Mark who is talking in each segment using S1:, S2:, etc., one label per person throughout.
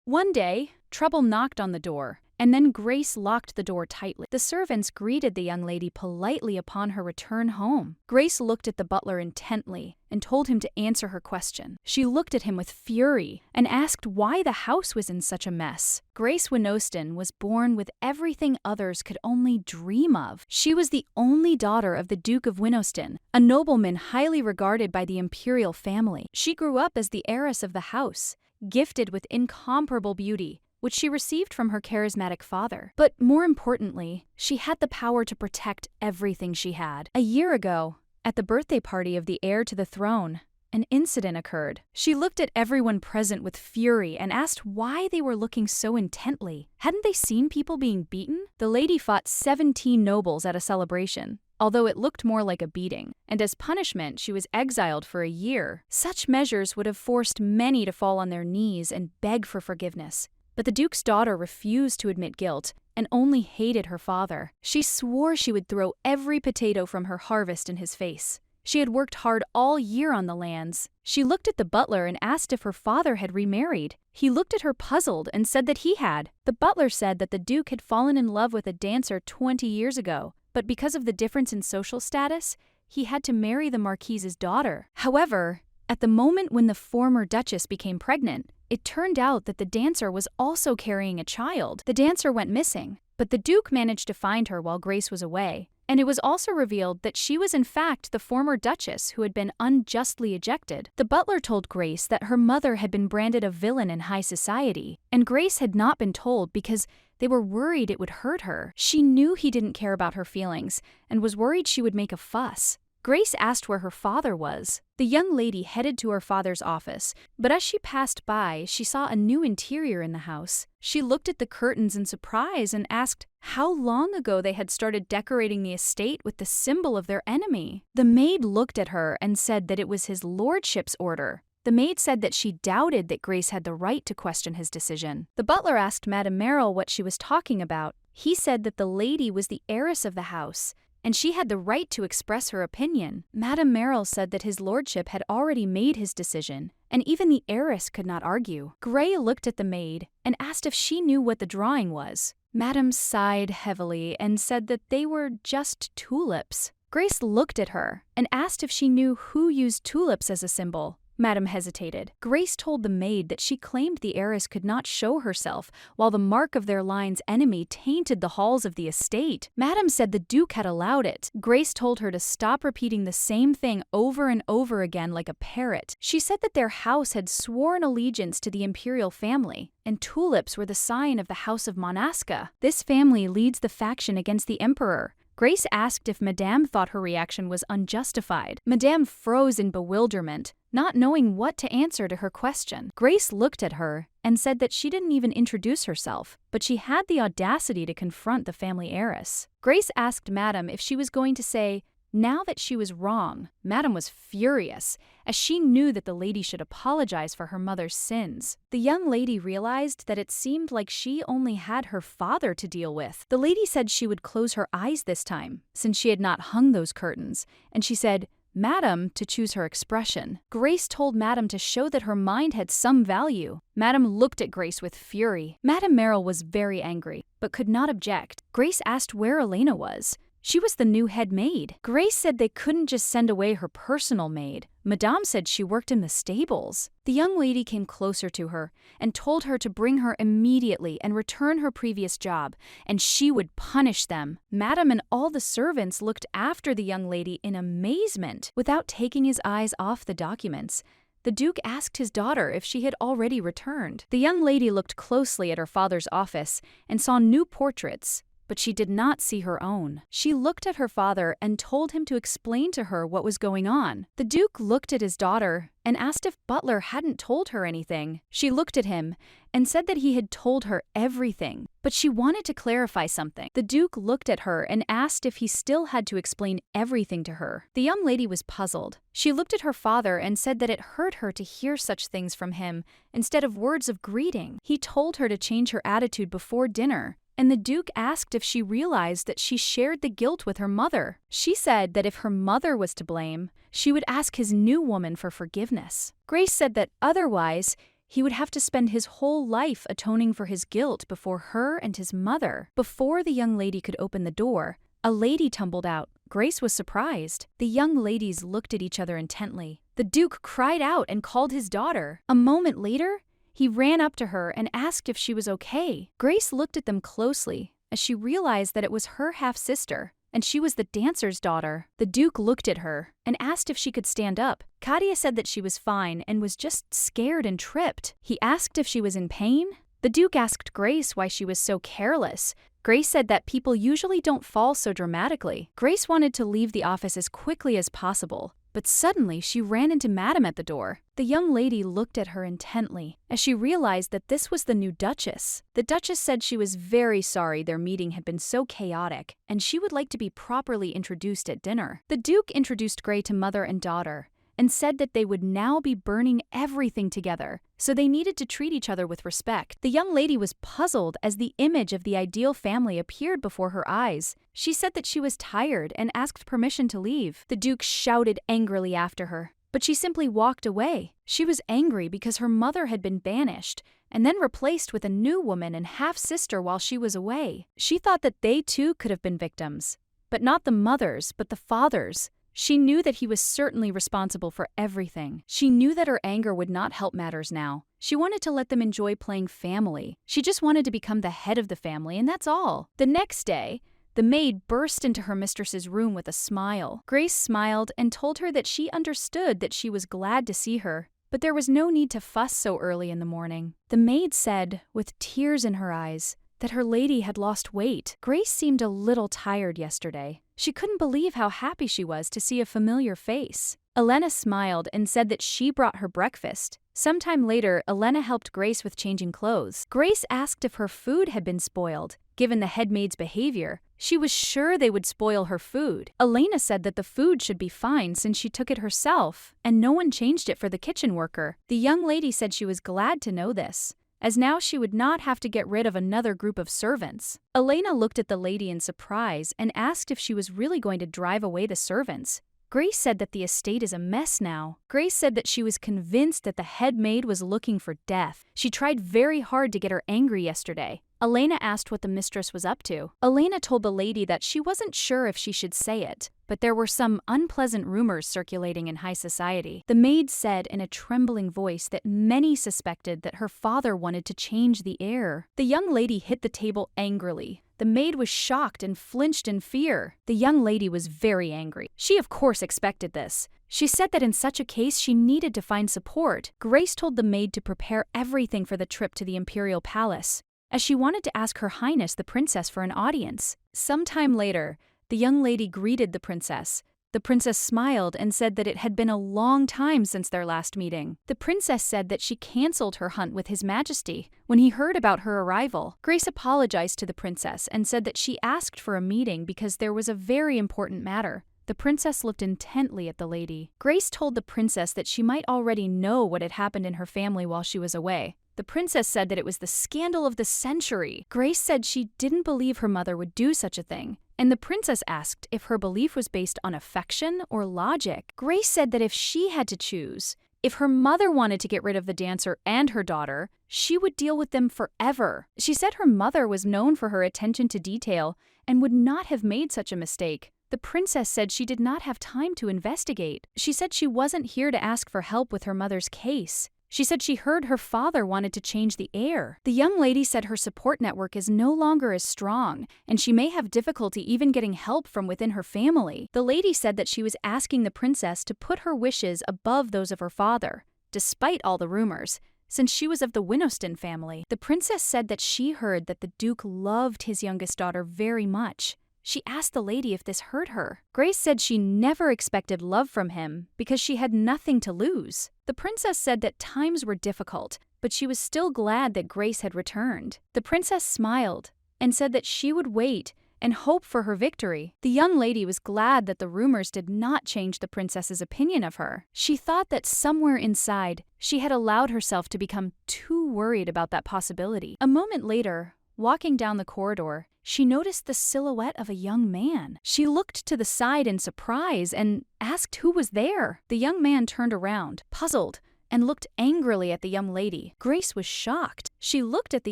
S1: One day, trouble knocked on the door, and then Grace locked the door tightly. The servants greeted the young lady politely upon her return home. Grace looked at the butler intently and told him to answer her question. She looked at him with fury and asked why the house was in such a mess. Grace Winoston was born with everything others could only dream of. She was the only daughter of the Duke of Winoston, a nobleman highly regarded by the imperial family. She grew up as the heiress of the house, gifted with incomparable beauty, which she received from her charismatic father. But more importantly, she had the power to protect everything she had. A year ago, at the birthday party of the heir to the throne, an incident occurred. She looked at everyone present with fury and asked why they were looking so intently. Hadn't they seen people being beaten? The lady fought 17 nobles at a celebration, although it looked more like a beating, and as punishment she was exiled for a year. Such measures would have forced many to fall on their knees and beg for forgiveness. But the Duke's daughter refused to admit guilt and only hated her father. She swore she would throw every potato from her harvest in his face. She had worked hard all year on the lands. She looked at the butler and asked if her father had remarried. He looked at her puzzled and said that he had. The butler said that the Duke had fallen in love with a dancer 20 years ago, but because of the difference in social status, he had to marry the Marquise's daughter. However, at the moment when the former Duchess became pregnant, it turned out that the dancer was also carrying a child. The dancer went missing, but the Duke managed to find her while Grace was away, and it was also revealed that she was in fact the former Duchess who had been unjustly ejected. The butler told Grace that her mother had been branded a villain in high society, and Grace had not been told because they were worried it would hurt her. She knew he didn't care about her feelings and was worried she would make a fuss. Grace asked where her father was. The young lady headed to her father's office, but as she passed by, she saw a new interior in the house. She looked at the curtains in surprise and asked how long ago they had started decorating the estate with the symbol of their enemy. The maid looked at her and said that it was his lordship's order. The maid said that she doubted that Grace had the right to question his decision. The butler asked Madame Merrill what she was talking about. He said that the lady was the heiress of the house, and she had the right to express her opinion. Madame Merrill said that his lordship had already made his decision, and even the heiress could not argue. Gray looked at the maid and asked if she knew what the drawing was. Madame sighed heavily and said that they were just tulips. Grace looked at her and asked if she knew who used tulips as a symbol. Madame hesitated. Grace told the maid that she claimed the heiress could not show herself, while the mark of their line's enemy tainted the halls of the estate. Madame said the Duke had allowed it. Grace told her to stop repeating the same thing over and over again like a parrot. She said that their house had sworn allegiance to the imperial family, and tulips were the sign of the House of Monasca. This family leads the faction against the emperor. Grace asked if Madame thought her reaction was unjustified. Madame froze in bewilderment, not knowing what to answer to her question. Grace looked at her and said that she didn't even introduce herself, but she had the audacity to confront the family heiress. Grace asked Madame if she was going to say, now that she was wrong. Madame was furious, as she knew that the lady should apologize for her mother's sins. The young lady realized that it seemed like she only had her father to deal with. The lady said she would close her eyes this time, since she had not hung those curtains, and she said, Madame, to choose her expression. Grace told Madame to show that her mind had some value. Madame looked at Grace with fury. Madame Merrill was very angry, but could not object. Grace asked where Elena was. She was the new head maid. Grace said they couldn't just send away her personal maid. Madame said she worked in the stables. The young lady came closer to her and told her to bring her immediately and return her previous job, and she would punish them. Madame and all the servants looked after the young lady in amazement. Without taking his eyes off the documents, the Duke asked his daughter if she had already returned. The young lady looked closely at her father's office and saw new portraits, but she did not see her own. She looked at her father and told him to explain to her what was going on. The Duke looked at his daughter and asked if Butler hadn't told her anything. She looked at him and said that he had told her everything, but she wanted to clarify something. The Duke looked at her and asked if he still had to explain everything to her. The young lady was puzzled. She looked at her father and said that it hurt her to hear such things from him instead of words of greeting. He told her to change her attitude before dinner, and the Duke asked if she realized that she shared the guilt with her mother. She said that if her mother was to blame, she would ask his new woman for forgiveness. Grace said that otherwise, he would have to spend his whole life atoning for his guilt before her and his mother. Before the young lady could open the door, a lady tumbled out. Grace was surprised. The young ladies looked at each other intently. The Duke cried out and called his daughter. A moment later, he ran up to her and asked if she was okay. Grace looked at them closely as she realized that it was her half-sister, and she was the dancer's daughter. The Duke looked at her and asked if she could stand up. Katia said that she was fine and was just scared and tripped. He asked if she was in pain. The Duke asked Grace why she was so careless. Grace said that people usually don't fall so dramatically. Grace wanted to leave the office as quickly as possible, but suddenly she ran into Madame at the door. The young lady looked at her intently as she realized that this was the new Duchess. The Duchess said she was very sorry their meeting had been so chaotic, and she would like to be properly introduced at dinner. The Duke introduced Grey to mother and daughter, and said that they would now be burning everything together, so they needed to treat each other with respect. The young lady was puzzled as the image of the ideal family appeared before her eyes. She said that she was tired and asked permission to leave. The Duke shouted angrily after her, but she simply walked away. She was angry because her mother had been banished and then replaced with a new woman and half-sister while she was away. She thought that they too could have been victims, but not the mothers, but the fathers. She knew that he was certainly responsible for everything. She knew that her anger would not help matters now. She wanted to let them enjoy playing family. She just wanted to become the head of the family, and that's all. The next day, the maid burst into her mistress's room with a smile. Grace smiled and told her that she understood that she was glad to see her, but there was no need to fuss so early in the morning. The maid said, with tears in her eyes, that her lady had lost weight. Grace seemed a little tired yesterday. She couldn't believe how happy she was to see a familiar face. Elena smiled and said that she brought her breakfast. Sometime later, Elena helped Grace with changing clothes. Grace asked if her food had been spoiled. Given the head maid's behavior, she was sure they would spoil her food. Elena said that the food should be fine since she took it herself, and no one changed it for the kitchen worker. The young lady said she was glad to know this, as now she would not have to get rid of another group of servants. Elena looked at the lady in surprise and asked if she was really going to drive away the servants. Grace said that the estate is a mess now. Grace said that she was convinced that the head maid was looking for death. She tried very hard to get her angry yesterday. Elena asked what the mistress was up to. Elena told the lady that she wasn't sure if she should say it, but there were some unpleasant rumors circulating in high society. The maid said in a trembling voice that many suspected that her father wanted to change the heir. The young lady hit the table angrily. The maid was shocked and flinched in fear. The young lady was very angry. She of course expected this. She said that in such a case she needed to find support. Grace told the maid to prepare everything for the trip to the imperial palace, as she wanted to ask Her Highness the princess for an audience. Sometime later, the young lady greeted the princess. The princess smiled and said that it had been a long time since their last meeting. The princess said that she canceled her hunt with His Majesty when he heard about her arrival. Grace apologized to the princess and said that she asked for a meeting because there was a very important matter. The princess looked intently at the lady. Grace told the princess that she might already know what had happened in her family while she was away. The princess said that it was the scandal of the century. Grace said she didn't believe her mother would do such a thing, and the princess asked if her belief was based on affection or logic. Grace said that if she had to choose, if her mother wanted to get rid of the dancer and her daughter, she would deal with them forever. She said her mother was known for her attention to detail and would not have made such a mistake. The princess said she did not have time to investigate. She said she wasn't here to ask for help with her mother's case. She said she heard her father wanted to change the heir. The young lady said her support network is no longer as strong, and she may have difficulty even getting help from within her family. The lady said that she was asking the princess to put her wishes above those of her father, despite all the rumors, since she was of the Winoston family. The princess said that she heard that the Duke loved his youngest daughter very much. She asked the lady if this hurt her. Grace said she never expected love from him because she had nothing to lose. The princess said that times were difficult, but she was still glad that Grace had returned. The princess smiled and said that she would wait and hope for her victory. The young lady was glad that the rumors did not change the princess's opinion of her. She thought that somewhere inside, she had allowed herself to become too worried about that possibility. A moment later, walking down the corridor, she noticed the silhouette of a young man. She looked to the side in surprise and asked who was there. The young man turned around, puzzled, and looked angrily at the young lady. Grace was shocked. She looked at the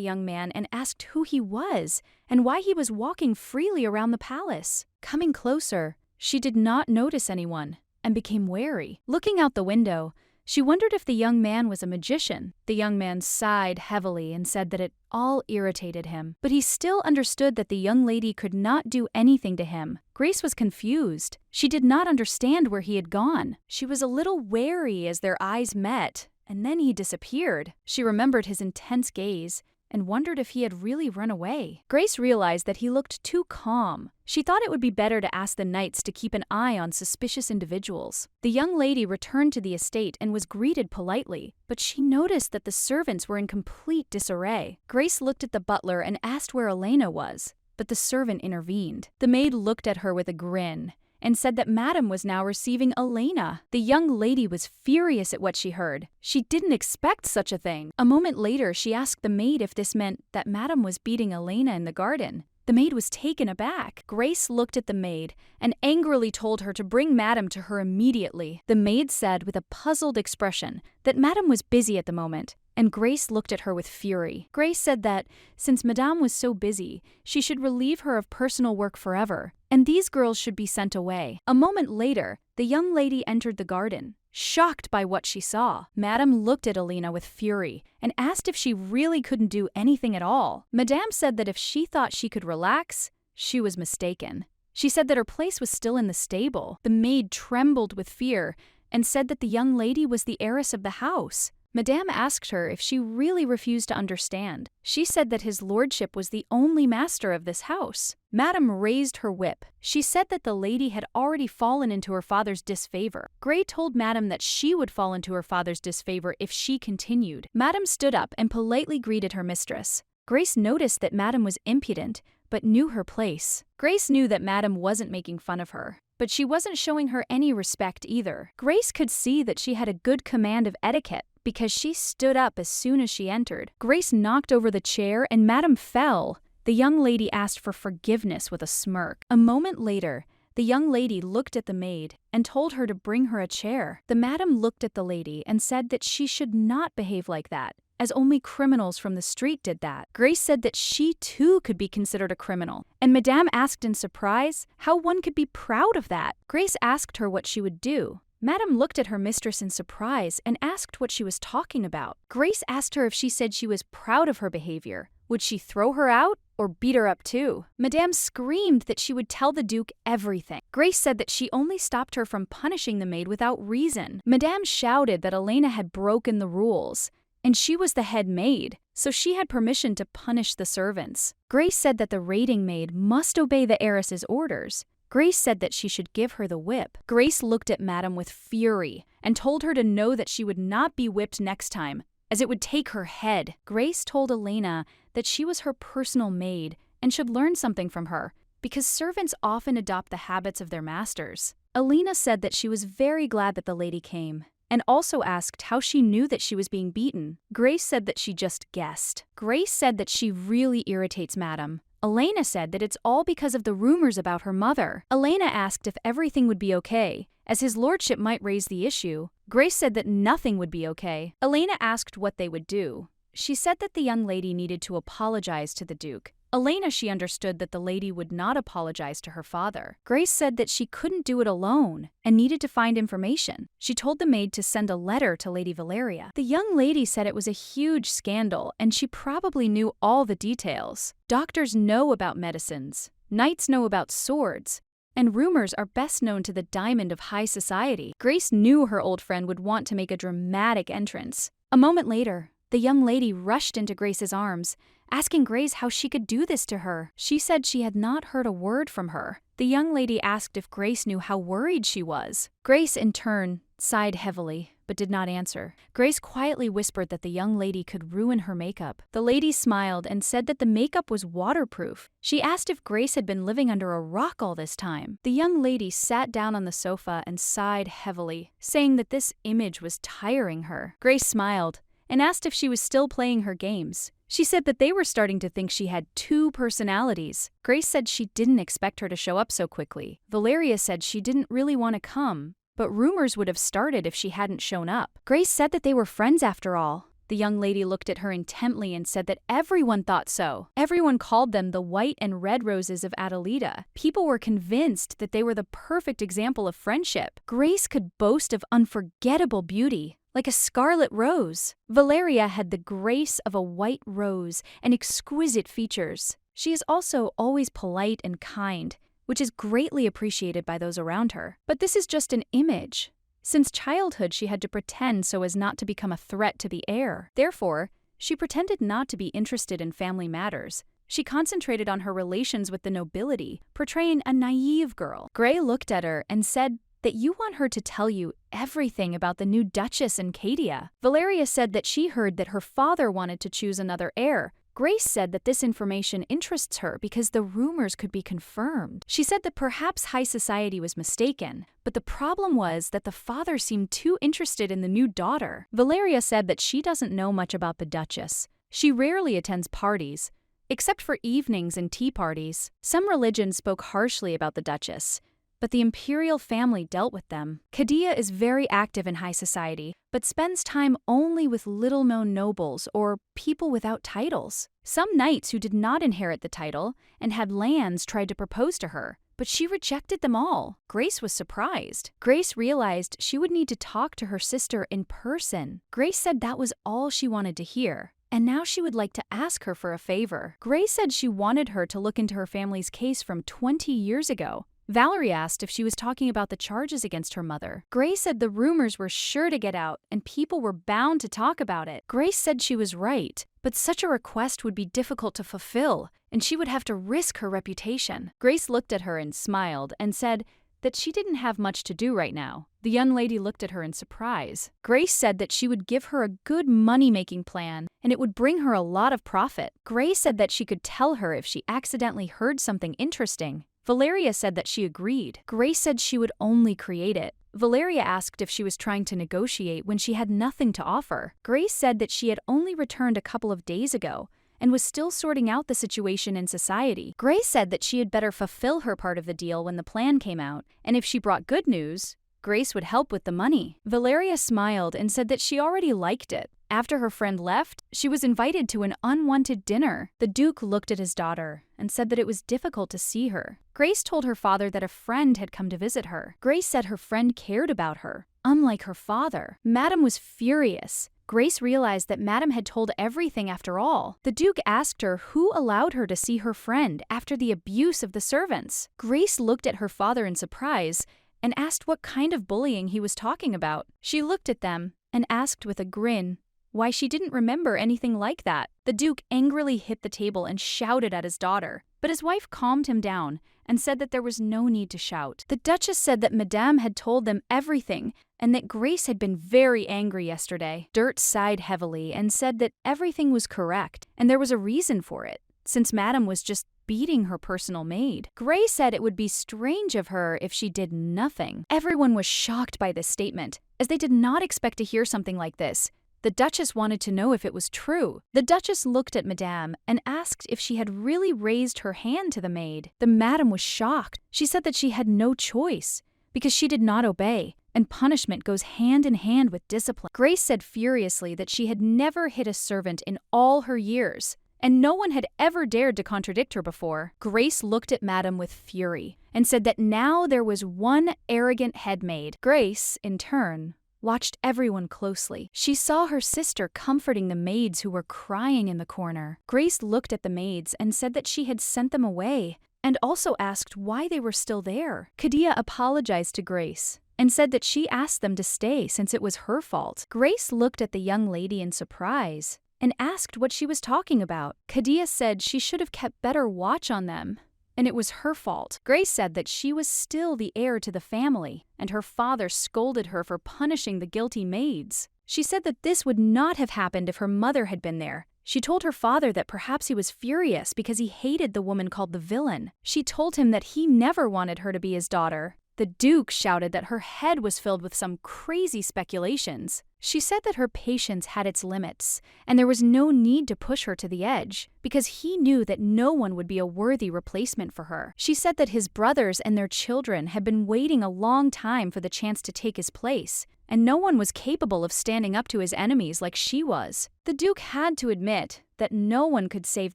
S1: young man and asked who he was and why he was walking freely around the palace. Coming closer, she did not notice anyone and became wary. Looking out the window, she wondered if the young man was a magician. The young man sighed heavily and said that it all irritated him, but he still understood that the young lady could not do anything to him. Grace was confused. She did not understand where he had gone. She was a little wary as their eyes met, and then he disappeared. She remembered his intense gaze and wondered if he had really run away. Grace realized that he looked too calm. She thought it would be better to ask the knights to keep an eye on suspicious individuals. The young lady returned to the estate and was greeted politely, but she noticed that the servants were in complete disarray. Grace looked at the butler and asked where Elena was, but the servant intervened. The maid looked at her with a grin and said that Madame was now receiving Elena. The young lady was furious at what she heard. She didn't expect such a thing. A moment later, she asked the maid if this meant that Madame was beating Elena in the garden. The maid was taken aback. Grace looked at the maid and angrily told her to bring Madame to her immediately. The maid said with a puzzled expression that Madame was busy at the moment, and Grace looked at her with fury. Grace said that, since Madame was so busy, she should relieve her of personal work forever, and these girls should be sent away. A moment later, the young lady entered the garden, shocked by what she saw. Madame looked at Elena with fury and asked if she really couldn't do anything at all. Madame said that if she thought she could relax, she was mistaken. She said that her place was still in the stable. The maid trembled with fear and said that the young lady was the heiress of the house. Madame asked her if she really refused to understand. She said that his lordship was the only master of this house. Madame raised her whip. She said that the lady had already fallen into her father's disfavor. Gray told Madame that she would fall into her father's disfavor if she continued. Madame stood up and politely greeted her mistress. Grace noticed that Madame was impudent, but knew her place. Grace knew that Madame wasn't making fun of her, but she wasn't showing her any respect either. Grace could see that she had a good command of etiquette, because she stood up as soon as she entered. Grace knocked over the chair and Madame fell. The young lady asked for forgiveness with a smirk. A moment later, the young lady looked at the maid and told her to bring her a chair. The madam looked at the lady and said that she should not behave like that, as only criminals from the street did that. Grace said that she too could be considered a criminal, and Madame asked in surprise how one could be proud of that. Grace asked her what she would do. Madame looked at her mistress in surprise and asked what she was talking about. Grace asked her if she said she was proud of her behavior. Would she throw her out or beat her up too? Madame screamed that she would tell the Duke everything. Grace said that she only stopped her from punishing the maid without reason. Madame shouted that Elena had broken the rules, and she was the head maid, so she had permission to punish the servants. Grace said that the raiding maid must obey the heiress's orders. Grace said that she should give her the whip. Grace looked at Madame with fury and told her to know that she would not be whipped next time, as it would take her head. Grace told Elena that she was her personal maid and should learn something from her, because servants often adopt the habits of their masters. Elena said that she was very glad that the lady came, and also asked how she knew that she was being beaten. Grace said that she just guessed. Grace said that she really irritates Madame. Elena said that it's all because of the rumors about her mother. Elena asked if everything would be okay, as his lordship might raise the issue. Grace said that nothing would be okay. Elena asked what they would do. She said that the young lady needed to apologize to the Duke. Elena, she understood that the lady would not apologize to her father. Grace said that she couldn't do it alone and needed to find information. She told the maid to send a letter to Lady Valeria. The young lady said it was a huge scandal and she probably knew all the details. Doctors know about medicines. Knights know about swords. And rumors are best known to the diamond of high society. Grace knew her old friend would want to make a dramatic entrance. A moment later, the young lady rushed into Grace's arms, asking Grace how she could do this to her. She said she had not heard a word from her. The young lady asked if Grace knew how worried she was. Grace, in turn, sighed heavily, but did not answer. Grace quietly whispered that the young lady could ruin her makeup. The lady smiled and said that the makeup was waterproof. She asked if Grace had been living under a rock all this time. The young lady sat down on the sofa and sighed heavily, saying that this image was tiring her. Grace smiled and asked if she was still playing her games. She said that they were starting to think she had 2 personalities. Grace said she didn't expect her to show up so quickly. Valeria said she didn't really want to come, but rumors would have started if she hadn't shown up. Grace said that they were friends after all. The young lady looked at her intently and said that everyone thought so. Everyone called them the white and red roses of Adelita. People were convinced that they were the perfect example of friendship. Grace could boast of unforgettable beauty, like a scarlet rose. Valeria had the grace of a white rose and exquisite features. She is also always polite and kind, which is greatly appreciated by those around her. But this is just an image. Since childhood, she had to pretend so as not to become a threat to the heir. Therefore, she pretended not to be interested in family matters. She concentrated on her relations with the nobility, portraying a naive girl. Gray looked at her and said that you want her to tell you everything about the new Duchess and Cadia. Valeria said that she heard that her father wanted to choose another heir. Grace said that this information interests her because the rumors could be confirmed. She said that perhaps high society was mistaken, but the problem was that the father seemed too interested in the new daughter. Valeria said that she doesn't know much about the Duchess. She rarely attends parties, except for evenings and tea parties. Some religions spoke harshly about the Duchess, but the imperial family dealt with them. Cadia is very active in high society, but spends time only with little-known nobles or people without titles. Some knights who did not inherit the title and had lands tried to propose to her, but she rejected them all. Grace was surprised. Grace realized she would need to talk to her sister in person. Grace said that was all she wanted to hear, and now she would like to ask her for a favor. Grace said she wanted her to look into her family's case from 20 years ago. Valerie asked if she was talking about the charges against her mother. Grace said the rumors were sure to get out and people were bound to talk about it. Grace said she was right, but such a request would be difficult to fulfill, and she would have to risk her reputation. Grace looked at her and smiled and said that she didn't have much to do right now. The young lady looked at her in surprise. Grace said that she would give her a good money-making plan, and it would bring her a lot of profit. Grace said that she could tell her if she accidentally heard something interesting. Valeria said that she agreed. Grace said she would only create it. Valeria asked if she was trying to negotiate when she had nothing to offer. Grace said that she had only returned a couple of days ago and was still sorting out the situation in society. Grace said that she had better fulfill her part of the deal when the plan came out, and if she brought good news, Grace would help with the money. Valeria smiled and said that she already liked it. After her friend left, she was invited to an unwanted dinner. The Duke looked at his daughter and said that it was difficult to see her. Grace told her father that a friend had come to visit her. Grace said her friend cared about her, unlike her father. Madame was furious. Grace realized that Madame had told everything after all. The Duke asked her who allowed her to see her friend after the abuse of the servants. Grace looked at her father in surprise and asked what kind of bullying he was talking about. She looked at them and asked with a grin why she didn't remember anything like that. The Duke angrily hit the table and shouted at his daughter, but his wife calmed him down and said that there was no need to shout. The Duchess said that Madame had told them everything and that Grace had been very angry yesterday. Dirt sighed heavily and said that everything was correct and there was a reason for it, since Madame was just beating her personal maid. Grace said it would be strange of her if she did nothing. Everyone was shocked by this statement, as they did not expect to hear something like this. The Duchess wanted to know if it was true. The Duchess looked at Madame and asked if she had really raised her hand to the maid. The Madame was shocked. She said that she had no choice, because she did not obey, and punishment goes hand in hand with discipline. Grace said furiously that she had never hit a servant in all her years, and no one had ever dared to contradict her before. Grace looked at Madame with fury and said that now there was one arrogant headmaid. Grace, in turn, watched everyone closely. She saw her sister comforting the maids who were crying in the corner. Grace looked at the maids and said that she had sent them away, and also asked why they were still there. Cadia apologized to Grace and said that she asked them to stay since it was her fault. Grace looked at the young lady in surprise and asked what she was talking about. Cadia said she should have kept better watch on them, and it was her fault. Grace said that she was still the heir to the family, and her father scolded her for punishing the guilty maids. She said that this would not have happened if her mother had been there. She told her father that perhaps he was furious because he hated the woman called the villain. She told him that he never wanted her to be his daughter, The Duke shouted that her head was filled with some crazy speculations. She said that her patience had its limits, and there was no need to push her to the edge, because he knew that no one would be a worthy replacement for her. She said that his brothers and their children had been waiting a long time for the chance to take his place, and no one was capable of standing up to his enemies like she was. The Duke had to admit that no one could save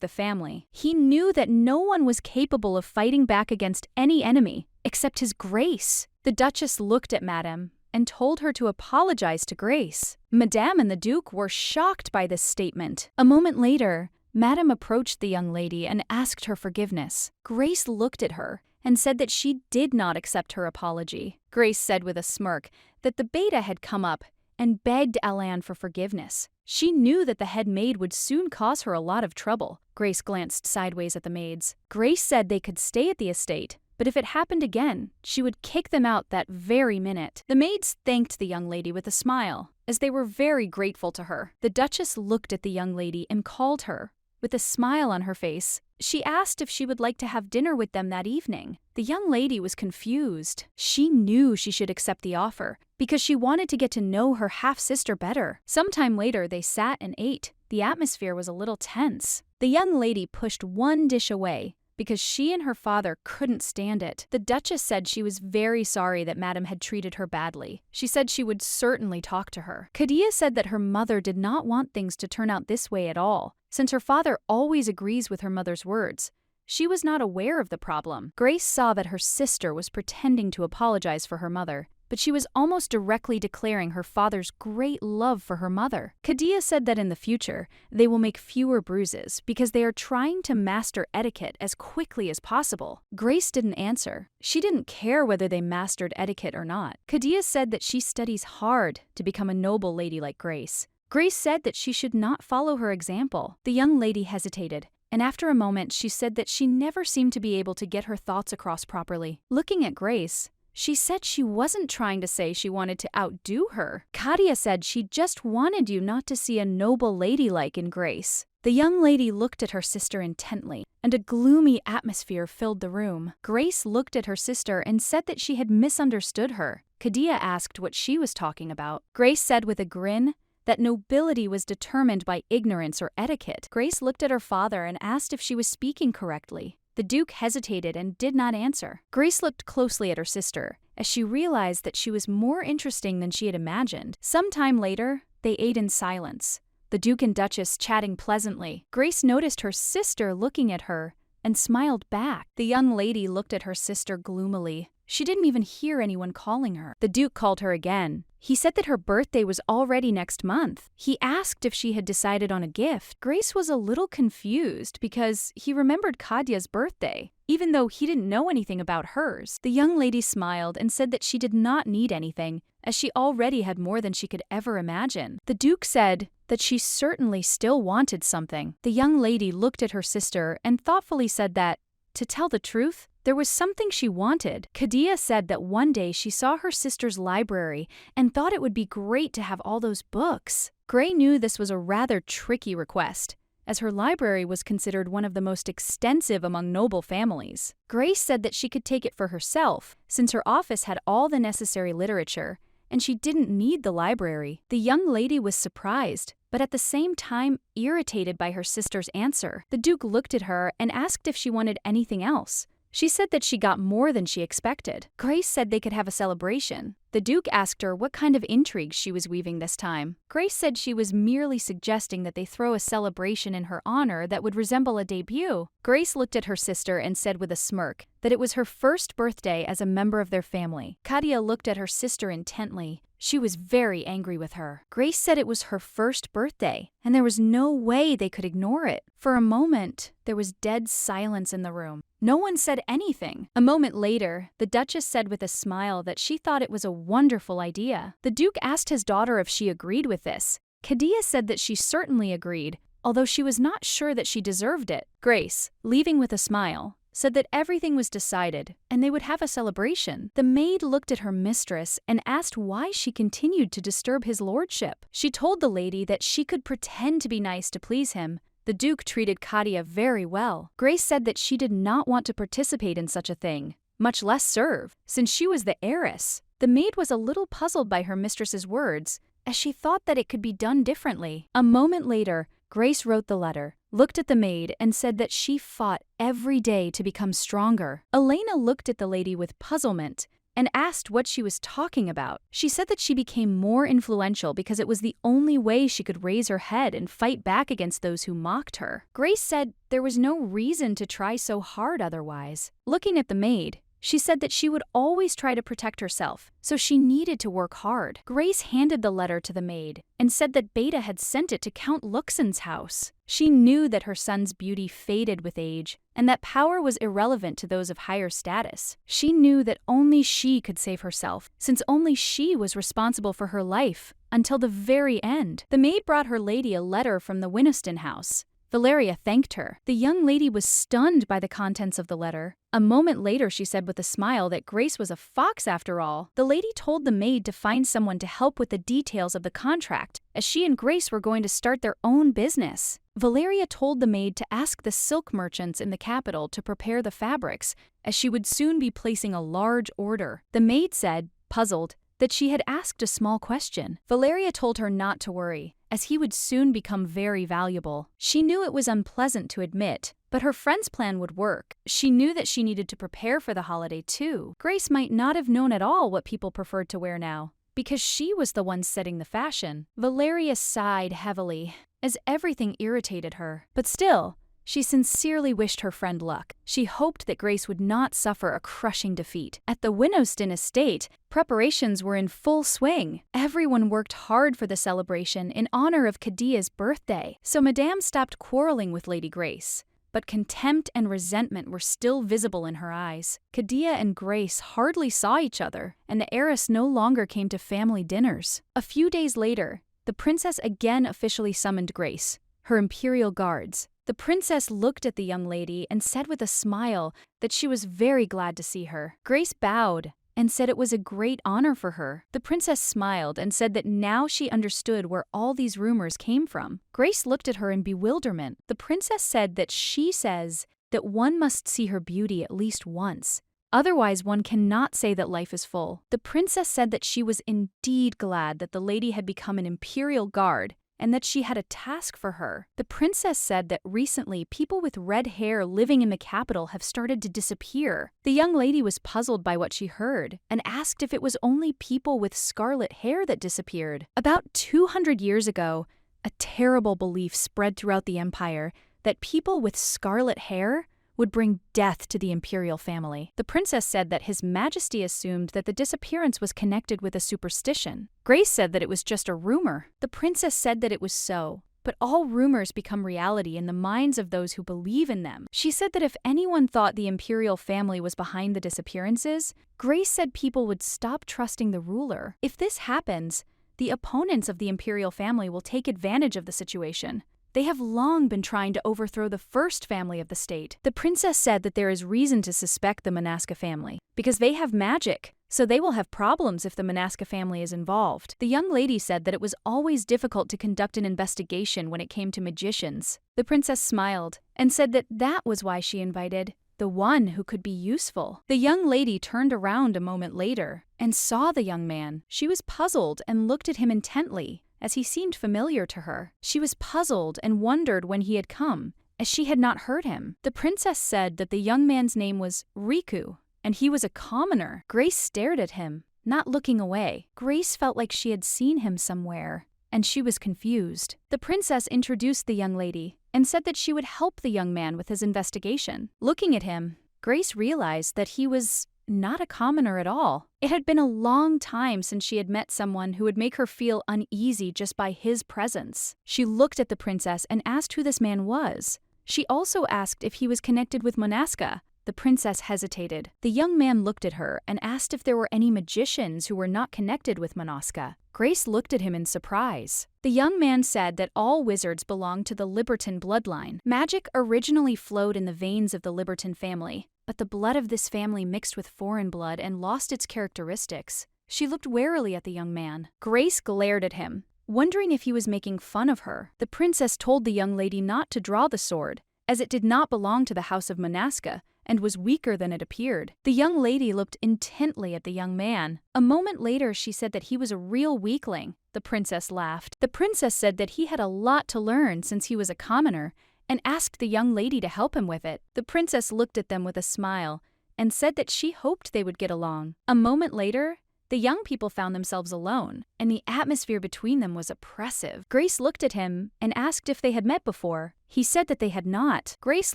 S1: the family. He knew that no one was capable of fighting back against any enemy, except his Grace. The Duchess looked at Madame and told her to apologize to Grace. Madame and the Duke were shocked by this statement. A moment later, Madame approached the young lady and asked her forgiveness. Grace looked at her and said that she did not accept her apology. Grace said with a smirk that the beta had come up and begged Alain for forgiveness. She knew that the head maid would soon cause her a lot of trouble. Grace glanced sideways at the maids. Grace said they could stay at the estate, but if it happened again, she would kick them out that very minute. The maids thanked the young lady with a smile, as they were very grateful to her. The Duchess looked at the young lady and called her. With a smile on her face, she asked if she would like to have dinner with them that evening. The young lady was confused. She knew she should accept the offer, because she wanted to get to know her half-sister better. Sometime later, they sat and ate. The atmosphere was a little tense. The young lady pushed one dish away, because she and her father couldn't stand it. The Duchess said she was very sorry that Madame had treated her badly. She said she would certainly talk to her. Kadia said that her mother did not want things to turn out this way at all, since her father always agrees with her mother's words. She was not aware of the problem. Grace saw that her sister was pretending to apologize for her mother, but she was almost directly declaring her father's great love for her mother. Kadia said that in the future, they will make fewer bruises because they are trying to master etiquette as quickly as possible. Grace didn't answer. She didn't care whether they mastered etiquette or not. Kadia said that she studies hard to become a noble lady like Grace. Grace said that she should not follow her example. The young lady hesitated, and after a moment she said that she never seemed to be able to get her thoughts across properly. Looking at Grace, she said she wasn't trying to say she wanted to outdo her. Kadia said she just wanted you not to see a noble ladylike in Grace. The young lady looked at her sister intently, and a gloomy atmosphere filled the room. Grace looked at her sister and said that she had misunderstood her. Kadia asked what she was talking about. Grace said with a grin that nobility was determined by ignorance or etiquette. Grace looked at her father and asked if she was speaking correctly. The Duke hesitated and did not answer. Grace looked closely at her sister, as she realized that she was more interesting than she had imagined. Some time later, they ate in silence, the Duke and Duchess chatting pleasantly. Grace noticed her sister looking at her and smiled back. The young lady looked at her sister gloomily. She didn't even hear anyone calling her. The Duke called her again. He said that her birthday was already next month. He asked if she had decided on a gift. Grace was a little confused because he remembered Kadia's birthday, even though he didn't know anything about hers. The young lady smiled and said that she did not need anything, as she already had more than she could ever imagine. The Duke said that she certainly still wanted something. The young lady looked at her sister and thoughtfully said that, to tell the truth, there was something she wanted. Kadia said that one day she saw her sister's library and thought it would be great to have all those books. Gray knew this was a rather tricky request, as her library was considered one of the most extensive among noble families. Grace said that she could take it for herself, since her office had all the necessary literature, and she didn't need the library. The young lady was surprised, but at the same time irritated by her sister's answer. The Duke looked at her and asked if she wanted anything else. She said that she got more than she expected. Grace said they could have a celebration. The Duke asked her what kind of intrigue she was weaving this time. Grace said she was merely suggesting that they throw a celebration in her honor that would resemble a debut. Grace looked at her sister and said with a smirk that it was her first birthday as a member of their family. Kadia looked at her sister intently. She was very angry with her. Grace said it was her first birthday, and there was no way they could ignore it. For a moment, there was dead silence in the room. No one said anything. A moment later, the Duchess said with a smile that she thought it was a wonderful idea. The Duke asked his daughter if she agreed with this. Kadia said that she certainly agreed, although she was not sure that she deserved it. Grace, leaving with a smile, said that everything was decided and they would have a celebration. The maid looked at her mistress and asked why she continued to disturb his lordship. She told the lady that she could pretend to be nice to please him. The Duke treated Kadia very well. Grace said that she did not want to participate in such a thing, much less serve, since she was the heiress. The maid was a little puzzled by her mistress's words, as she thought that it could be done differently. A moment later, Grace wrote the letter, looked at the maid, and said that she fought every day to become stronger. Elena looked at the lady with puzzlement and asked what she was talking about. She said that she became more influential because it was the only way she could raise her head and fight back against those who mocked her. Grace said there was no reason to try so hard otherwise. Looking at the maid, she said that she would always try to protect herself, so she needed to work hard. Grace handed the letter to the maid and said that Beta had sent it to Count Luxon's house. She knew that her son's beauty faded with age and that power was irrelevant to those of higher status. She knew that only she could save herself, since only she was responsible for her life until the very end. The maid brought her lady a letter from the Winston house. Valeria thanked her. The young lady was stunned by the contents of the letter. A moment later, she said with a smile that Grace was a fox after all. The lady told the maid to find someone to help with the details of the contract, as she and Grace were going to start their own business. Valeria told the maid to ask the silk merchants in the capital to prepare the fabrics, as she would soon be placing a large order. The maid said, puzzled, that she had asked a small question. Valeria told her not to worry, as he would soon become very valuable. She knew it was unpleasant to admit, but her friend's plan would work. She knew that she needed to prepare for the holiday too. Grace might not have known at all what people preferred to wear now, because she was the one setting the fashion. Valeria sighed heavily, as everything irritated her. But still, she sincerely wished her friend luck. She hoped that Grace would not suffer a crushing defeat. At the Winston estate, preparations were in full swing. Everyone worked hard for the celebration in honor of Kadia's birthday, so Madame stopped quarreling with Lady Grace. But contempt and resentment were still visible in her eyes. Kadia and Grace hardly saw each other, and the heiress no longer came to family dinners. A few days later, the princess again officially summoned Grace, her imperial guards. The princess looked at the young lady and said with a smile that she was very glad to see her. Grace bowed and said it was a great honor for her. The princess smiled and said that now she understood where all these rumors came from. Grace looked at her in bewilderment. The princess said that she says that one must see her beauty at least once. Otherwise, one cannot say that life is full. The princess said that she was indeed glad that the lady had become an imperial guard and that she had a task for her. The princess said that recently people with red hair living in the capital have started to disappear. The young lady was puzzled by what she heard and asked if it was only people with scarlet hair that disappeared. About 200 years ago, a terrible belief spread throughout the empire that people with scarlet hair would bring death to the imperial family. The princess said that His Majesty assumed that the disappearance was connected with a superstition. Grace said that it was just a rumor. The princess said that it was so, but all rumors become reality in the minds of those who believe in them. She said that if anyone thought the imperial family was behind the disappearances, Grace said people would stop trusting the ruler. If this happens, the opponents of the imperial family will take advantage of the situation. They have long been trying to overthrow the first family of the state. The princess said that there is reason to suspect the Manasca family, because they have magic, so they will have problems if the Manasca family is involved. The young lady said that it was always difficult to conduct an investigation when it came to magicians. The princess smiled and said that that was why she invited the one who could be useful. The young lady turned around a moment later and saw the young man. She was puzzled and looked at him intently, as he seemed familiar to her. She was puzzled and wondered when he had come, as she had not heard him. The princess said that the young man's name was Riku, and he was a commoner. Grace stared at him, not looking away. Grace felt like she had seen him somewhere, and she was confused. The princess introduced the young lady and said that she would help the young man with his investigation. Looking at him, Grace realized that he was not a commoner at all. It had been a long time since she had met someone who would make her feel uneasy just by his presence. She looked at the princess and asked who this man was. She also asked if he was connected with Manasca. The princess hesitated. The young man looked at her and asked if there were any magicians who were not connected with Manasca. Grace looked at him in surprise. The young man said that all wizards belonged to the Liberton bloodline. Magic originally flowed in the veins of the Liberton family, but the blood of this family mixed with foreign blood and lost its characteristics. She looked warily at the young man. Grace glared at him, wondering if he was making fun of her. The princess told the young lady not to draw the sword, as it did not belong to the house of Manasca, and was weaker than it appeared. The young lady looked intently at the young man. A moment later, she said that he was a real weakling. The princess laughed. The princess said that he had a lot to learn since he was a commoner, and asked the young lady to help him with it. The princess looked at them with a smile and said that she hoped they would get along. A moment later, the young people found themselves alone, and the atmosphere between them was oppressive. Grace looked at him and asked if they had met before. He said that they had not. Grace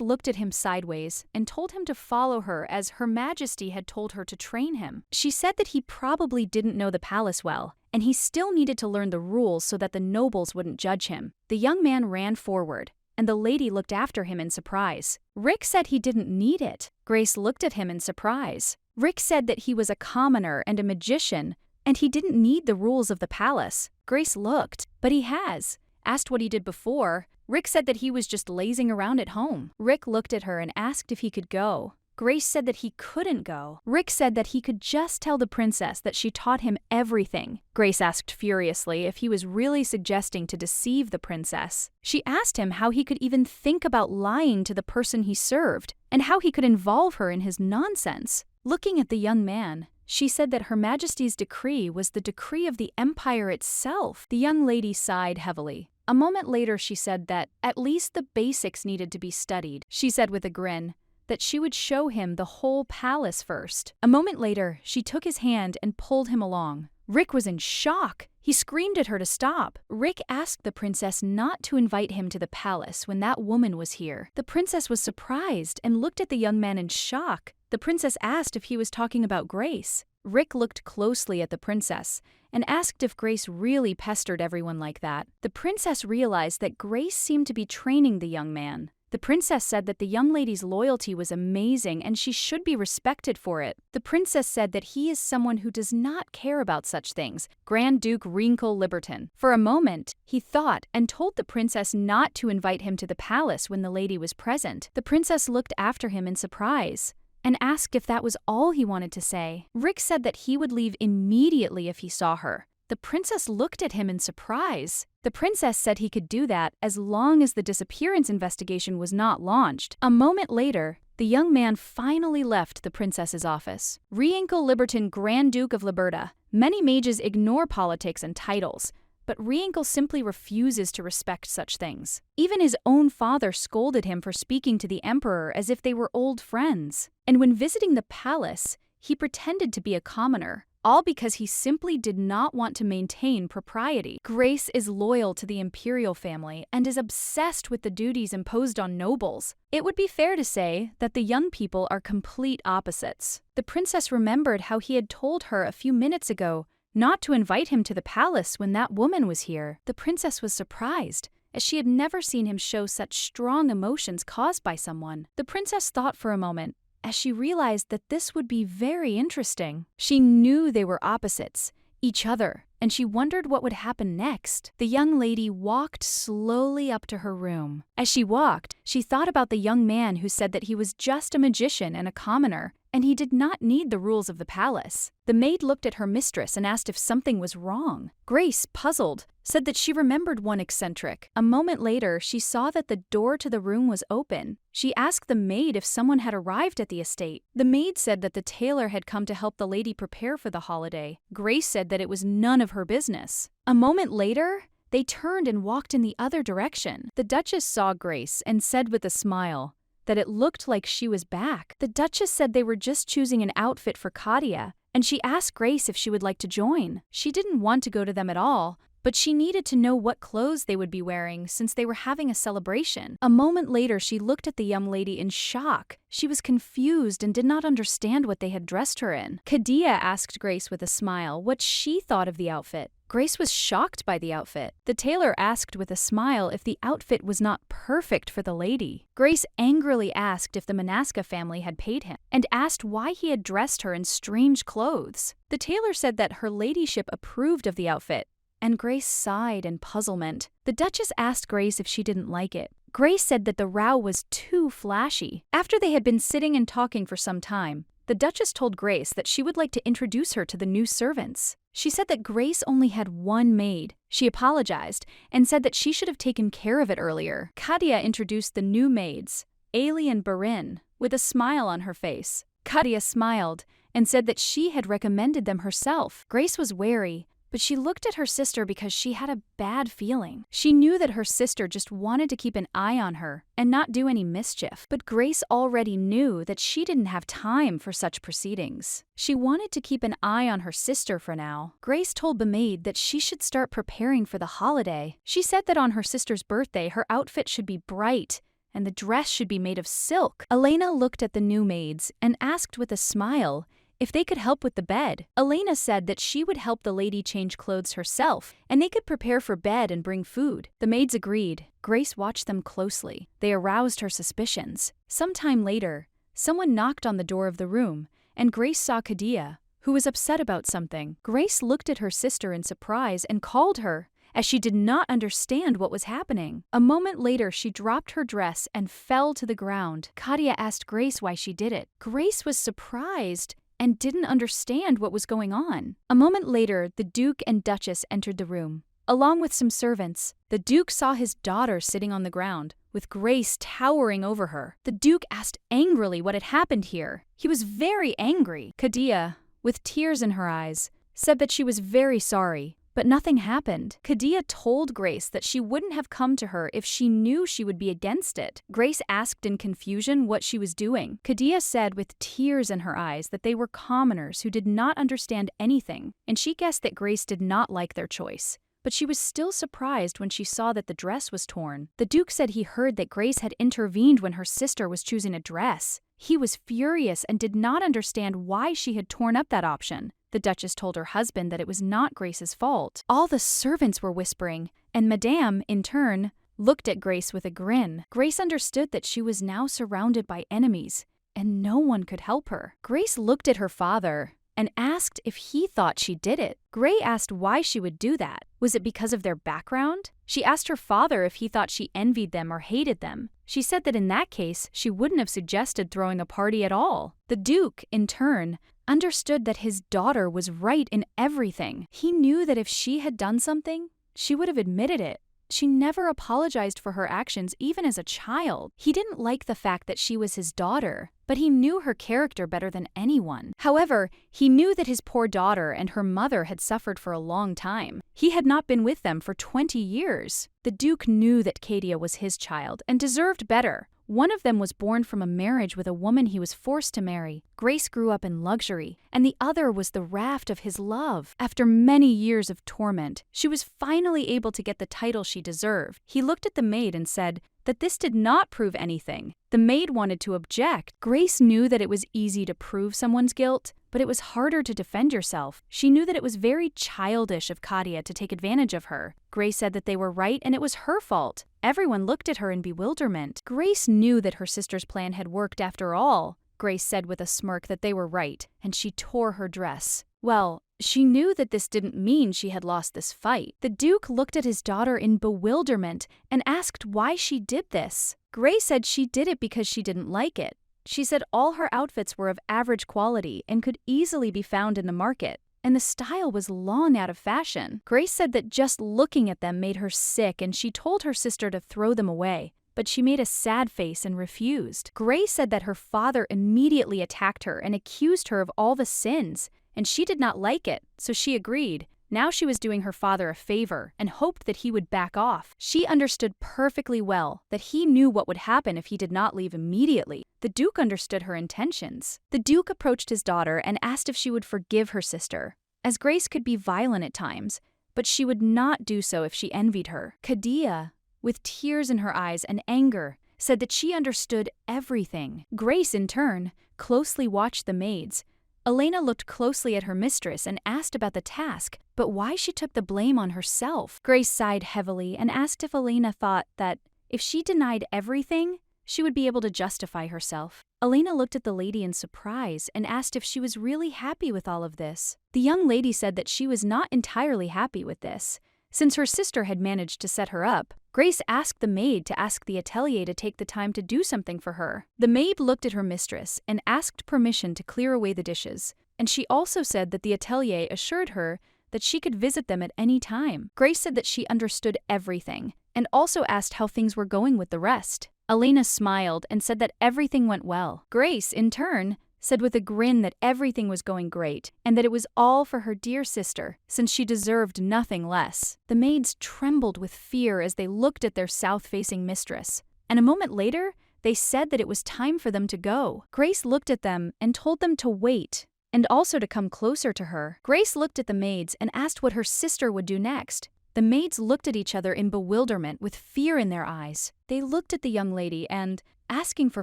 S1: looked at him sideways and told him to follow her as Her Majesty had told her to train him. She said that he probably didn't know the palace well, and he still needed to learn the rules so that the nobles wouldn't judge him. The young man ran forward, and the lady looked after him in surprise. Rick said he didn't need it. Grace looked at him in surprise. Rick said that he was a commoner and a magician, and he didn't need the rules of the palace. Grace looked, but he has. Asked what he did before, Rick said that he was just lazing around at home. Rick looked at her and asked if he could go. Grace said that he couldn't go. Rick said that he could just tell the princess that she taught him everything. Grace asked furiously if he was really suggesting to deceive the princess. She asked him how he could even think about lying to the person he served, and how he could involve her in his nonsense. Looking at the young man, she said that Her Majesty's decree was the decree of the empire itself. The young lady sighed heavily. A moment later, she said that at least the basics needed to be studied. She said with a grin that she would show him the whole palace first. A moment later, she took his hand and pulled him along. Rick was in shock. He screamed at her to stop. Rick asked the princess not to invite him to the palace when that woman was here. The princess was surprised and looked at the young man in shock. The princess asked if he was talking about Grace. Rick looked closely at the princess and asked if Grace really pestered everyone like that. The princess realized that Grace seemed to be training the young man. The princess said that the young lady's loyalty was amazing and she should be respected for it. The princess said that he is someone who does not care about such things, Grand Duke Wrinkle Liberton. For a moment, he thought and told the princess not to invite him to the palace when the lady was present. The princess looked after him in surprise and asked if that was all he wanted to say. Rick said that he would leave immediately if he saw her. The princess looked at him in surprise. The princess said he could do that as long as the disappearance investigation was not launched. A moment later, the young man finally left the princess's office. Wrinkle Liberton, Grand Duke of Liberta. Many mages ignore politics and titles, but Wrinkle simply refuses to respect such things. Even his own father scolded him for speaking to the emperor as if they were old friends. And when visiting the palace, he pretended to be a commoner, all because he simply did not want to maintain propriety. Grace is loyal to the imperial family and is obsessed with the duties imposed on nobles. It would be fair to say that the young people are complete opposites. The princess remembered how he had told her a few minutes ago not to invite him to the palace when that woman was here. The princess was surprised, as she had never seen him show such strong emotions caused by someone. The princess thought for a moment, as she realized that this would be very interesting. She knew they were opposites, each other, and she wondered what would happen next. The young lady walked slowly up to her room. As she walked, she thought about the young man who said that he was just a magician and a commoner, and he did not need the rules of the palace. The maid looked at her mistress and asked if something was wrong. Grace, puzzled, said that she remembered one eccentric. A moment later, she saw that the door to the room was open. She asked the maid if someone had arrived at the estate. The maid said that the tailor had come to help the lady prepare for the holiday. Grace said that it was none of her business. A moment later, they turned and walked in the other direction. The Duchess saw Grace and said with a smile that it looked like she was back. The Duchess said they were just choosing an outfit for Katia, and she asked Grace if she would like to join. She didn't want to go to them at all, but she needed to know what clothes they would be wearing since they were having a celebration. A moment later, she looked at the young lady in shock. She was confused and did not understand what they had dressed her in. Katia asked Grace with a smile what she thought of the outfit. Grace was shocked by the outfit. The tailor asked with a smile if the outfit was not perfect for the lady. Grace angrily asked if the Manaska family had paid him, and asked why he had dressed her in strange clothes. The tailor said that her ladyship approved of the outfit, and Grace sighed in puzzlement. The Duchess asked Grace if she didn't like it. Grace said that the row was too flashy. After they had been sitting and talking for some time, the Duchess told Grace that she would like to introduce her to the new servants. She said that Grace only had one maid. She apologized and said that she should have taken care of it earlier. Katia introduced the new maids, alien Barin, with a smile on her face. Katia smiled and said that she had recommended them herself. Grace was wary, but she looked at her sister because she had a bad feeling. She knew that her sister just wanted to keep an eye on her and not do any mischief, but Grace already knew that she didn't have time for such proceedings. She wanted to keep an eye on her sister for now. Grace told the maid that she should start preparing for the holiday. She said that on her sister's birthday, her outfit should be bright and the dress should be made of silk. Elena looked at the new maids and asked with a smile if they could help with the bed. Elena said that she would help the lady change clothes herself, and they could prepare for bed and bring food. The maids agreed. Grace watched them closely. They aroused her suspicions. Sometime later, someone knocked on the door of the room, and Grace saw Kadia, who was upset about something. Grace looked at her sister in surprise and called her, as she did not understand what was happening. A moment later, she dropped her dress and fell to the ground. Kadia asked Grace why she did it. Grace was surprised and didn't understand what was going on. A moment later, the Duke and Duchess entered the room, along with some servants. The Duke saw his daughter sitting on the ground, with Grace towering over her. The Duke asked angrily what had happened here. He was very angry. Kadia, with tears in her eyes, said that she was very sorry, but nothing happened. Kadia told Grace that she wouldn't have come to her if she knew she would be against it. Grace asked in confusion what she was doing. Kadia said with tears in her eyes that they were commoners who did not understand anything, and she guessed that Grace did not like their choice. But she was still surprised when she saw that the dress was torn. The Duke said he heard that Grace had intervened when her sister was choosing a dress. He was furious and did not understand why she had torn up that option. The Duchess told her husband that it was not Grace's fault. All the servants were whispering, and Madame, in turn, looked at Grace with a grin. Grace understood that she was now surrounded by enemies, and no one could help her. Grace looked at her father and asked if he thought she did it. Gray asked why she would do that. Was it because of their background? She asked her father if he thought she envied them or hated them. She said that in that case, she wouldn't have suggested throwing a party at all. The Duke, in turn, understood that his daughter was right in everything. He knew that if she had done something, she would have admitted it. She never apologized for her actions, even as a child. He didn't like the fact that she was his daughter, but he knew her character better than anyone. However, he knew that his poor daughter and her mother had suffered for a long time. He had not been with them for 20 years. The Duke knew that Kadia was his child and deserved better. One of them was born from a marriage with a woman he was forced to marry. Grace grew up in luxury, and the other was the raft of his love. After many years of torment, she was finally able to get the title she deserved. He looked at the maid and said that this did not prove anything. The maid wanted to object. Grace knew that it was easy to prove someone's guilt, but it was harder to defend yourself. She knew that it was very childish of Kadia to take advantage of her. Grace said that they were right and it was her fault. Everyone looked at her in bewilderment. Grace knew that her sister's plan had worked after all. Grace said with a smirk that they were right, and she tore her dress. Well, she knew that this didn't mean she had lost this fight. The Duke looked at his daughter in bewilderment and asked why she did this. Grace said she did it because she didn't like it. She said all her outfits were of average quality and could easily be found in the market, and the style was long out of fashion. Grace said that just looking at them made her sick, and she told her sister to throw them away, but she made a sad face and refused. Grace said that her father immediately attacked her and accused her of all the sins, and she did not like it, so she agreed. Now she was doing her father a favor and hoped that he would back off. She understood perfectly well that he knew what would happen if he did not leave immediately. The Duke understood her intentions. The Duke approached his daughter and asked if she would forgive her sister, as Grace could be violent at times, but she would not do so if she envied her. Kadia, with tears in her eyes and anger, said that she understood everything. Grace, in turn, closely watched the maids. Elena looked closely at her mistress and asked about the task, but why she took the blame on herself. Grace sighed heavily and asked if Elena thought that if she denied everything, she would be able to justify herself. Elena looked at the lady in surprise and asked if she was really happy with all of this. The young lady said that she was not entirely happy with this, since her sister had managed to set her up. Grace asked the maid to ask the atelier to take the time to do something for her. The maid looked at her mistress and asked permission to clear away the dishes, and she also said that the atelier assured her that she could visit them at any time. Grace said that she understood everything, and also asked how things were going with the rest. Elena smiled and said that everything went well. Grace, in turn, said with a grin that everything was going great and that it was all for her dear sister, since she deserved nothing less. The maids trembled with fear as they looked at their south-facing mistress, and a moment later, they said that it was time for them to go. Grace looked at them and told them to wait, and also to come closer to her. Grace looked at the maids and asked what her sister would do next. The maids looked at each other in bewilderment with fear in their eyes. They looked at the young lady and, asking for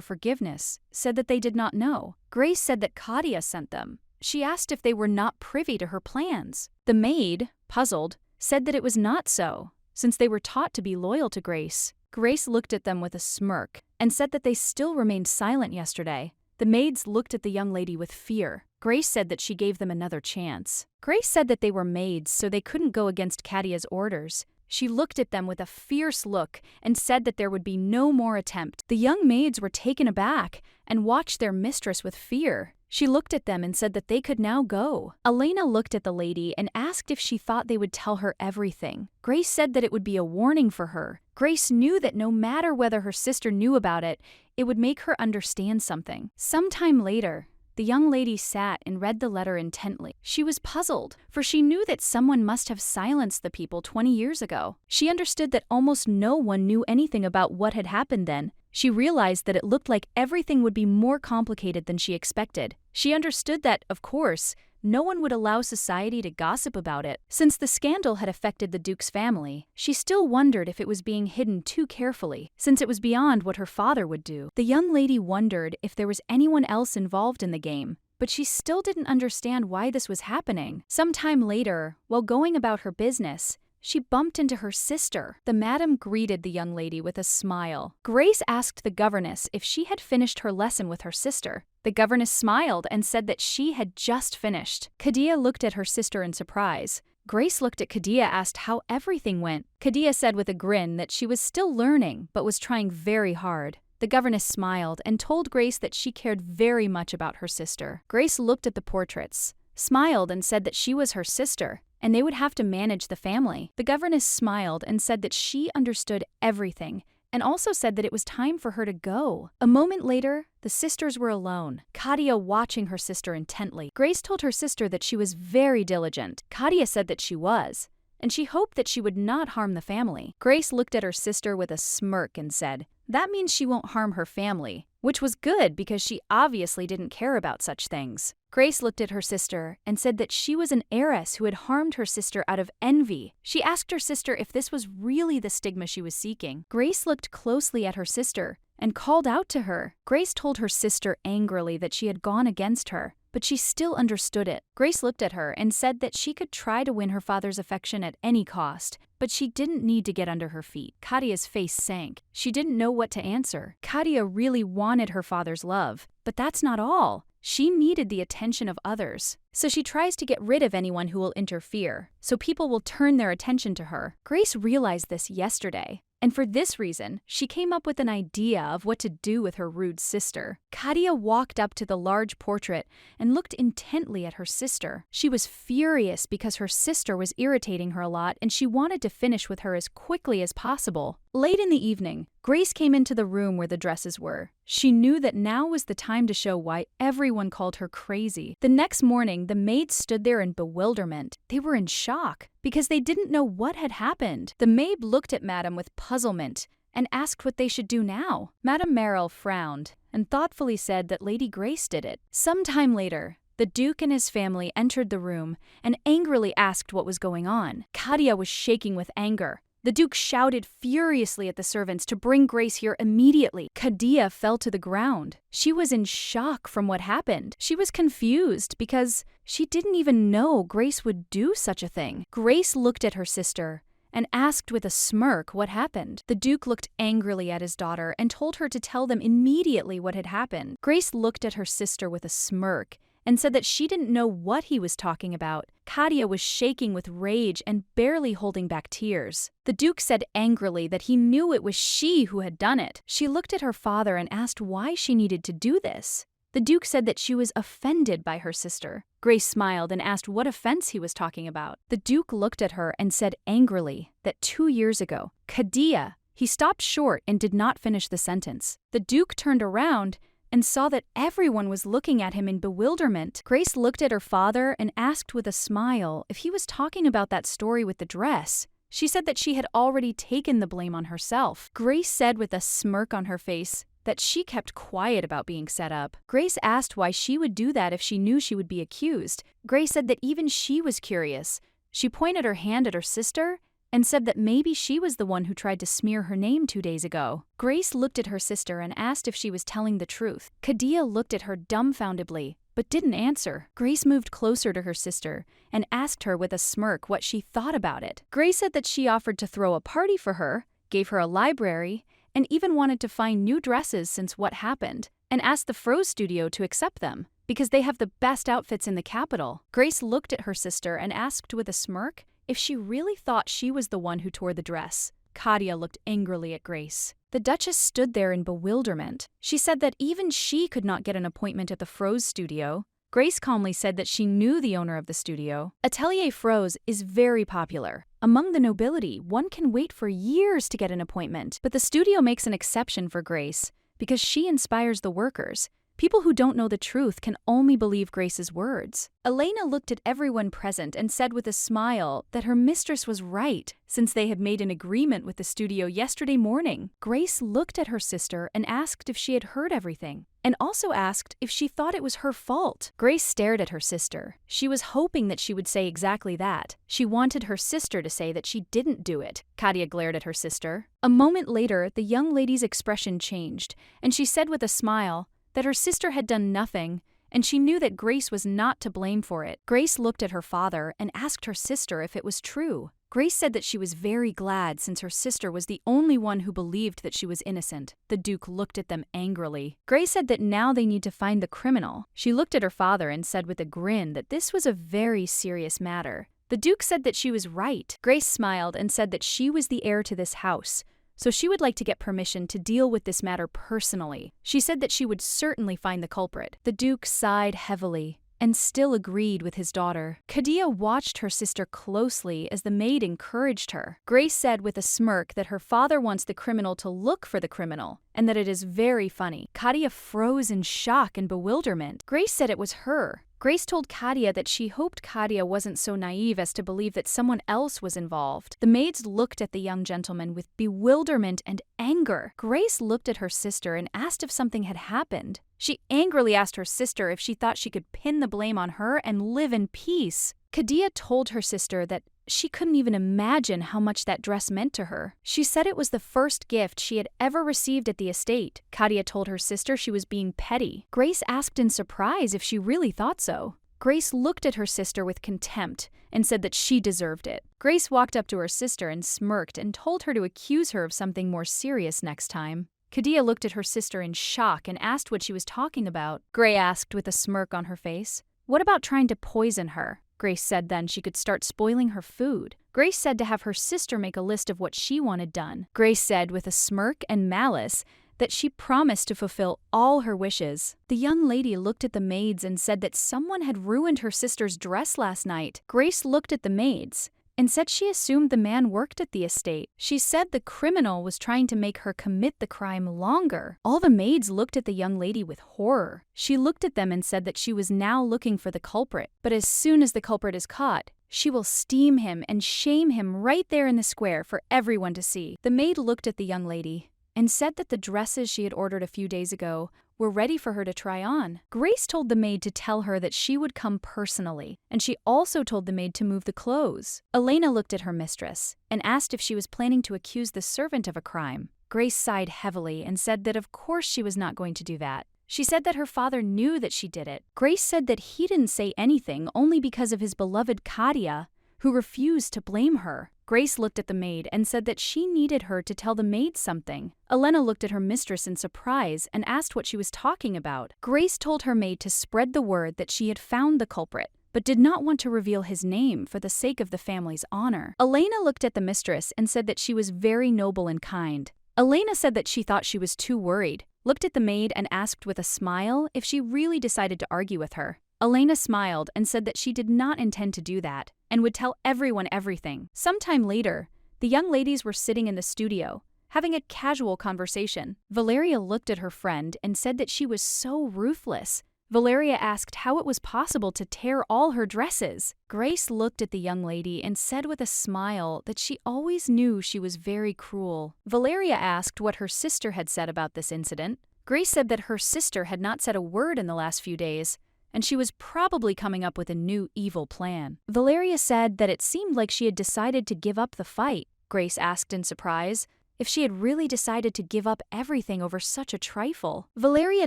S1: forgiveness, said that they did not know. Grace said that Kadia sent them. She asked if they were not privy to her plans. The maid, puzzled, said that it was not so, since they were taught to be loyal to Grace. Grace looked at them with a smirk and said that they still remained silent yesterday. The maids looked at the young lady with fear. Grace said that she gave them another chance. Grace said that they were maids, so they couldn't go against Kadia's orders. She looked at them with a fierce look and said that there would be no more attempt. The young maids were taken aback and watched their mistress with fear. She looked at them and said that they could now go. Elena looked at the lady and asked if she thought they would tell her everything. Grace said that it would be a warning for her. Grace knew that no matter whether her sister knew about it, it would make her understand something. Sometime later, the young lady sat and read the letter intently. She was puzzled, for she knew that someone must have silenced the people 20 years ago. She understood that almost no one knew anything about what had happened then. She realized that it looked like everything would be more complicated than she expected. She understood that, of course, no one would allow society to gossip about it. Since the scandal had affected the Duke's family, she still wondered if it was being hidden too carefully, since it was beyond what her father would do. The young lady wondered if there was anyone else involved in the game, but she still didn't understand why this was happening. Sometime later, while going about her business, she bumped into her sister. The madam greeted the young lady with a smile. Grace asked the governess if she had finished her lesson with her sister. The governess smiled and said that she had just finished. Kadia looked at her sister in surprise. Grace looked at Kadia and asked how everything went. Kadia said with a grin that she was still learning but was trying very hard. The governess smiled and told Grace that she cared very much about her sister. Grace looked at the portraits, smiled and said that she was her sister, and they would have to manage the family. The governess smiled and said that she understood everything, and also said that it was time for her to go. A moment later, the sisters were alone, Kadia watching her sister intently. Grace told her sister that she was very diligent. Kadia said that she was, and she hoped that she would not harm the family. Grace looked at her sister with a smirk and said, "That means she won't harm her family," which was good because she obviously didn't care about such things. Grace looked at her sister and said that she was an heiress who had harmed her sister out of envy. She asked her sister if this was really the stigma she was seeking. Grace looked closely at her sister and called out to her. Grace told her sister angrily that she had gone against her, but she still understood it. Grace looked at her and said that she could try to win her father's affection at any cost, but she didn't need to get under her feet. Kadia's face sank. She didn't know what to answer. Kadia really wanted her father's love, but that's not all. She needed the attention of others. So she tries to get rid of anyone who will interfere, so people will turn their attention to her. Grace realized this yesterday, and for this reason, she came up with an idea of what to do with her rude sister. Kadia walked up to the large portrait and looked intently at her sister. She was furious because her sister was irritating her a lot and she wanted to finish with her as quickly as possible. Late in the evening, Grace came into the room where the dresses were. She knew that now was the time to show why everyone called her crazy. The next morning, the maids stood there in bewilderment. They were in shock because they didn't know what had happened. The maid looked at Madame with puzzlement and asked what they should do now. Madame Merrill frowned and thoughtfully said that Lady Grace did it. Some time later, the Duke and his family entered the room and angrily asked what was going on. Kadia was shaking with anger. The Duke shouted furiously at the servants to bring Grace here immediately. Kadia fell to the ground. She was in shock from what happened. She was confused because she didn't even know Grace would do such a thing. Grace looked at her sister and asked with a smirk what happened. The Duke looked angrily at his daughter and told her to tell them immediately what had happened. Grace looked at her sister with a smirk and said that she didn't know what he was talking about. Kadia was shaking with rage and barely holding back tears. The Duke said angrily that he knew it was she who had done it. She looked at her father and asked why she needed to do this. The Duke said that she was offended by her sister. Grace smiled and asked what offense he was talking about. The Duke looked at her and said angrily that 2 years ago, Kadia, He stopped short and did not finish the sentence. The Duke turned around and saw that everyone was looking at him in bewilderment. Grace looked at her father and asked with a smile if he was talking about that story with the dress. She said that she had already taken the blame on herself. Grace said with a smirk on her face that she kept quiet about being set up. Grace asked why she would do that if she knew she would be accused. Grace said that even she was curious. She pointed her hand at her sister and said that maybe she was the one who tried to smear her name 2 days ago. Grace looked at her sister and asked if she was telling the truth. Kadia looked at her dumbfoundedly, but didn't answer. Grace moved closer to her sister and asked her with a smirk what she thought about it. Grace said that she offered to throw a party for her, gave her a library, and even wanted to find new dresses since what happened, and asked the Froze studio to accept them, because they have the best outfits in the capital. Grace looked at her sister and asked with a smirk if she really thought she was the one who tore the dress. Kadia looked angrily at Grace. The Duchess stood there in bewilderment. She said that even she could not get an appointment at the Froze studio. Grace calmly said that she knew the owner of the studio. Atelier Froze is very popular. Among the nobility, one can wait for years to get an appointment, but the studio makes an exception for Grace because she inspires the workers. People who don't know the truth can only believe Grace's words. Elena looked at everyone present and said with a smile that her mistress was right, since they had made an agreement with the studio yesterday morning. Grace looked at her sister and asked if she had heard everything, and also asked if she thought it was her fault. Grace stared at her sister. She was hoping that she would say exactly that. She wanted her sister to say that she didn't do it. Kadia glared at her sister. A moment later, the young lady's expression changed, and she said with a smile that her sister had done nothing, and she knew that Grace was not to blame for it. Grace looked at her father and asked her sister if it was true. Grace said that she was very glad since her sister was the only one who believed that she was innocent. The Duke looked at them angrily. Grace said that now they need to find the criminal. She looked at her father and said with a grin that this was a very serious matter. The Duke said that she was right. Grace smiled and said that she was the heir to this house, so she would like to get permission to deal with this matter personally. She said that she would certainly find the culprit. The Duke sighed heavily and still agreed with his daughter. Kadia watched her sister closely as the maid encouraged her. Grace said with a smirk that her father wants the criminal to look for the criminal, and that it is very funny. Kadia froze in shock and bewilderment. Grace said it was her. Grace told Kadia that she hoped Kadia wasn't so naive as to believe that someone else was involved. The maids looked at the young gentleman with bewilderment and anger. Grace looked at her sister and asked if something had happened. She angrily asked her sister if she thought she could pin the blame on her and live in peace. Kadia told her sister that she couldn't even imagine how much that dress meant to her. She said it was the first gift she had ever received at the estate. Kadia told her sister she was being petty. Grace asked in surprise if she really thought so. Grace looked at her sister with contempt and said that she deserved it. Grace walked up to her sister and smirked and told her to accuse her of something more serious next time. Kadia looked at her sister in shock and asked what she was talking about. Grace asked with a smirk on her face, "What about trying to poison her?" Grace said then she could start spoiling her food. Grace said to have her sister make a list of what she wanted done. Grace said with a smirk and malice that she promised to fulfill all her wishes. The young lady looked at the maids and said that someone had ruined her sister's dress last night. Grace looked at the maids and said she assumed the man worked at the estate. She said the criminal was trying to make her commit the crime longer. All the maids looked at the young lady with horror. She looked at them and said that she was now looking for the culprit, but as soon as the culprit is caught, she will steam him and shame him right there in the square for everyone to see. The maid looked at the young lady and said that the dresses she had ordered a few days ago were ready for her to try on. Grace told the maid to tell her that she would come personally, and she also told the maid to move the clothes. Elena looked at her mistress and asked if she was planning to accuse the servant of a crime. Grace sighed heavily and said that of course she was not going to do that. She said that her father knew that she did it. Grace said that he didn't say anything only because of his beloved Kadia, who refused to blame her. Grace looked at the maid and said that she needed her to tell the maid something. Elena looked at her mistress in surprise and asked what she was talking about. Grace told her maid to spread the word that she had found the culprit, but did not want to reveal his name for the sake of the family's honor. Elena looked at the mistress and said that she was very noble and kind. Elena said that she thought she was too worried, looked at the maid and asked with a smile if she really decided to argue with her. Elena smiled and said that she did not intend to do that, and would tell everyone everything. Sometime later, the young ladies were sitting in the studio, having a casual conversation. Valeria looked at her friend and said that she was so ruthless. Valeria asked how it was possible to tear all her dresses. Grace looked at the young lady and said with a smile that she always knew she was very cruel. Valeria asked what her sister had said about this incident. Grace said that her sister had not said a word in the last few days, and she was probably coming up with a new evil plan. Valeria said that it seemed like she had decided to give up the fight. Grace asked in surprise if she had really decided to give up everything over such a trifle. Valeria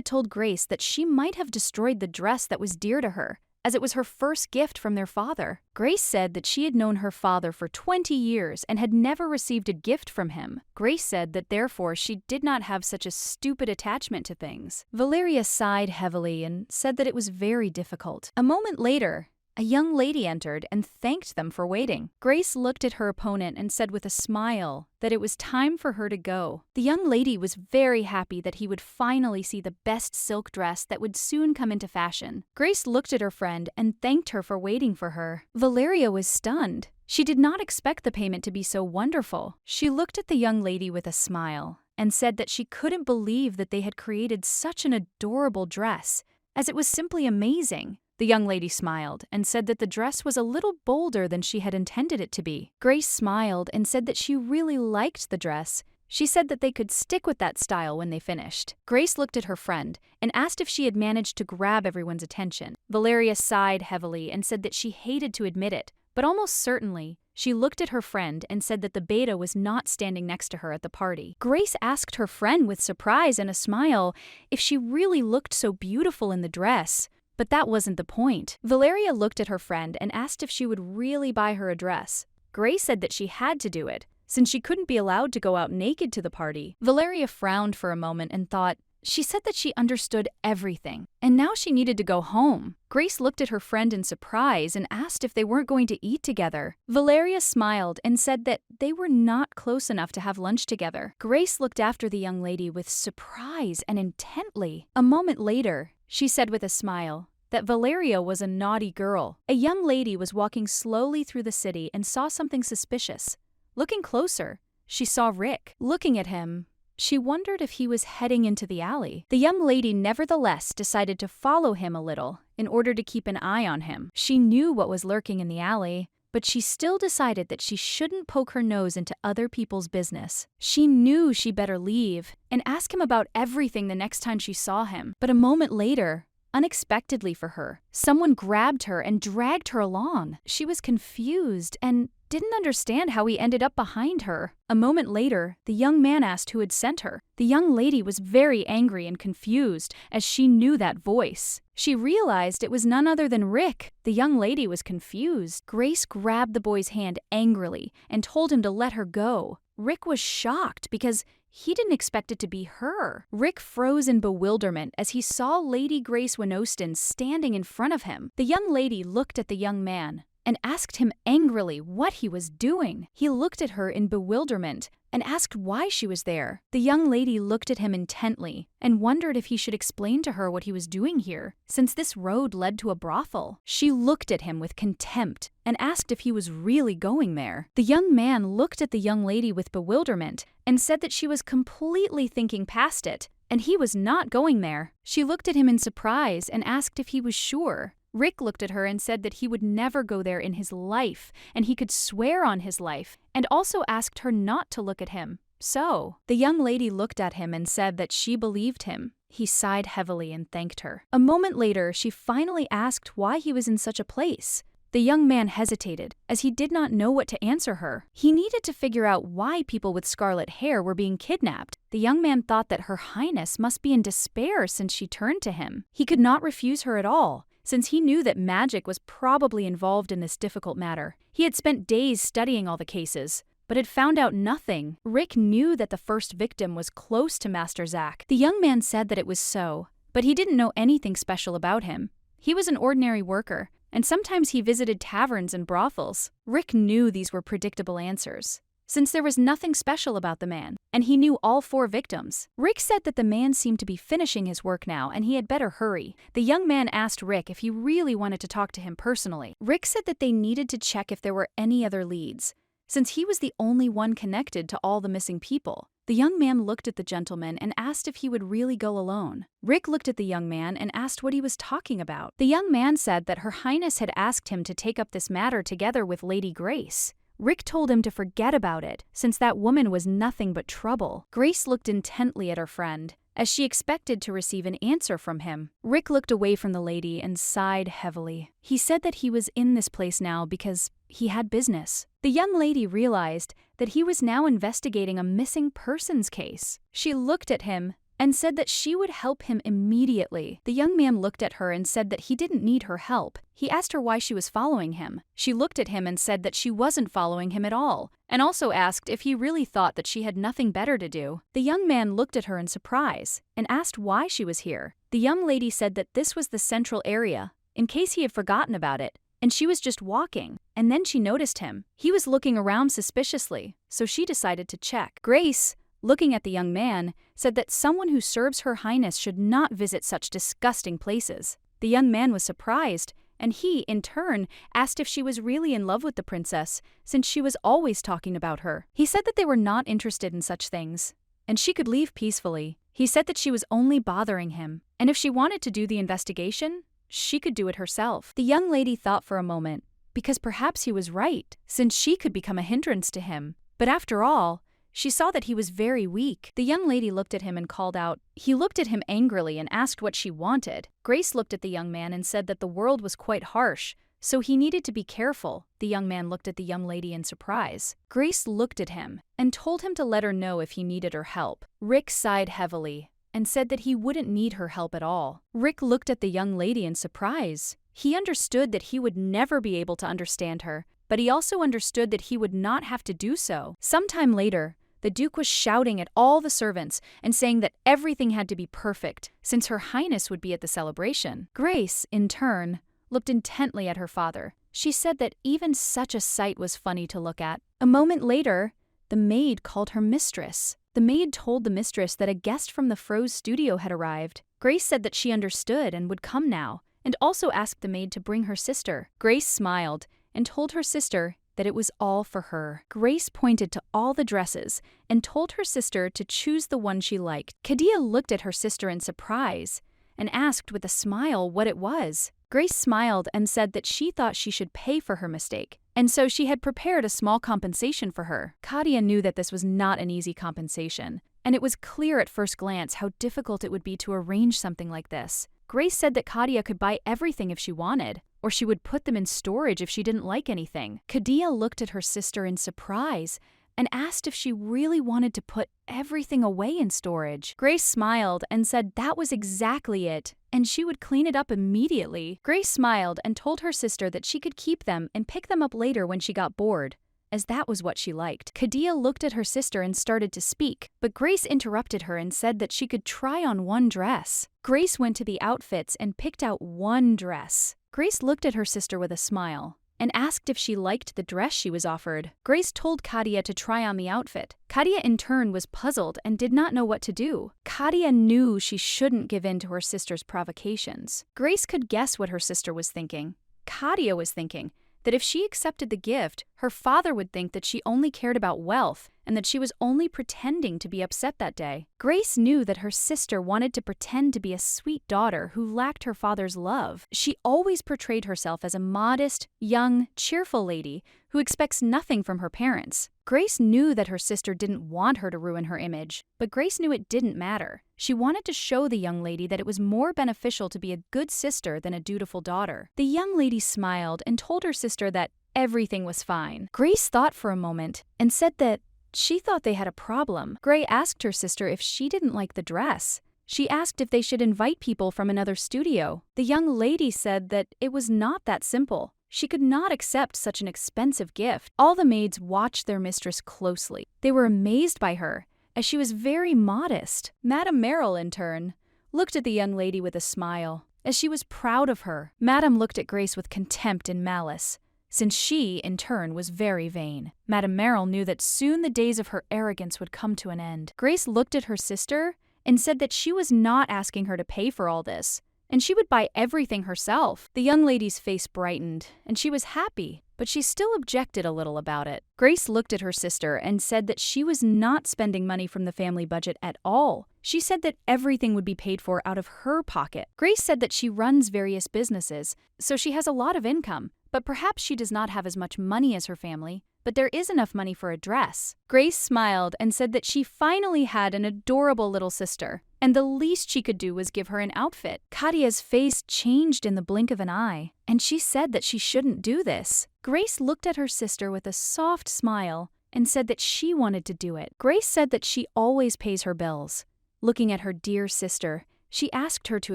S1: told Grace that she might have destroyed the dress that was dear to her, as it was her first gift from their father. Grace said that she had known her father for 20 years and had never received a gift from him. Grace said that therefore she did not have such a stupid attachment to things. Valeria sighed heavily and said that it was very difficult. A moment later, a young lady entered and thanked them for waiting. Grace looked at her opponent and said with a smile that it was time for her to go. The young lady was very happy that he would finally see the best silk dress that would soon come into fashion. Grace looked at her friend and thanked her for waiting for her. Valeria was stunned. She did not expect the payment to be so wonderful. She looked at the young lady with a smile and said that she couldn't believe that they had created such an adorable dress, as it was simply amazing. The young lady smiled and said that the dress was a little bolder than she had intended it to be. Grace smiled and said that she really liked the dress. She said that they could stick with that style when they finished. Grace looked at her friend and asked if she had managed to grab everyone's attention. Valeria sighed heavily and said that she hated to admit it, but almost certainly, she looked at her friend and said that the beta was not standing next to her at the party. Grace asked her friend with surprise and a smile if she really looked so beautiful in the dress. But that wasn't the point. Valeria looked at her friend and asked if she would really buy her a dress. Grace said that she had to do it, since she couldn't be allowed to go out naked to the party. Valeria frowned for a moment and thought, she said that she understood everything, and now she needed to go home. Grace looked at her friend in surprise and asked if they weren't going to eat together. Valeria smiled and said that they were not close enough to have lunch together. Grace looked after the young lady with surprise and intently. A moment later, she said with a smile that Valeria was a naughty girl. A young lady was walking slowly through the city and saw something suspicious. Looking closer, she saw Rick. Looking at him, she wondered if he was heading into the alley. The young lady nevertheless decided to follow him a little in order to keep an eye on him. She knew what was lurking in the alley, but she still decided that she shouldn't poke her nose into other people's business. She knew she better leave and ask him about everything the next time she saw him. But a moment later, unexpectedly for her, someone grabbed her and dragged her along. She was confused and didn't understand how he ended up behind her. A moment later, the young man asked who had sent her. The young lady was very angry and confused as she knew that voice. She realized it was none other than Rick. The young lady was confused. Grace grabbed the boy's hand angrily and told him to let her go. Rick was shocked because he didn't expect it to be her. Rick froze in bewilderment as he saw Lady Grace Winoston standing in front of him. The young lady looked at the young man and asked him angrily what he was doing. He looked at her in bewilderment and asked why she was there. The young lady looked at him intently and wondered if he should explain to her what he was doing here, since this road led to a brothel. She looked at him with contempt and asked if he was really going there. The young man looked at the young lady with bewilderment and said that she was completely thinking past it, and he was not going there. She looked at him in surprise and asked if he was sure. Rick looked at her and said that he would never go there in his life, and he could swear on his life, and also asked her not to look at him. So, the young lady looked at him and said that she believed him. He sighed heavily and thanked her. A moment later, she finally asked why he was in such a place. The young man hesitated, as he did not know what to answer her. He needed to figure out why people with scarlet hair were being kidnapped. The young man thought that Her Highness must be in despair since she turned to him. He could not refuse her at all, since he knew that magic was probably involved in this difficult matter. He had spent days studying all the cases, but had found out nothing. Rick knew that the first victim was close to Master Zack. The young man said that it was so, but he didn't know anything special about him. He was an ordinary worker, and sometimes he visited taverns and brothels. Rick knew these were predictable answers, since there was nothing special about the man, and he knew all 4 victims. Rick said that the man seemed to be finishing his work now and he had better hurry. The young man asked Rick if he really wanted to talk to him personally. Rick said that they needed to check if there were any other leads, since he was the only one connected to all the missing people. The young man looked at the gentleman and asked if he would really go alone. Rick looked at the young man and asked what he was talking about. The young man said that Her Highness had asked him to take up this matter together with Lady Grace. Rick told him to forget about it, since that woman was nothing but trouble. Grace looked intently at her friend, as she expected to receive an answer from him. Rick looked away from the lady and sighed heavily. He said that he was in this place now because he had business. The young lady realized that he was now investigating a missing persons case. She looked at him and said that she would help him immediately. The young man looked at her and said that he didn't need her help. He asked her why she was following him. She looked at him and said that she wasn't following him at all, and also asked if he really thought that she had nothing better to do. The young man looked at her in surprise and asked why she was here. The young lady said that this was the central area, in case he had forgotten about it, and she was just walking, and then she noticed him. He was looking around suspiciously, so she decided to check. Grace, looking at the young man, said that someone who serves Her Highness should not visit such disgusting places. The young man was surprised, and he, in turn, asked if she was really in love with the princess, since she was always talking about her. He said that they were not interested in such things, and she could leave peacefully. He said that she was only bothering him, and if she wanted to do the investigation, she could do it herself. The young lady thought for a moment, because perhaps he was right, since she could become a hindrance to him. But after all, she saw that he was very weak. The young lady looked at him and called out. He looked at him angrily and asked what she wanted. Grace looked at the young man and said that the world was quite harsh, so he needed to be careful. The young man looked at the young lady in surprise. Grace looked at him and told him to let her know if he needed her help. Rick sighed heavily and said that he wouldn't need her help at all. Rick looked at the young lady in surprise. He understood that he would never be able to understand her, but he also understood that he would not have to do so. Sometime later, the Duke was shouting at all the servants and saying that everything had to be perfect, since Her Highness would be at the celebration. Grace, in turn, looked intently at her father. She said that even such a sight was funny to look at. A moment later, the maid called her mistress. The maid told the mistress that a guest from the Froze studio had arrived. Grace said that she understood and would come now, and also asked the maid to bring her sister. Grace smiled and told her sister that it was all for her. Grace pointed to all the dresses and told her sister to choose the one she liked. Kadia looked at her sister in surprise and asked with a smile what it was. Grace smiled and said that she thought she should pay for her mistake, and so she had prepared a small compensation for her. Kadia knew that this was not an easy compensation, and it was clear at first glance how difficult it would be to arrange something like this. Grace said that Kadia could buy everything if she wanted, or she would put them in storage if she didn't like anything. Kadia looked at her sister in surprise and asked if she really wanted to put everything away in storage. Grace smiled and said that was exactly it, and she would clean it up immediately. Grace smiled and told her sister that she could keep them and pick them up later when she got bored, as that was what she liked. Kadia looked at her sister and started to speak, but Grace interrupted her and said that she could try on one dress. Grace went to the outfits and picked out one dress. Grace looked at her sister with a smile and asked if she liked the dress she was offered. Grace told Kadia to try on the outfit. Kadia in turn was puzzled and did not know what to do. Kadia knew she shouldn't give in to her sister's provocations. Grace could guess what her sister was thinking. Kadia was thinking that if she accepted the gift, her father would think that she only cared about wealth and that she was only pretending to be upset that day. Grace knew that her sister wanted to pretend to be a sweet daughter who lacked her father's love. She always portrayed herself as a modest, young, cheerful lady who expects nothing from her parents. Grace knew that her sister didn't want her to ruin her image, but Grace knew it didn't matter. She wanted to show the young lady that it was more beneficial to be a good sister than a dutiful daughter. The young lady smiled and told her sister that everything was fine. Grace thought for a moment and said that she thought they had a problem. Grace asked her sister if she didn't like the dress. She asked if they should invite people from another studio. The young lady said that it was not that simple. She could not accept such an expensive gift. All the maids watched their mistress closely. They were amazed by her, as she was very modest. Madame Merrill, in turn, looked at the young lady with a smile, as she was proud of her. Madame looked at Grace with contempt and malice, since she, in turn, was very vain. Madame Merrill knew that soon the days of her arrogance would come to an end. Grace looked at her sister and said that she was not asking her to pay for all this, and she would buy everything herself. The young lady's face brightened, and she was happy, but she still objected a little about it. Grace looked at her sister and said that she was not spending money from the family budget at all. She said that everything would be paid for out of her pocket. Grace said that she runs various businesses, so she has a lot of income, but perhaps she does not have as much money as her family, but there is enough money for a dress. Grace smiled and said that she finally had an adorable little sister, and the least she could do was give her an outfit. Kadia's face changed in the blink of an eye, and she said that she shouldn't do this. Grace looked at her sister with a soft smile and said that she wanted to do it. Grace said that she always pays her bills. Looking at her dear sister, she asked her to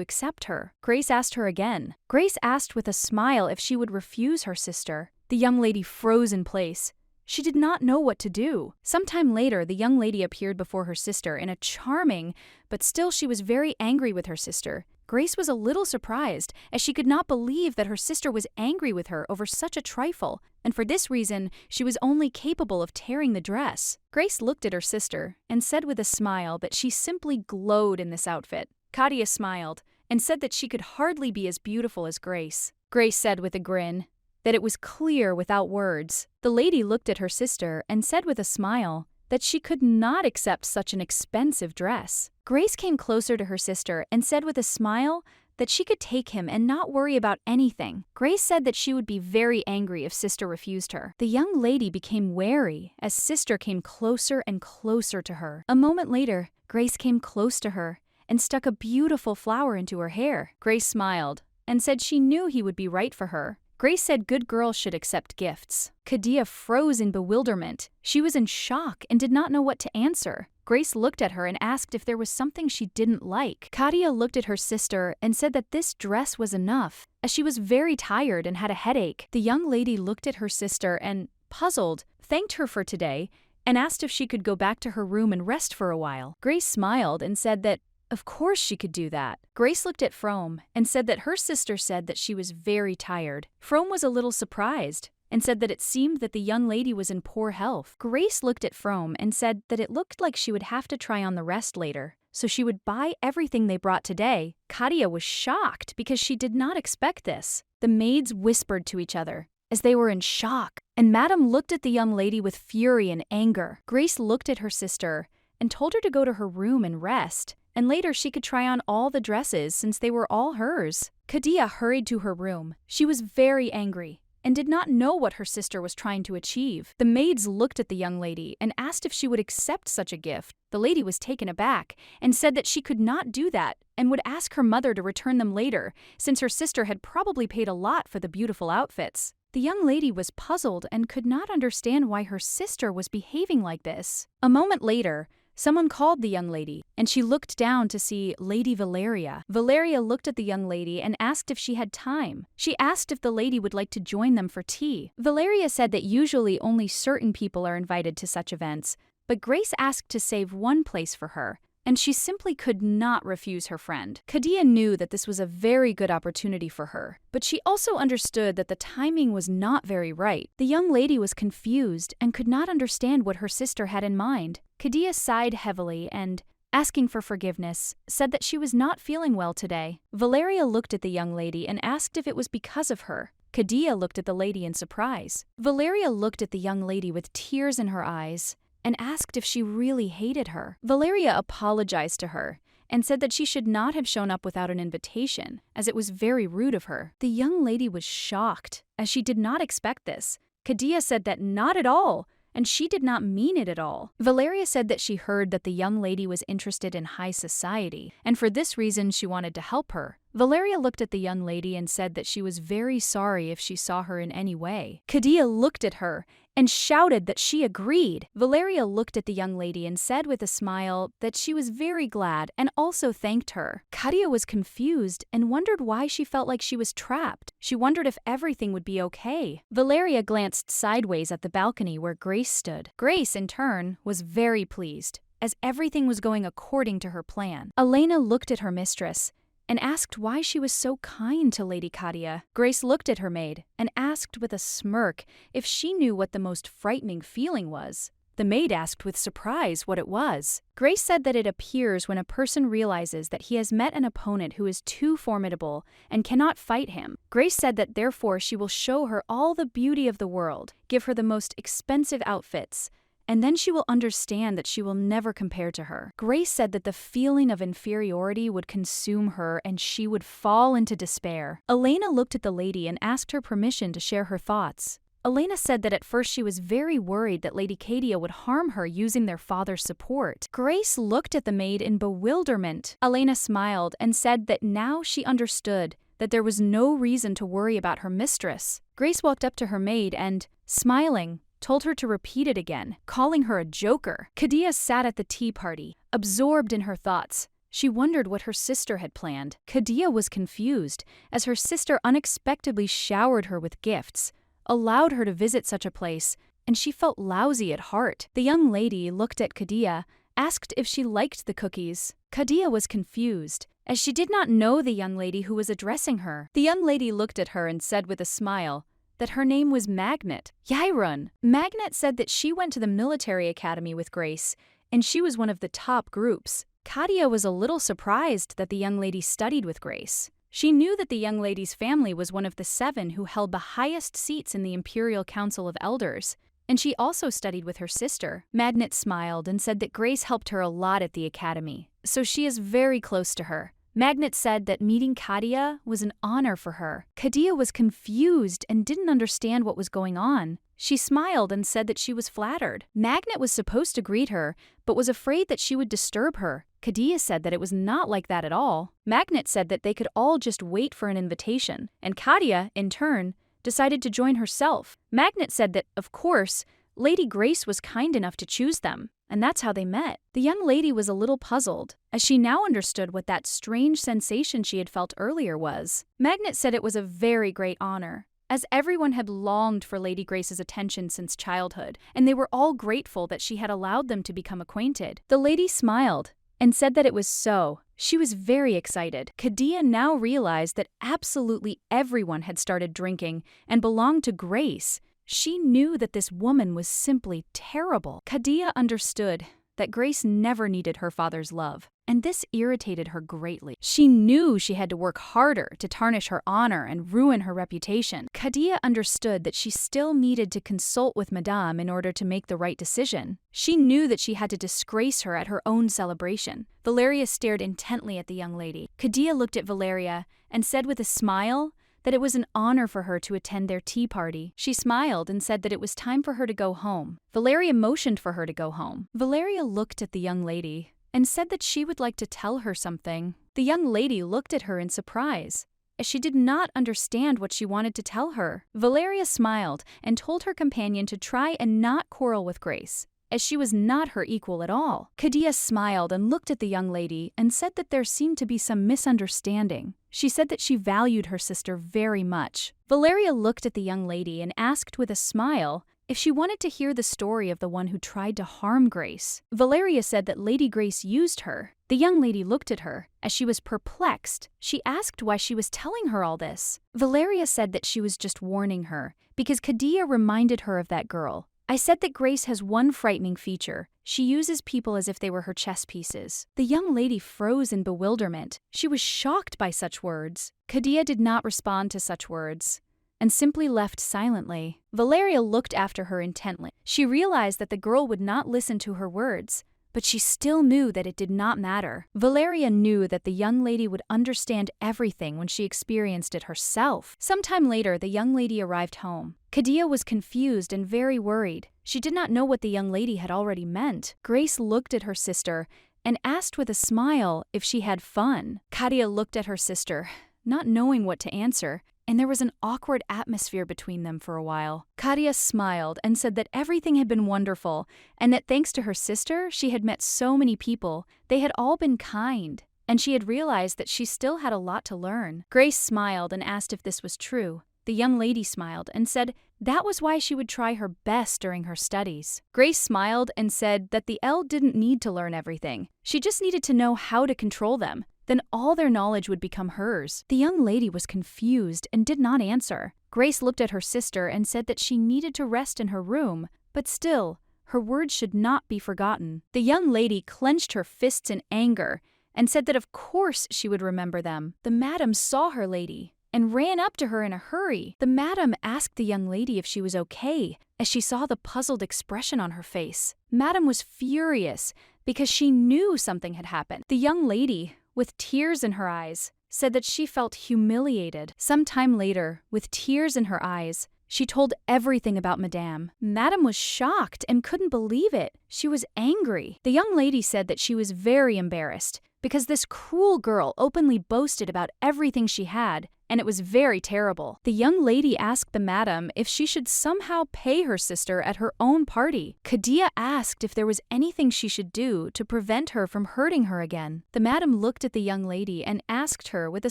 S1: accept her. Grace asked her again. Grace asked with a smile if she would refuse her sister. The young lady froze in place. She did not know what to do. Sometime later, the young lady appeared before her sister in a charming, but still she was very angry with her sister. Grace was a little surprised, as she could not believe that her sister was angry with her over such a trifle, and for this reason, she was only capable of tearing the dress. Grace looked at her sister and said with a smile that she simply glowed in this outfit. Kadia smiled and said that she could hardly be as beautiful as Grace. Grace said with a grin that it was clear without words. The lady looked at her sister and said with a smile that she could not accept such an expensive dress. Grace came closer to her sister and said with a smile that she could take him and not worry about anything. Grace said that she would be very angry if sister refused her. The young lady became wary as sister came closer and closer to her. A moment later, Grace came close to her and stuck a beautiful flower into her hair. Grace smiled and said she knew he would be right for her. Grace said good girls should accept gifts. Kadia froze in bewilderment. She was in shock and did not know what to answer. Grace looked at her and asked if there was something she didn't like. Kadia looked at her sister and said that this dress was enough, as she was very tired and had a headache. The young lady looked at her sister and, puzzled, thanked her for today and asked if she could go back to her room and rest for a while. Grace smiled and said that of course she could do that. Grace looked at Frome and said that her sister said that she was very tired. Frome was a little surprised and said that it seemed that the young lady was in poor health. Grace looked at Frome and said that it looked like she would have to try on the rest later, so she would buy everything they brought today. Kadia was shocked because she did not expect this. The maids whispered to each other as they were in shock, and Madame looked at the young lady with fury and anger. Grace looked at her sister and told her to go to her room and rest, and later she could try on all the dresses since they were all hers. Kadia hurried to her room. She was very angry and did not know what her sister was trying to achieve. The maids looked at the young lady and asked if she would accept such a gift. The lady was taken aback and said that she could not do that and would ask her mother to return them later, since her sister had probably paid a lot for the beautiful outfits. The young lady was puzzled and could not understand why her sister was behaving like this. A moment later, someone called the young lady, and she looked down to see Lady Valeria. Valeria looked at the young lady and asked if she had time. She asked if the lady would like to join them for tea. Valeria said that usually only certain people are invited to such events, but Grace asked to save one place for her, and she simply could not refuse her friend. Kadia knew that this was a very good opportunity for her, but she also understood that the timing was not very right. The young lady was confused and could not understand what her sister had in mind. Kadia sighed heavily and, asking for forgiveness, said that she was not feeling well today. Valeria looked at the young lady and asked if it was because of her. Kadia looked at the lady in surprise. Valeria looked at the young lady with tears in her eyes and asked if she really hated her. Valeria apologized to her and said that she should not have shown up without an invitation, as it was very rude of her. The young lady was shocked, as she did not expect this. Kadia said that not at all, and she did not mean it at all. Valeria said that she heard that the young lady was interested in high society, and for this reason she wanted to help her. Valeria looked at the young lady and said that she was very sorry if she saw her in any way. Kadia looked at her and shouted that she agreed. Valeria looked at the young lady and said with a smile that she was very glad and also thanked her. Kadia was confused and wondered why she felt like she was trapped. She wondered if everything would be okay. Valeria glanced sideways at the balcony where Grace stood. Grace, in turn, was very pleased, as everything was going according to her plan. Elena looked at her mistress and asked why she was so kind to Lady Kadia. Grace looked at her maid and asked with a smirk if she knew what the most frightening feeling was. The maid asked with surprise what it was. Grace said that it appears when a person realizes that he has met an opponent who is too formidable and cannot fight him. Grace said that therefore she will show her all the beauty of the world, give her the most expensive outfits, and then she will understand that she will never compare to her. Grace said that the feeling of inferiority would consume her and she would fall into despair. Elena looked at the lady and asked her permission to share her thoughts. Elena said that at first she was very worried that Lady Cadia would harm her using their father's support. Grace looked at the maid in bewilderment. Elena smiled and said that now she understood that there was no reason to worry about her mistress. Grace walked up to her maid and, smiling, told her to repeat it again, calling her a joker. Cadia sat at the tea party, absorbed in her thoughts. She wondered what her sister had planned. Cadia was confused, as her sister unexpectedly showered her with gifts, allowed her to visit such a place, and she felt lousy at heart. The young lady looked at Cadia, asked if she liked the cookies. Cadia was confused, as she did not know the young lady who was addressing her. The young lady looked at her and said with a smile that her name was Magnet. Yairun. Magnet said that she went to the military academy with Grace, and she was one of the top groups. Cadia was a little surprised that the young lady studied with Grace. She knew that the young lady's family was one of the 7 who held the highest seats in the Imperial Council of Elders, and she also studied with her sister. Magnet smiled and said that Grace helped her a lot at the academy, so she is very close to her. Magnet said that meeting Cadia was an honor for her. Cadia was confused and didn't understand what was going on. She smiled and said that she was flattered. Magnet was supposed to greet her, but was afraid that she would disturb her. Cadia said that it was not like that at all. Magnet said that they could all just wait for an invitation, and Cadia, in turn, decided to join herself. Magnet said that, of course, Lady Grace was kind enough to choose them, and that's how they met. The young lady was a little puzzled, as she now understood what that strange sensation she had felt earlier was. Magnet said it was a very great honor, as everyone had longed for Lady Grace's attention since childhood, and they were all grateful that she had allowed them to become acquainted. The lady smiled and said that it was so. She was very excited. Cadia now realized that absolutely everyone had started drinking and belonged to Grace. She knew that this woman was simply terrible. Cadia understood that Grace never needed her father's love, and this irritated her greatly. She knew she had to work harder to tarnish her honor and ruin her reputation. Cadia understood that she still needed to consult with Madame in order to make the right decision. She knew that she had to disgrace her at her own celebration. Valeria stared intently at the young lady. Cadia looked at Valeria and said with a smile that it was an honor for her to attend their tea party. She smiled and said that it was time for her to go home. Valeria motioned for her to go home. Valeria looked at the young lady and said that she would like to tell her something. The young lady looked at her in surprise, as she did not understand what she wanted to tell her. Valeria smiled and told her companion to try and not quarrel with Grace, as she was not her equal at all. Cadia smiled and looked at the young lady and said that there seemed to be some misunderstanding. She said that she valued her sister very much. Valeria looked at the young lady and asked with a smile if she wanted to hear the story of the one who tried to harm Grace. Valeria said that Lady Grace used her. The young lady looked at her, as she was perplexed. She asked why she was telling her all this. Valeria said that she was just warning her, because Cadia reminded her of that girl. I said that Grace has one frightening feature. She uses people as if they were her chess pieces. The young lady froze in bewilderment. She was shocked by such words. Cadia did not respond to such words, and simply left silently. Valeria looked after her intently. She realized that the girl would not listen to her words, but she still knew that it did not matter. Valeria knew that the young lady would understand everything when she experienced it herself. Sometime later, the young lady arrived home. Cadia was confused and very worried. She did not know what the young lady had already meant. Grace looked at her sister and asked with a smile if she had fun. Cadia looked at her sister, not knowing what to answer, and there was an awkward atmosphere between them for a while. Cadia smiled and said that everything had been wonderful, and that thanks to her sister, she had met so many people. They had all been kind, and she had realized that she still had a lot to learn. Grace smiled and asked if this was true. The young lady smiled and said that was why she would try her best during her studies. Grace smiled and said that the Elle didn't need to learn everything. She just needed to know how to control them. Then all their knowledge would become hers. The young lady was confused and did not answer. Grace looked at her sister and said that she needed to rest in her room, but still, Her words should not be forgotten. The young lady clenched her fists in anger and said that of course she would remember them. The madam saw her lady and ran up to her in a hurry. The madam asked the young lady if she was okay, as she saw the puzzled expression on her face. Madam was furious because she knew something had happened. The young lady, with tears in her eyes, said that she felt humiliated. Some time later, with tears in her eyes, she told everything about Madame. Madame was shocked and couldn't believe it. She was angry. The young lady said that she was very embarrassed because this cruel girl openly boasted about everything she had, and it was very terrible. The young lady asked the madam if she should somehow pay her sister at her own party. Kadia asked if there was anything she should do to prevent her from hurting her again. The madam looked at the young lady and asked her with a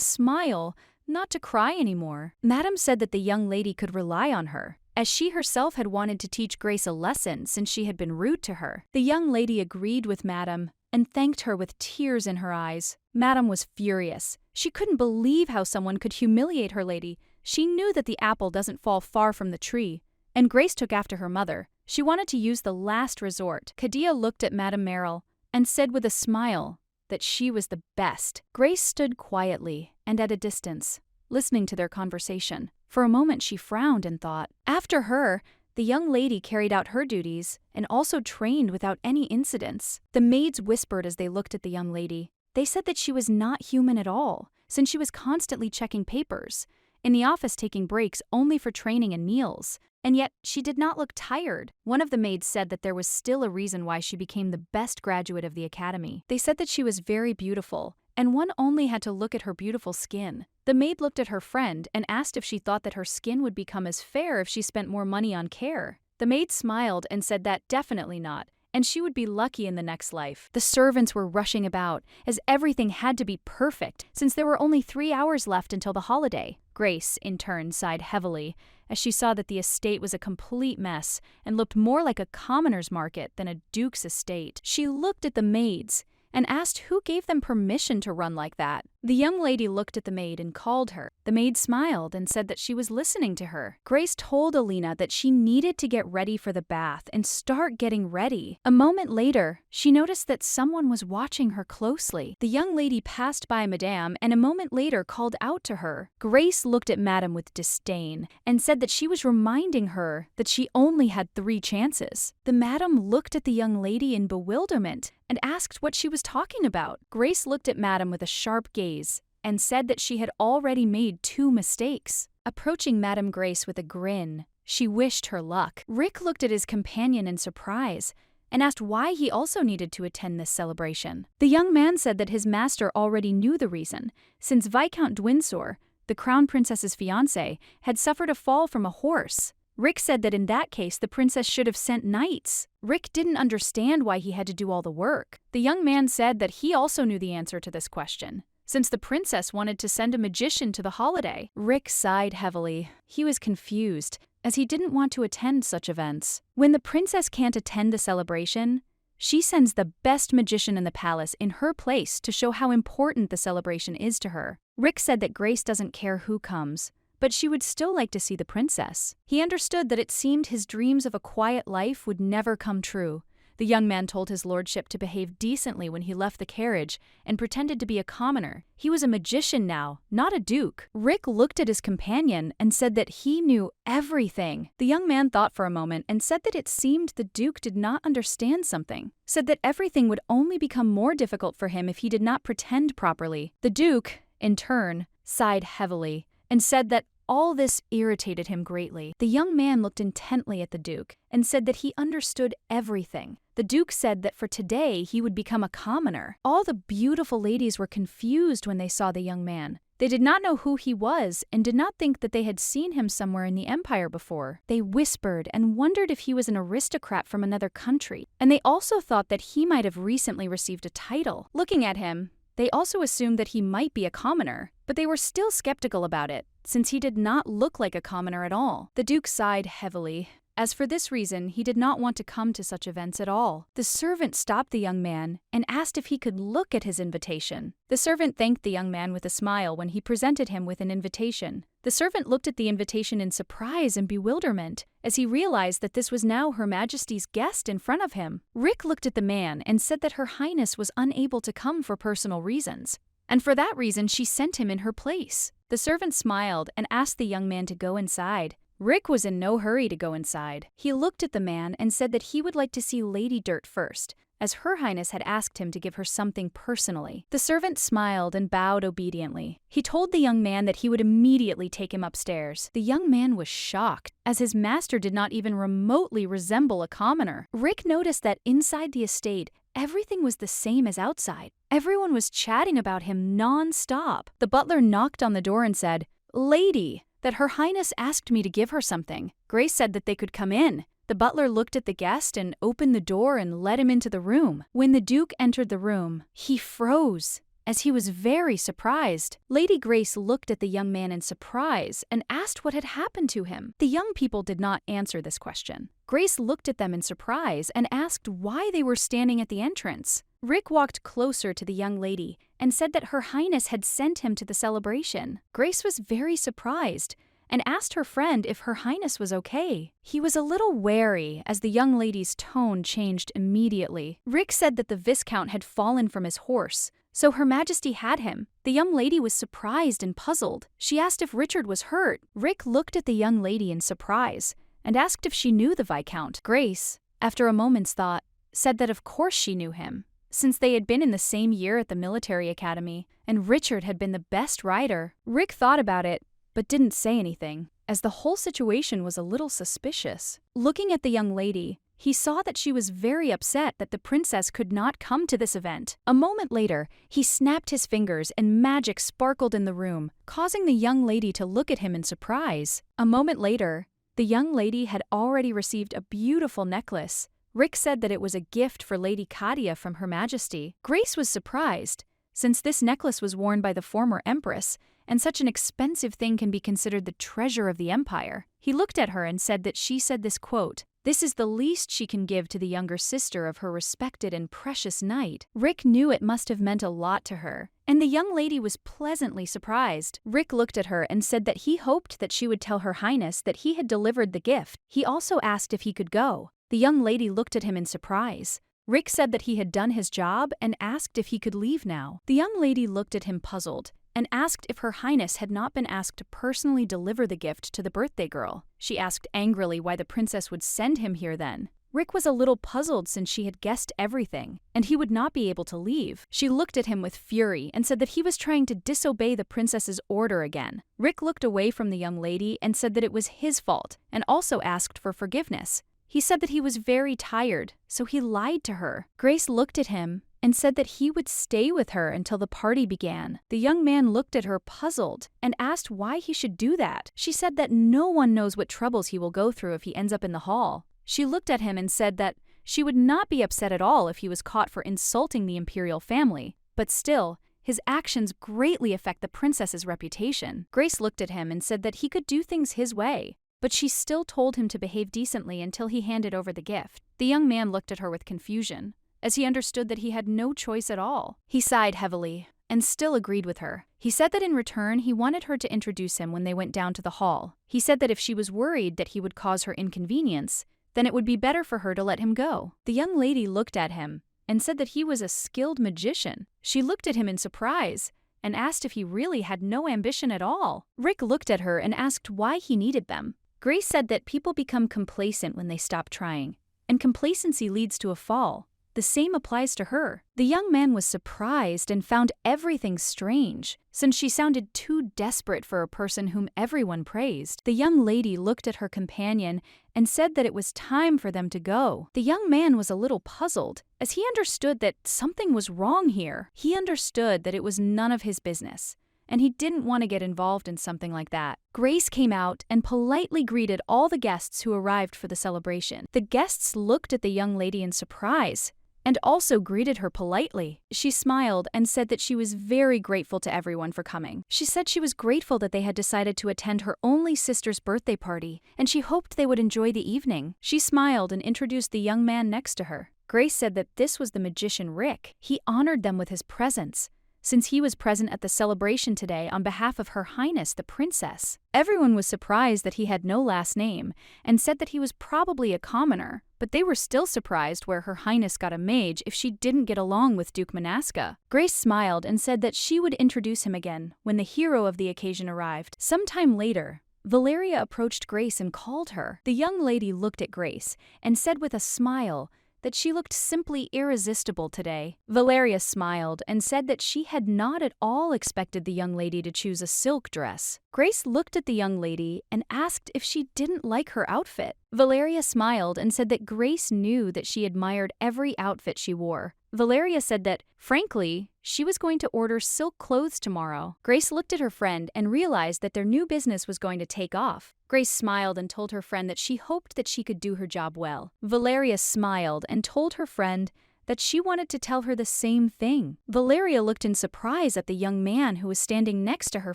S1: smile not to cry anymore. Madam said that the young lady could rely on her, as she herself had wanted to teach Grace a lesson since she had been rude to her. The young lady agreed with Madam and thanked her with tears in her eyes. Madam was furious. She couldn't believe how someone could humiliate her lady. She knew that the apple doesn't fall far from the tree, and Grace took after her mother. She wanted to use the last resort. Kadia looked at Madame Merrill and said with a smile that she was the best. Grace stood quietly and at a distance, listening to their conversation. For a moment she frowned and thought. After her, the young lady carried out her duties and also trained without any incidents. The maids whispered as they looked at the young lady. They said that she was not human at all, since she was constantly checking papers, in the office taking breaks only for training and meals, and yet she did not look tired. One of the maids said that there was still a reason why she became the best graduate of the academy. They said that she was very beautiful, and one only had to look at her beautiful skin. The maid looked at her friend and asked if she thought that her skin would become as fair if she spent more money on care. The maid smiled and said that definitely not, and she would be lucky in the next life. The servants were rushing about, as everything had to be perfect, since there were only 3 hours left until the holiday. Grace, in turn, sighed heavily, as she saw that the estate was a complete mess and looked more like a commoner's market than a duke's estate. She looked at the maids and asked who gave them permission to run like that. The young lady looked at the maid and called her. The maid smiled and said that she was listening to her. Grace told Alina that she needed to get ready for the bath and start getting ready. A moment later, she noticed that someone was watching her closely. The young lady passed by Madame and a moment later called out to her. Grace looked at Madame with disdain and said that she was reminding her that she only had 3 chances. The Madame looked at the young lady in bewilderment and asked what she was talking about. Grace looked at Madame with a sharp gaze and said that she had already made 2 mistakes. Approaching Madame Grace with a grin, she wished her luck. Rick looked at his companion in surprise and asked why he also needed to attend this celebration. The young man said that his master already knew the reason, since Viscount Dwinsor, the crown princess's fiancé, had suffered a fall from a horse. Rick said that in that case the princess should have sent knights. Rick didn't understand why he had to do all the work. The young man said that he also knew the answer to this question, since the princess wanted to send a magician to the holiday. Rick sighed heavily. He was confused, as he didn't want to attend such events. When the princess can't attend the celebration, she sends the best magician in the palace in her place to show how important the celebration is to her. Rick said that Grace doesn't care who comes, but she would still like to see the princess. He understood that it seemed his dreams of a quiet life would never come true. The young man told his lordship to behave decently when he left the carriage and pretended to be a commoner. He was a magician now, not a duke. Rick looked at his companion and said that he knew everything. The young man thought for a moment and said that it seemed the duke did not understand something. Said that everything would only become more difficult for him if he did not pretend properly. The duke, in turn, sighed heavily and said that all this irritated him greatly. The young man looked intently at the duke and said that he understood everything. The duke said that for today he would become a commoner. All the beautiful ladies were confused when they saw the young man. They did not know who he was and did not think that they had seen him somewhere in the empire before. They whispered and wondered if he was an aristocrat from another country, and they also thought that he might have recently received a title. Looking at him, they also assumed that he might be a commoner, but they were still skeptical about it, since he did not look like a commoner at all. The duke sighed heavily as for this reason he did not want to come to such events at all. The servant stopped the young man and asked if he could look at his invitation. The servant thanked the young man with a smile when he presented him with an invitation. The servant looked at the invitation in surprise and bewilderment, as he realized that this was now Her Majesty's guest in front of him. Rick looked at the man and said that Her Highness was unable to come for personal reasons, and for that reason she sent him in her place. The servant smiled and asked the young man to go inside. Rick was in no hurry to go inside. He looked at the man and said that he would like to see Lady Dirt first, as Her Highness had asked him to give her something personally. The servant smiled and bowed obediently. He told the young man that he would immediately take him upstairs. The young man was shocked, as his master did not even remotely resemble a commoner. Rick noticed that inside the estate, everything was the same as outside. Everyone was chatting about him non-stop. The butler knocked on the door and said, "Lady, that Her Highness asked me to give her something." Grace said that they could come in. The butler looked at the guest and opened the door and led him into the room. When the Duke entered the room, he froze, as he was very surprised. Lady Grace looked at the young man in surprise and asked what had happened to him. The young people did not answer this question. Grace looked at them in surprise and asked why they were standing at the entrance. Rick walked closer to the young lady and said that Her Highness had sent him to the celebration. Grace was very surprised and asked her friend if Her Highness was okay. He was a little wary as the young lady's tone changed immediately. Rick said that the Viscount had fallen from his horse, so Her Majesty had him. The young lady was surprised and puzzled. She asked if Richard was hurt. Rick looked at the young lady in surprise and asked if she knew the Viscount. Grace, after a moment's thought, said that of course she knew him, since they had been in the same year at the military academy, and Richard had been the best rider. Rick thought about it, but didn't say anything, as the whole situation was a little suspicious. Looking at the young lady, he saw that she was very upset that the princess could not come to this event. A moment later, he snapped his fingers and magic sparkled in the room, causing the young lady to look at him in surprise. A moment later, the young lady had already received a beautiful necklace. Rick said that it was a gift for Lady Kadia from Her Majesty. Grace was surprised, since this necklace was worn by the former empress, and such an expensive thing can be considered the treasure of the empire. He looked at her and said that she said this quote, "This is the least she can give to the younger sister of her respected and precious knight." Rick knew it must have meant a lot to her, and the young lady was pleasantly surprised. Rick looked at her and said that he hoped that she would tell Her Highness that he had delivered the gift. He also asked if he could go. The young lady looked at him in surprise. Rick said that he had done his job and asked if he could leave now. The young lady looked at him puzzled and asked if Her Highness had not been asked to personally deliver the gift to the birthday girl. She asked angrily why the princess would send him here then. Rick was a little puzzled since she had guessed everything, and he would not be able to leave. She looked at him with fury and said that he was trying to disobey the princess's order again. Rick looked away from the young lady and said that it was his fault, and also asked for forgiveness. He said that he was very tired, so he lied to her. Grace looked at him and said that he would stay with her until the party began. The young man looked at her puzzled and asked why he should do that. She said that no one knows what troubles he will go through if he ends up in the hall. She looked at him and said that she would not be upset at all if he was caught for insulting the imperial family, but still, his actions greatly affect the princess's reputation. Grace looked at him and said that he could do things his way, but she still told him to behave decently until he handed over the gift. The young man looked at her with confusion, as he understood that he had no choice at all. He sighed heavily and still agreed with her. He said that in return he wanted her to introduce him when they went down to the hall. He said that if she was worried that he would cause her inconvenience, then it would be better for her to let him go. The young lady looked at him and said that he was a skilled magician. She looked at him in surprise and asked if he really had no ambition at all. Rick looked at her and asked why he needed them. Grace said that people become complacent when they stop trying, and complacency leads to a fall. The same applies to her. The young man was surprised and found everything strange, since she sounded too desperate for a person whom everyone praised. The young lady looked at her companion and said that it was time for them to go. The young man was a little puzzled, as he understood that something was wrong here. He understood that it was none of his business, and he didn't want to get involved in something like that. Grace came out and politely greeted all the guests who arrived for the celebration. The guests looked at the young lady in surprise and also greeted her politely. She smiled and said that she was very grateful to everyone for coming. She said she was grateful that they had decided to attend her only sister's birthday party, and she hoped they would enjoy the evening. She smiled and introduced the young man next to her. Grace said that this was the magician Rick. He honored them with his presence, since he was present at the celebration today on behalf of Her Highness the Princess. Everyone was surprised that he had no last name and said that he was probably a commoner, but they were still surprised where Her Highness got a mage if she didn't get along with Duke Manaska. Grace smiled and said that she would introduce him again when the hero of the occasion arrived. Sometime later, Valeria approached Grace and called her. The young lady looked at Grace and said with a smile that she looked simply irresistible today. Valeria smiled and said that she had not at all expected the young lady to choose a silk dress. Grace looked at the young lady and asked if she didn't like her outfit. Valeria smiled and said that Grace knew that she admired every outfit she wore. Valeria said that, frankly, she was going to order silk clothes tomorrow. Grace looked at her friend and realized that their new business was going to take off. Grace smiled and told her friend that she hoped that she could do her job well. Valeria smiled and told her friend that she wanted to tell her the same thing. Valeria looked in surprise at the young man who was standing next to her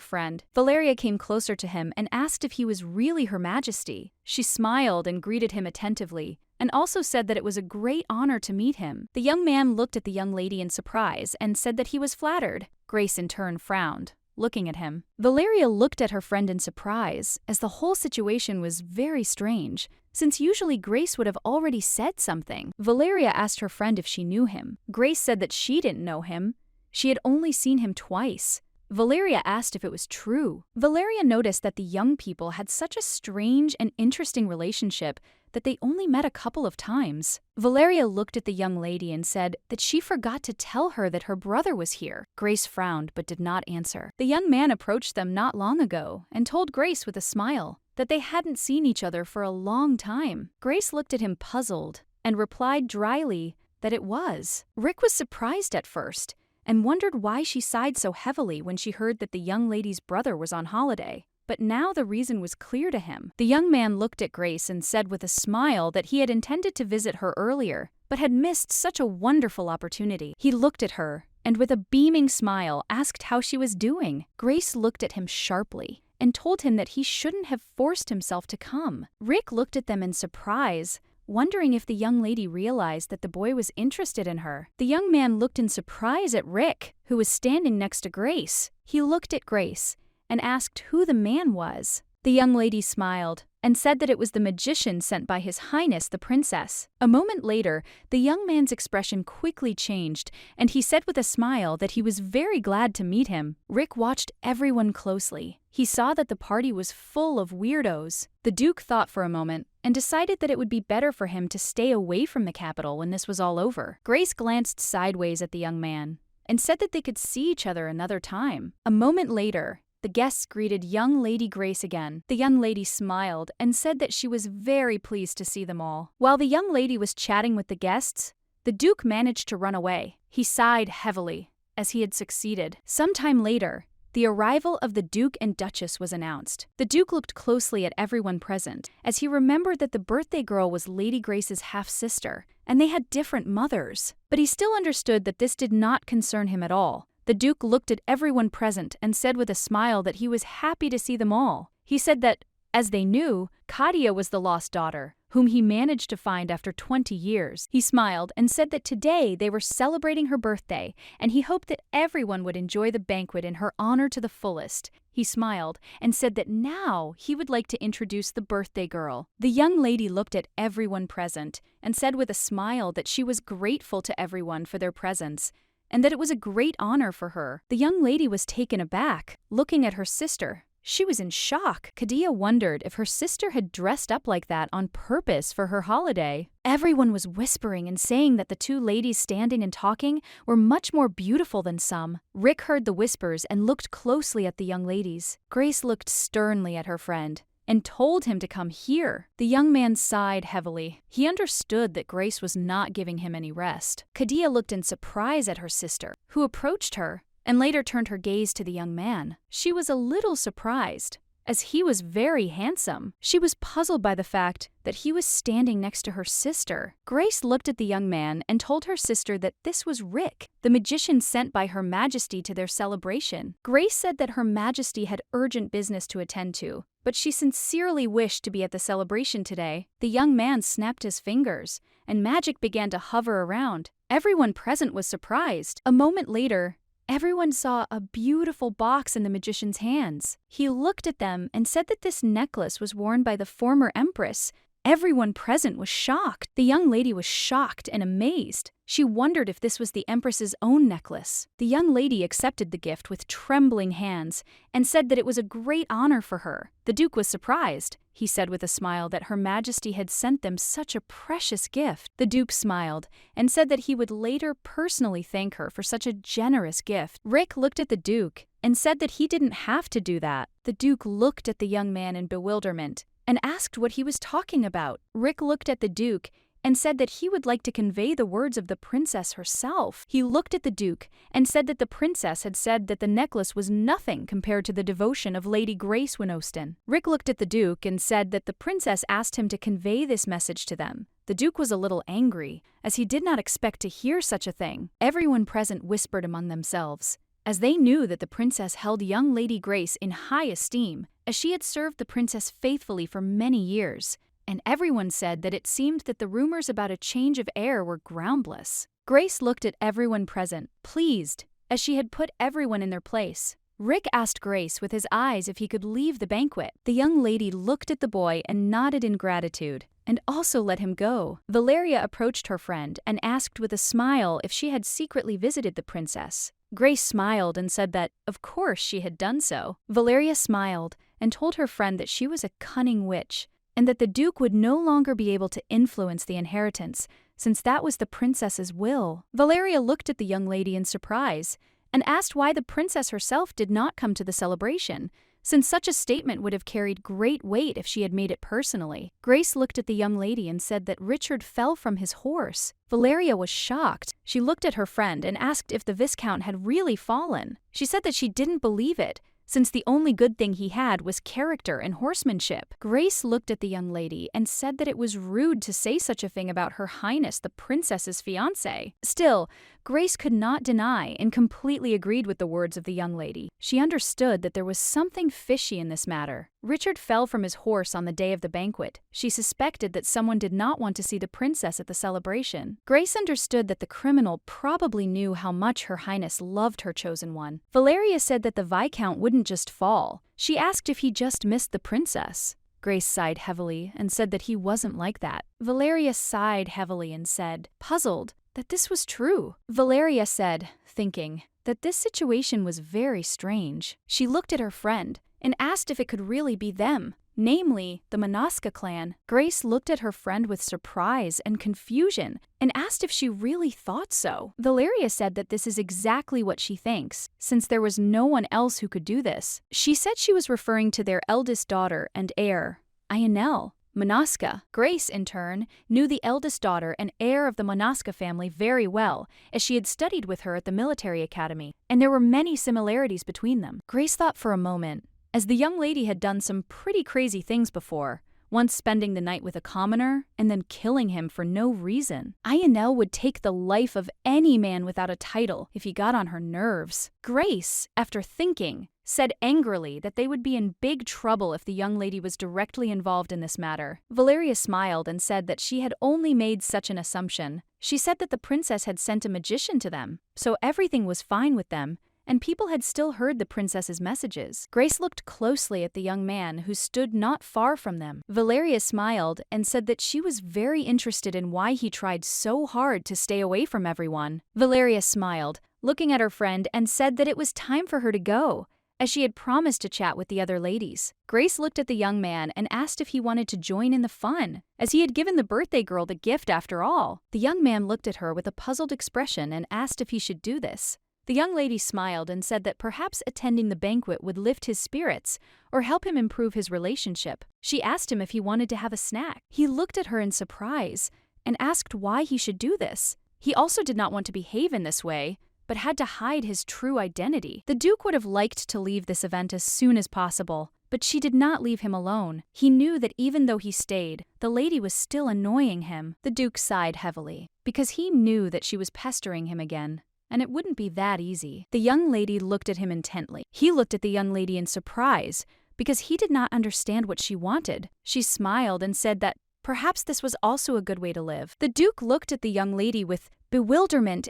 S1: friend. Valeria came closer to him and asked if he was really Her Majesty. She smiled and greeted him attentively, and also said that it was a great honor to meet him. The young man looked at the young lady in surprise and said that he was flattered. Grace in turn frowned, looking at him. Valeria looked at her friend in surprise, as the whole situation was very strange, since usually Grace would have already said something. Valeria asked her friend if she knew him. Grace said that she didn't know him. She had only seen him twice. Valeria asked if it was true. Valeria noticed that the young people had such a strange and interesting relationship that they only met a couple of times. Valeria looked at the young lady and said that she forgot to tell her that her brother was here. Grace frowned but did not answer. The young man approached them not long ago and told Grace with a smile that they hadn't seen each other for a long time. Grace looked at him puzzled and replied dryly that it was. Rick was surprised at first and wondered why she sighed so heavily when she heard that the young lady's brother was on holiday. But now the reason was clear to him. The young man looked at Grace and said with a smile that he had intended to visit her earlier, but had missed such a wonderful opportunity. He looked at her and with a beaming smile asked how she was doing. Grace looked at him sharply and told him that he shouldn't have forced himself to come. Rick looked at them in surprise, wondering if the young lady realized that the boy was interested in her. The young man looked in surprise at Rick, who was standing next to Grace. He looked at Grace and asked who the man was. The young lady smiled and said that it was the magician sent by His Highness the Princess. A moment later, the young man's expression quickly changed, and he said with a smile that he was very glad to meet him. Rick watched everyone closely. He saw that the party was full of weirdos. The Duke thought for a moment and decided that it would be better for him to stay away from the capital when this was all over. Grace glanced sideways at the young man and said that they could see each other another time. A moment later, the guests greeted young Lady Grace again. The young lady smiled and said that she was very pleased to see them all. While the young lady was chatting with the guests, the Duke managed to run away. He sighed heavily, as he had succeeded. Sometime later, the arrival of the Duke and Duchess was announced. The Duke looked closely at everyone present, as he remembered that the birthday girl was Lady Grace's half-sister, and they had different mothers. But he still understood that this did not concern him at all. The Duke looked at everyone present and said with a smile that he was happy to see them all. He said that, as they knew, Katia was the lost daughter, whom he managed to find after 20 years. He smiled and said that today they were celebrating her birthday, and he hoped that everyone would enjoy the banquet in her honor to the fullest. He smiled and said that now he would like to introduce the birthday girl. The young lady looked at everyone present and said with a smile that she was grateful to everyone for their presence, and that it was a great honor for her. The young lady was taken aback, looking at her sister. She was in shock. Kadia wondered if her sister had dressed up like that on purpose for her holiday. Everyone was whispering and saying that the two ladies standing and talking were much more beautiful than some. Rick heard the whispers and looked closely at the young ladies. Grace looked sternly at her friend and told him to come here. The young man sighed heavily. He understood that Grace was not giving him any rest. Kadia looked in surprise at her sister, who approached her and later turned her gaze to the young man. She was a little surprised, as he was very handsome. She was puzzled by the fact that he was standing next to her sister. Grace looked at the young man and told her sister that this was Rick, the magician sent by Her Majesty to their celebration. Grace said that Her Majesty had urgent business to attend to, but she sincerely wished to be at the celebration today. The young man snapped his fingers, and magic began to hover around. Everyone present was surprised. A moment later, everyone saw a beautiful box in the magician's hands. He looked at them and said that this necklace was worn by the former empress. Everyone present was shocked. The young lady was shocked and amazed. She wondered if this was the empress's own necklace. The young lady accepted the gift with trembling hands and said that it was a great honor for her. The Duke was surprised. He said with a smile that Her Majesty had sent them such a precious gift. The Duke smiled and said that he would later personally thank her for such a generous gift. Rick looked at the Duke and said that he didn't have to do that. The Duke looked at the young man in bewilderment and asked what he was talking about. Rick looked at the Duke and said that he would like to convey the words of the princess herself. He looked at the Duke and said that the princess had said that the necklace was nothing compared to the devotion of Lady Grace Winoston. Rick looked at the Duke and said that the princess asked him to convey this message to them. The Duke was a little angry, as he did not expect to hear such a thing. Everyone present whispered among themselves, as they knew that the princess held young Lady Grace in high esteem, as she had served the princess faithfully for many years. And everyone said that it seemed that the rumors about a change of heir were groundless. Grace looked at everyone present, pleased, as she had put everyone in their place. Rick asked Grace with his eyes if he could leave the banquet. The young lady looked at the boy and nodded in gratitude, and also let him go. Valeria approached her friend and asked with a smile if she had secretly visited the princess. Grace smiled and said that, of course, she had done so. Valeria smiled and told her friend that she was a cunning witch, and that the Duke would no longer be able to influence the inheritance, since that was the princess's will. Valeria looked at the young lady in surprise and asked why the princess herself did not come to the celebration, since such a statement would have carried great weight if she had made it personally. Grace looked at the young lady and said that Richard fell from his horse. Valeria was shocked. She looked at her friend and asked if the Viscount had really fallen. She said that she didn't believe it, since the only good thing he had was character and horsemanship. Grace looked at the young lady and said that it was rude to say such a thing about Her Highness the Princess's fiancé. Still, Grace could not deny and completely agreed with the words of the young lady. She understood that there was something fishy in this matter. Richard fell from his horse on the day of the banquet. She suspected that someone did not want to see the princess at the celebration. Grace understood that the criminal probably knew how much Her Highness loved her chosen one. Valeria said that the Viscount wouldn't just fall. She asked if he just missed the princess. Grace sighed heavily and said that he wasn't like that. Valeria sighed heavily and said, puzzled, that this was true. Valeria said, thinking, that this situation was very strange. She looked at her friend and asked if it could really be them, namely, the Monaska clan. Grace looked at her friend with surprise and confusion and asked if she really thought so. Valeria said that this is exactly what she thinks, since there was no one else who could do this. She said she was referring to their eldest daughter and heir, Ionel. Monaska. Grace, in turn, knew the eldest daughter and heir of the Monaska family very well, as she had studied with her at the military academy, and there were many similarities between them. Grace thought for a moment, as the young lady had done some pretty crazy things before, once spending the night with a commoner and then killing him for no reason. Ionel would take the life of any man without a title if he got on her nerves. Grace, after thinking, said angrily that they would be in big trouble if the young lady was directly involved in this matter. Valeria smiled and said that she had only made such an assumption. She said that the princess had sent a magician to them, so everything was fine with them, and people had still heard the princess's messages. Grace looked closely at the young man who stood not far from them. Valeria smiled and said that she was very interested in why he tried so hard to stay away from everyone. Valeria smiled, looking at her friend, and said that it was time for her to go, as she had promised to chat with the other ladies. Grace looked at the young man and asked if he wanted to join in the fun, as he had given the birthday girl the gift after all. The young man looked at her with a puzzled expression and asked if he should do this. The young lady smiled and said that perhaps attending the banquet would lift his spirits or help him improve his relationship. She asked him if he wanted to have a snack. He looked at her in surprise and asked why he should do this. He also did not want to behave in this way, but had to hide his true identity. The Duke would have liked to leave this event as soon as possible, but she did not leave him alone. He knew that even though he stayed, the lady was still annoying him. The Duke sighed heavily, because he knew that she was pestering him again, and it wouldn't be that easy. The young lady looked at him intently. He looked at the young lady in surprise, because he did not understand what she wanted. She smiled and said that perhaps this was also a good way to live. The Duke looked at the young lady with bewilderment.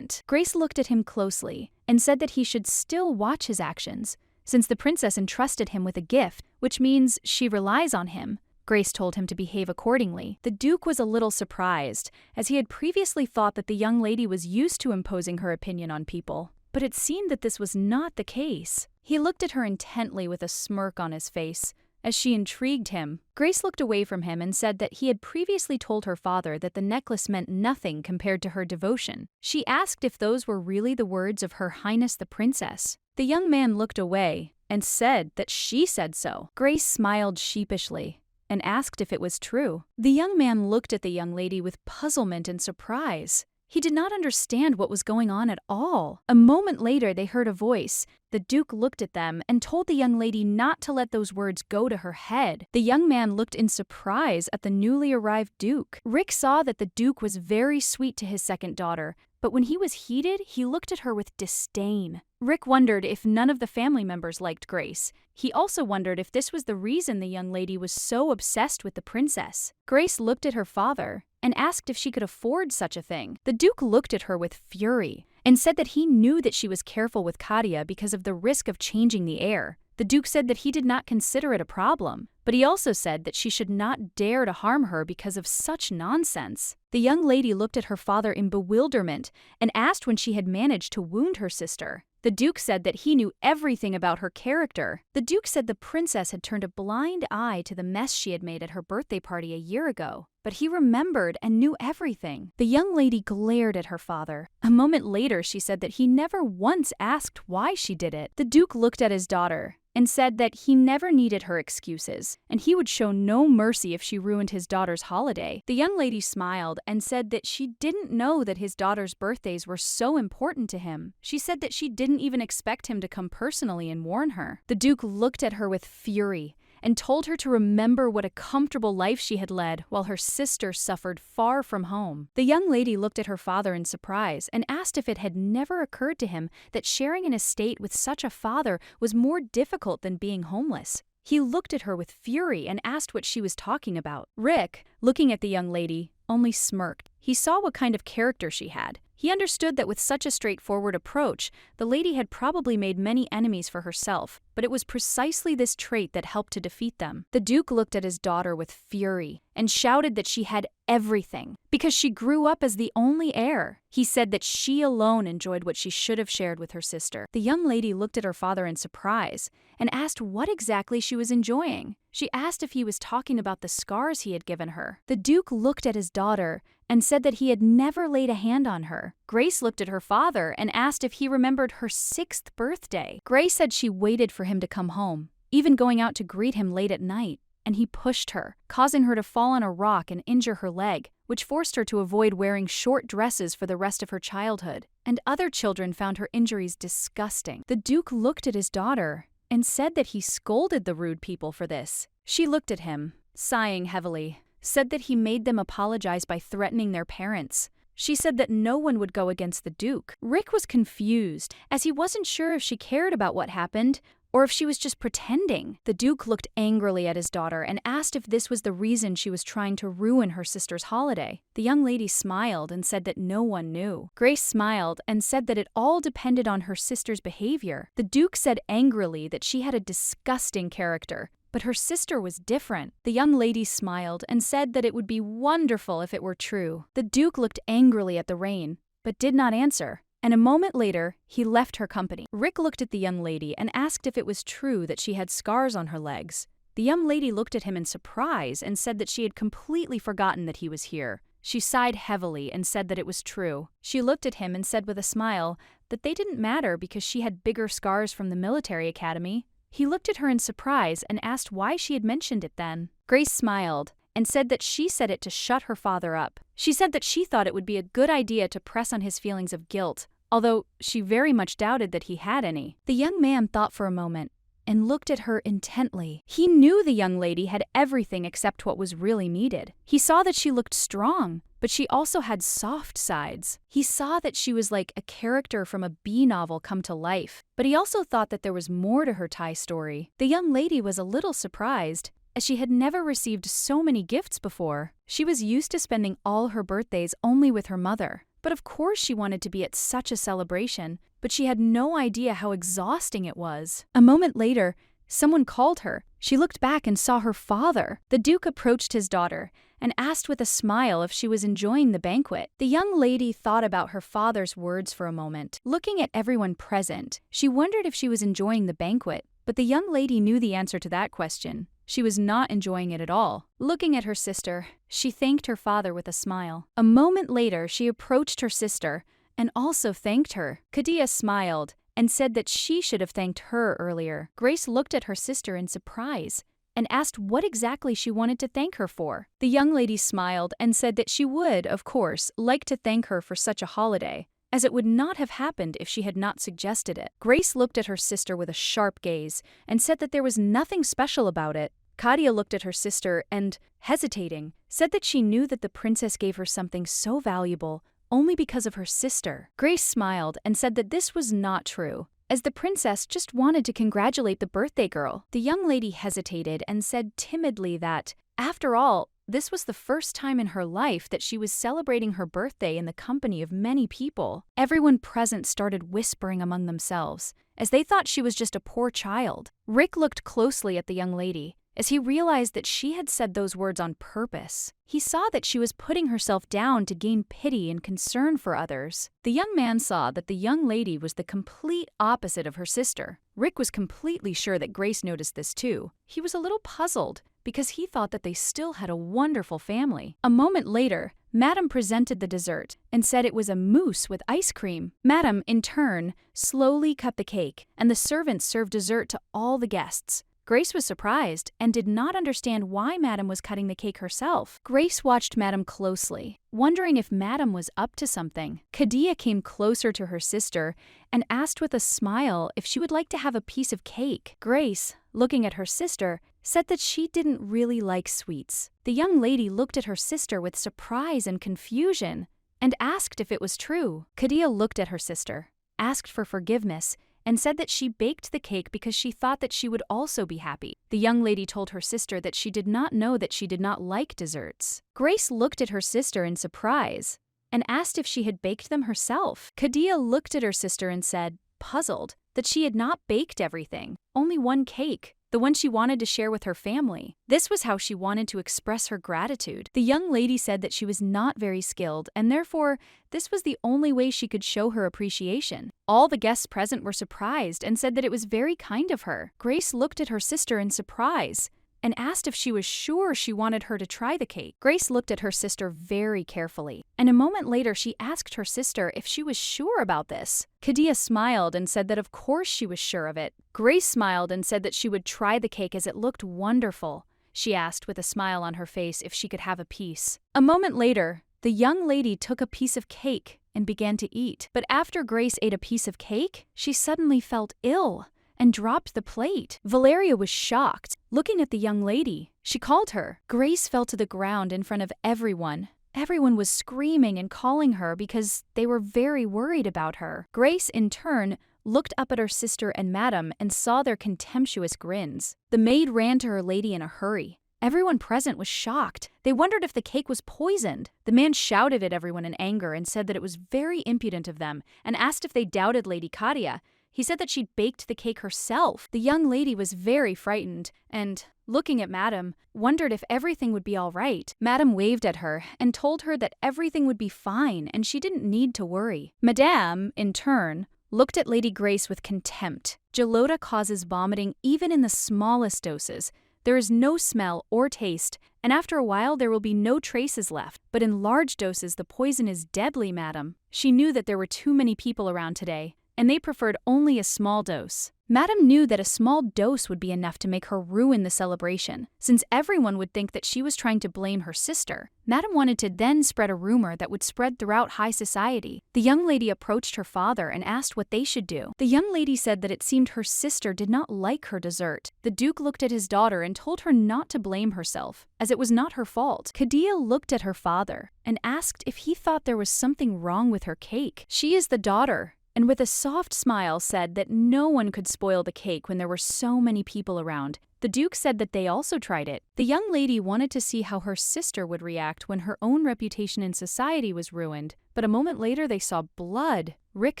S1: Grace looked at him closely and said that he should still watch his actions, since the princess entrusted him with a gift, which means she relies on him. Grace told him to behave accordingly. The Duke was a little surprised, as he had previously thought that the young lady was used to imposing her opinion on people. But it seemed that this was not the case. He looked at her intently with a smirk on his face, as she intrigued him. Grace looked away from him and said that he had previously told her father that the necklace meant nothing compared to her devotion. She asked if those were really the words of Her Highness the Princess. The young man looked away and said that she said so. Grace smiled sheepishly and asked if it was true. The young man looked at the young lady with puzzlement and surprise. He did not understand what was going on at all. A moment later, they heard a voice. The Duke looked at them and told the young lady not to let those words go to her head. The young man looked in surprise at the newly arrived Duke. Rick saw that the Duke was very sweet to his second daughter, but when he was heated, he looked at her with disdain. Rick wondered if none of the family members liked Grace. He also wondered if this was the reason the young lady was so obsessed with the princess. Grace looked at her father and asked if she could afford such a thing. The Duke looked at her with fury and said that he knew that she was careful with Katia because of the risk of changing the heir. The Duke said that he did not consider it a problem, but he also said that she should not dare to harm her because of such nonsense. The young lady looked at her father in bewilderment and asked when she had managed to wound her sister. The Duke said that he knew everything about her character. The Duke said the princess had turned a blind eye to the mess she had made at her birthday party a year ago, but he remembered and knew everything. The young lady glared at her father. A moment later, she said that he never once asked why she did it. The Duke looked at his daughter and said that he never needed her excuses, and he would show no mercy if she ruined his daughter's holiday. The young lady smiled and said that she didn't know that his daughter's birthdays were so important to him. She said that she didn't even expect him to come personally and warn her. The Duke looked at her with fury and told her to remember what a comfortable life she had led while her sister suffered far from home. The young lady looked at her father in surprise and asked if it had never occurred to him that sharing an estate with such a father was more difficult than being homeless. He looked at her with fury and asked what she was talking about. Rick, looking at the young lady, only smirked. He saw what kind of character she had. He understood that with such a straightforward approach, the lady had probably made many enemies for herself, but it was precisely this trait that helped to defeat them. The Duke looked at his daughter with fury and shouted that she had everything, because she grew up as the only heir. He said that she alone enjoyed what she should have shared with her sister. The young lady looked at her father in surprise and asked what exactly she was enjoying. She asked if he was talking about the scars he had given her. The Duke looked at his daughter and said that he had never laid a hand on her. Grace looked at her father and asked if he remembered her 6th birthday. Grace said she waited for him to come home, even going out to greet him late at night, and he pushed her, causing her to fall on a rock and injure her leg, which forced her to avoid wearing short dresses for the rest of her childhood. And other children found her injuries disgusting. The Duke looked at his daughter and said that he scolded the rude people for this. She looked at him, sighing heavily, said that he made them apologize by threatening their parents. She said that no one would go against the Duke. Rick was confused, as he wasn't sure if she cared about what happened or if she was just pretending. The Duke looked angrily at his daughter and asked if this was the reason she was trying to ruin her sister's holiday. The young lady smiled and said that no one knew. Grace smiled and said that it all depended on her sister's behavior. The Duke said angrily that she had a disgusting character, but her sister was different. The young lady smiled and said that it would be wonderful if it were true. The Duke looked angrily at the rain, but did not answer, and a moment later, he left her company. Rick looked at the young lady and asked if it was true that she had scars on her legs. The young lady looked at him in surprise and said that she had completely forgotten that he was here. She sighed heavily and said that it was true. She looked at him and said with a smile that they didn't matter because she had bigger scars from the military academy. He looked at her in surprise and asked why she had mentioned it then. Grace smiled and said that she said it to shut her father up. She said that she thought it would be a good idea to press on his feelings of guilt, although she very much doubted that he had any. The young man thought for a moment and looked at her intently. He knew the young lady had everything except what was really needed. He saw that she looked strong, but she also had soft sides. He saw that she was like a character from a B novel come to life, but he also thought that there was more to her Thai story. The young lady was a little surprised, as she had never received so many gifts before. She was used to spending all her birthdays only with her mother. But of course she wanted to be at such a celebration, but she had no idea how exhausting it was. A moment later, someone called her. She looked back and saw her father. The Duke approached his daughter and asked with a smile if she was enjoying the banquet. The young lady thought about her father's words for a moment. Looking at everyone present, she wondered if she was enjoying the banquet, but the young lady knew the answer to that question. She was not enjoying it at all. Looking at her sister, she thanked her father with a smile. A moment later, she approached her sister and also thanked her. Kadia smiled and said that she should have thanked her earlier. Grace looked at her sister in surprise and asked what exactly she wanted to thank her for. The young lady smiled and said that she would, of course, like to thank her for such a holiday, as it would not have happened if she had not suggested it. Grace looked at her sister with a sharp gaze and said that there was nothing special about it. Kadia looked at her sister and, hesitating, said that she knew that the princess gave her something so valuable only because of her sister. Grace smiled and said that this was not true, as the princess just wanted to congratulate the birthday girl. The young lady hesitated and said timidly that, after all, this was the first time in her life that she was celebrating her birthday in the company of many people. Everyone present started whispering among themselves, as they thought she was just a poor child. Rick looked closely at the young lady, as he realized that she had said those words on purpose. He saw that she was putting herself down to gain pity and concern for others. The young man saw that the young lady was the complete opposite of her sister. Rick was completely sure that Grace noticed this too. He was a little puzzled, because he thought that they still had a wonderful family. A moment later, Madame presented the dessert and said it was a mousse with ice cream. Madame, in turn, slowly cut the cake, and the servants served dessert to all the guests. Grace was surprised and did not understand why Madame was cutting the cake herself. Grace watched Madame closely, wondering if Madame was up to something. Kadia came closer to her sister and asked with a smile if she would like to have a piece of cake. Grace, looking at her sister, said that she didn't really like sweets. The young lady looked at her sister with surprise and confusion and asked if it was true. Kadia looked at her sister, asked for forgiveness, and said that she baked the cake because she thought that she would also be happy. The young lady told her sister that she did not know that she did not like desserts. Grace looked at her sister in surprise and asked if she had baked them herself. Kadia looked at her sister and said, puzzled, that she had not baked everything, only one cake, the one she wanted to share with her family. This was how she wanted to express her gratitude. The young lady said that she was not very skilled, and therefore, this was the only way she could show her appreciation. All the guests present were surprised and said that it was very kind of her. Grace looked at her sister in surprise and asked if she was sure she wanted her to try the cake. Grace looked at her sister very carefully, and a moment later she asked her sister if she was sure about this. Kadia smiled and said that of course she was sure of it. Grace smiled and said that she would try the cake as it looked wonderful. She asked with a smile on her face if she could have a piece. A moment later, the young lady took a piece of cake and began to eat. But after Grace ate a piece of cake, she suddenly felt ill and dropped the plate. Valeria was shocked, looking at the young lady. She called her. Grace fell to the ground in front of everyone. Everyone was screaming and calling her because they were very worried about her. Grace, in turn, looked up at her sister and Madame and saw their contemptuous grins. The maid ran to her lady in a hurry. Everyone present was shocked. They wondered if the cake was poisoned. The man shouted at everyone in anger and said that it was very impudent of them and asked if they doubted Lady Kadia. He said that she'd baked the cake herself. The young lady was very frightened and, looking at Madame, wondered if everything would be all right. Madame waved at her and told her that everything would be fine and she didn't need to worry. Madame, in turn, looked at Lady Grace with contempt. Gelota causes vomiting even in the smallest doses. There is no smell or taste, and after a while there will be no traces left. But in large doses the poison is deadly, Madame. She knew that there were too many people around today, and they preferred only a small dose. Madame knew that a small dose would be enough to make her ruin the celebration, since everyone would think that she was trying to blame her sister. Madame wanted to then spread a rumor that would spread throughout high society. The young lady approached her father and asked what they should do. The young lady said that it seemed her sister did not like her dessert. The Duke looked at his daughter and told her not to blame herself, as it was not her fault. Kadia looked at her father and asked if he thought there was something wrong with her cake. She is the daughter, and with a soft smile said that no one could spoil the cake when there were so many people around. The Duke said that they also tried it. The young lady wanted to see how her sister would react when her own reputation in society was ruined, but a moment later they saw blood. Rick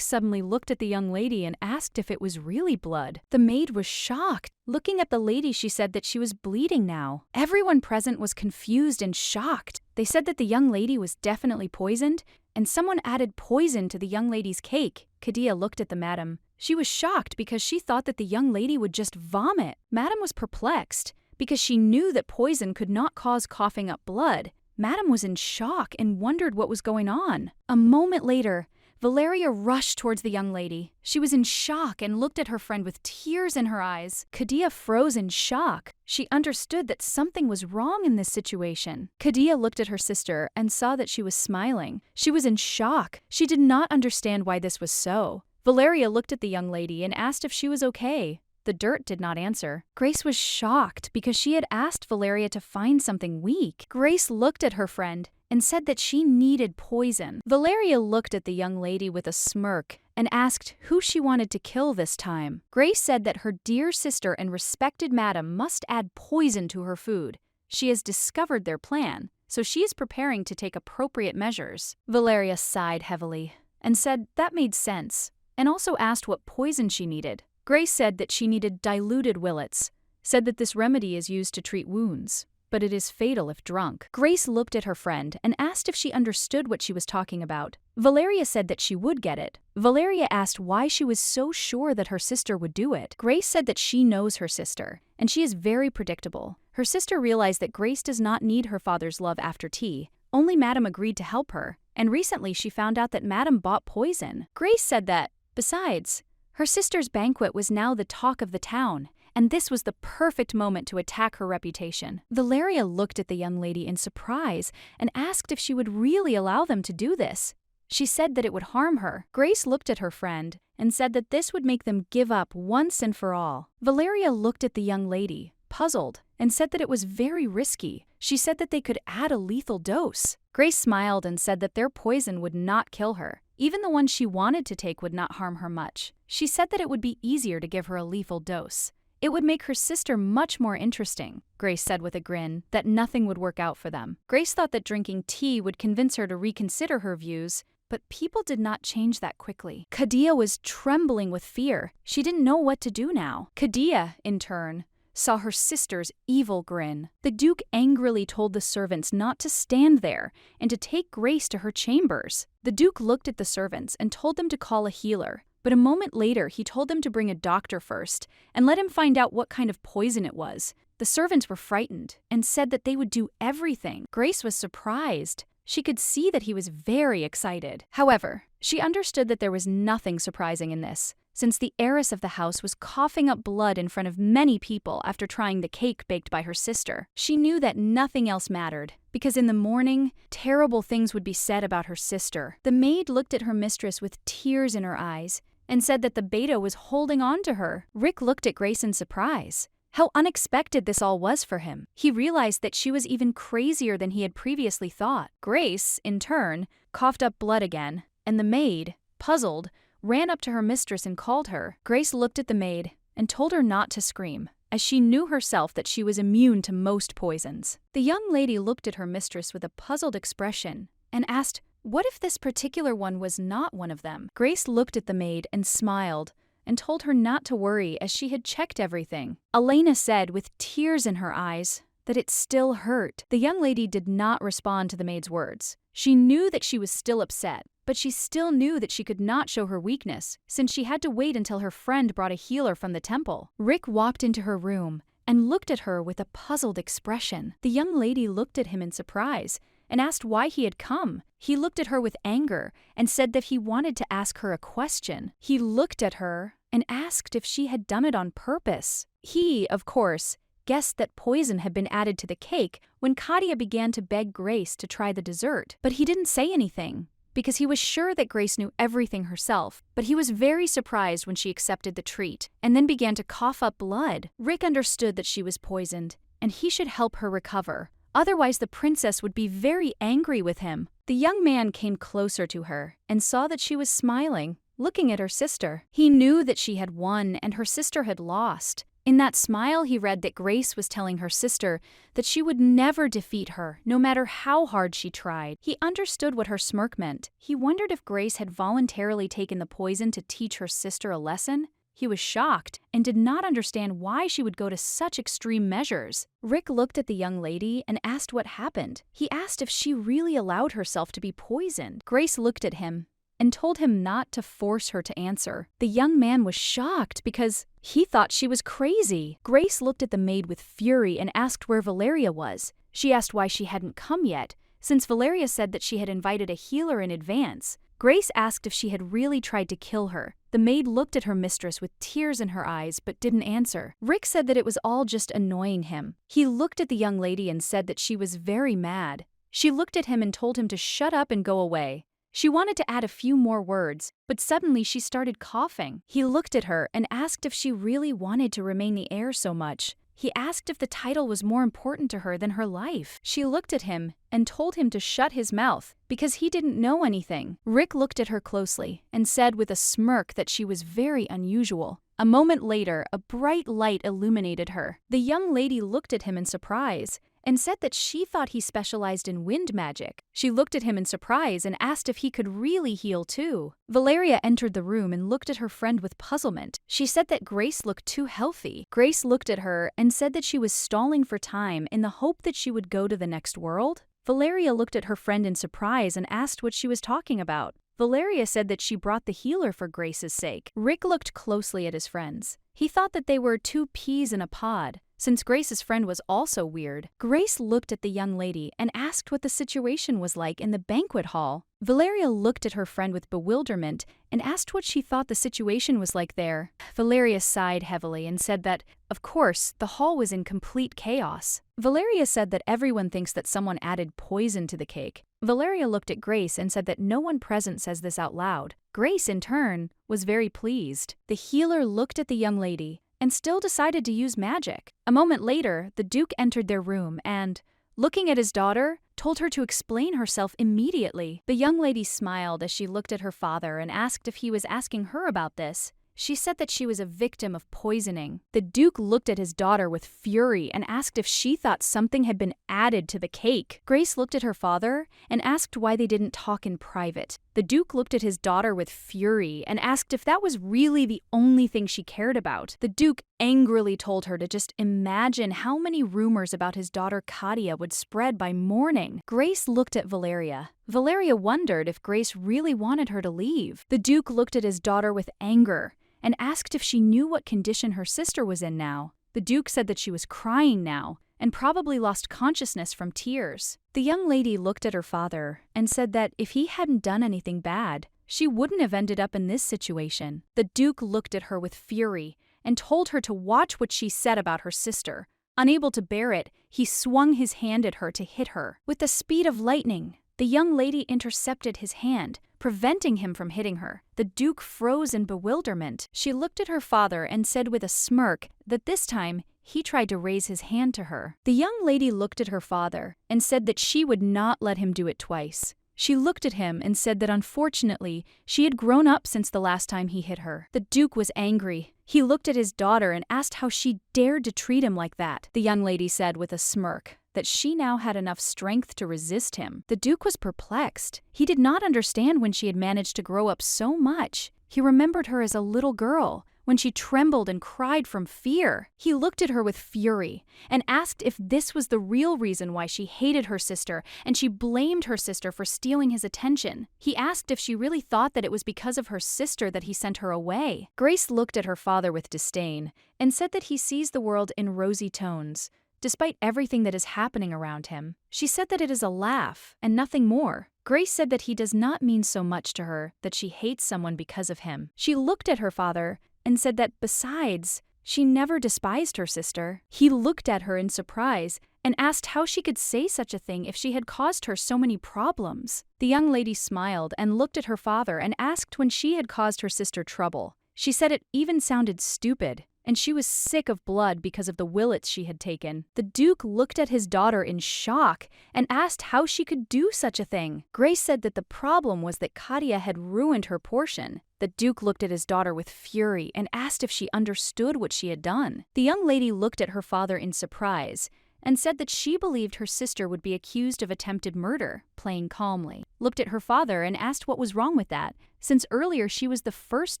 S1: suddenly looked at the young lady and asked if it was really blood. The maid was shocked. Looking at the lady, she said that she was bleeding now. Everyone present was confused and shocked. They said that the young lady was definitely poisoned, and someone added poison to the young lady's cake. Kadia looked at the madam. She was shocked because she thought that the young lady would just vomit. Madam was perplexed because she knew that poison could not cause coughing up blood. Madam was in shock and wondered what was going on. A moment later, Valeria rushed towards the young lady. She was in shock and looked at her friend with tears in her eyes. Kadia froze in shock. She understood that something was wrong in this situation. Kadia looked at her sister and saw that she was smiling. She was in shock. She did not understand why this was so. Valeria looked at the young lady and asked if she was okay. The dirt did not answer. Grace was shocked because she had asked Valeria to find something weak. Grace looked at her friend and said that she needed poison. Valeria looked at the young lady with a smirk and asked who she wanted to kill this time. Grace said that her dear sister and respected madam must add poison to her food. She has discovered their plan, so she is preparing to take appropriate measures. Valeria sighed heavily and said that made sense, and also asked what poison she needed. Grace said that she needed diluted willets, said that this remedy is used to treat wounds, but it is fatal if drunk. Grace looked at her friend and asked if she understood what she was talking about. Valeria said that she would get it. Valeria asked why she was so sure that her sister would do it. Grace said that she knows her sister, and she is very predictable. Her sister realized that Grace does not need her father's love after tea. Only Madam agreed to help her, and recently she found out that Madam bought poison. Grace said that, besides, her sister's banquet was now the talk of the town, and this was the perfect moment to attack her reputation. Valeria looked at the young lady in surprise and asked if she would really allow them to do this. She said that it would harm her. Grace looked at her friend and said that this would make them give up once and for all. Valeria looked at the young lady, puzzled, and said that it was very risky. She said that they could add a lethal dose. Grace smiled and said that their poison would not kill her. Even the one she wanted to take would not harm her much. She said that it would be easier to give her a lethal dose. It would make her sister much more interesting. Grace said with a grin that nothing would work out for them. Grace thought that drinking tea would convince her to reconsider her views, but people did not change that quickly. Kadia was trembling with fear. She didn't know what to do now. Kadia, in turn, saw her sister's evil grin. The Duke angrily told the servants not to stand there and to take Grace to her chambers. The Duke looked at the servants and told them to call a healer, but a moment later he told them to bring a doctor first and let him find out what kind of poison it was. The servants were frightened and said that they would do everything. Grace was surprised. She could see that he was very excited. However, she understood that there was nothing surprising in this, since the heiress of the house was coughing up blood in front of many people after trying the cake baked by her sister. She knew that nothing else mattered, because in the morning, terrible things would be said about her sister. The maid looked at her mistress with tears in her eyes and said that the beta was holding on to her. Rick looked at Grace in surprise. How unexpected this all was for him. He realized that she was even crazier than he had previously thought. Grace, in turn, coughed up blood again, and the maid, puzzled, ran up to her mistress and called her. Grace looked at the maid and told her not to scream, as she knew herself that she was immune to most poisons. The young lady looked at her mistress with a puzzled expression and asked, what if this particular one was not one of them? Grace looked at the maid and smiled and told her not to worry as she had checked everything. Elena said with tears in her eyes that it still hurt. The young lady did not respond to the maid's words. She knew that she was still upset, but she still knew that she could not show her weakness, since she had to wait until her friend brought a healer from the temple. Rick walked into her room and looked at her with a puzzled expression. The young lady looked at him in surprise and asked why he had come. He looked at her with anger and said that he wanted to ask her a question. He looked at her and asked if she had done it on purpose. He, of course, guessed that poison had been added to the cake when Katia began to beg Grace to try the dessert. But he didn't say anything, because he was sure that Grace knew everything herself, but he was very surprised when she accepted the treat, and then began to cough up blood. Rick understood that she was poisoned, and he should help her recover. Otherwise, the princess would be very angry with him. The young man came closer to her and saw that she was smiling, looking at her sister. He knew that she had won and her sister had lost. In that smile, he read that Grace was telling her sister that she would never defeat her, no matter how hard she tried. He understood what her smirk meant. He wondered if Grace had voluntarily taken the poison to teach her sister a lesson. He was shocked and did not understand why she would go to such extreme measures. Rick looked at the young lady and asked what happened. He asked if she really allowed herself to be poisoned. Grace looked at him and told him not to force her to answer. The young man was shocked because he thought she was crazy. Grace looked at the maid with fury and asked where Valeria was. She asked why she hadn't come yet, since Valeria said that she had invited a healer in advance. Grace asked if she had really tried to kill her. The maid looked at her mistress with tears in her eyes but didn't answer. Rick said that it was all just annoying him. He looked at the young lady and said that she was very mad. She looked at him and told him to shut up and go away. She wanted to add a few more words, but suddenly she started coughing. He looked at her and asked if she really wanted to remain the heir so much. He asked if the title was more important to her than her life. She looked at him and told him to shut his mouth because he didn't know anything. Rick looked at her closely and said with a smirk that she was very unusual. A moment later, a bright light illuminated her. The young lady looked at him in surprise and said that she thought he specialized in wind magic. She looked at him in surprise and asked if he could really heal too. Valeria entered the room and looked at her friend with puzzlement. She said that Grace looked too healthy. Grace looked at her and said that she was stalling for time in the hope that she would go to the next world. Valeria looked at her friend in surprise and asked what she was talking about. Valeria said that she brought the healer for Grace's sake. Rick looked closely at his friends. He thought that they were two peas in a pod, since Grace's friend was also weird. Grace looked at the young lady and asked what the situation was like in the banquet hall. Valeria looked at her friend with bewilderment and asked what she thought the situation was like there. Valeria sighed heavily and said that, of course, the hall was in complete chaos. Valeria said that everyone thinks that someone added poison to the cake. Valeria looked at Grace and said that no one present says this out loud. Grace, in turn, was very pleased. The healer looked at the young lady and still decided to use magic. A moment later, the Duke entered their room and, looking at his daughter, told her to explain herself immediately. The young lady smiled as she looked at her father and asked if he was asking her about this. She said that she was a victim of poisoning. The Duke looked at his daughter with fury and asked if she thought something had been added to the cake. Grace looked at her father and asked why they didn't talk in private. The Duke looked at his daughter with fury and asked if that was really the only thing she cared about. The Duke angrily told her to just imagine how many rumors about his daughter Katia would spread by morning. Grace looked at Valeria. Valeria wondered if Grace really wanted her to leave. The Duke looked at his daughter with anger and asked if she knew what condition her sister was in now. The Duke said that she was crying now and probably lost consciousness from tears. The young lady looked at her father and said that if he hadn't done anything bad, she wouldn't have ended up in this situation. The Duke looked at her with fury and told her to watch what she said about her sister. Unable to bear it, he swung his hand at her to hit her. With the speed of lightning, the young lady intercepted his hand, preventing him from hitting her. The Duke froze in bewilderment. She looked at her father and said with a smirk that this time he tried to raise his hand to her. The young lady looked at her father and said that she would not let him do it twice. She looked at him and said that unfortunately she had grown up since the last time he hit her. The Duke was angry. He looked at his daughter and asked how she dared to treat him like that. The young lady said with a smirk that she now had enough strength to resist him. The Duke was perplexed. He did not understand when she had managed to grow up so much. He remembered her as a little girl, when she trembled and cried from fear. He looked at her with fury and asked if this was the real reason why she hated her sister and she blamed her sister for stealing his attention. He asked if she really thought that it was because of her sister that he sent her away. Grace looked at her father with disdain and said that he sees the world in rosy tones. despite everything that is happening around him. She said that it is a laugh and nothing more. Grace said that he does not mean so much to her that she hates someone because of him. She looked at her father and said that besides, she never despised her sister. He looked at her in surprise and asked how she could say such a thing if she had caused her so many problems. The young lady smiled and looked at her father and asked when she had caused her sister trouble. She said it even sounded stupid, and she was sick of blood because of the willets she had taken. The Duke looked at his daughter in shock and asked how she could do such a thing. Grace said that the problem was that Katia had ruined her portion. The Duke looked at his daughter with fury and asked if she understood what she had done. The young lady looked at her father in surprise and said that she believed her sister would be accused of attempted murder, playing calmly. Looked at her father and asked what was wrong with that, since earlier she was the first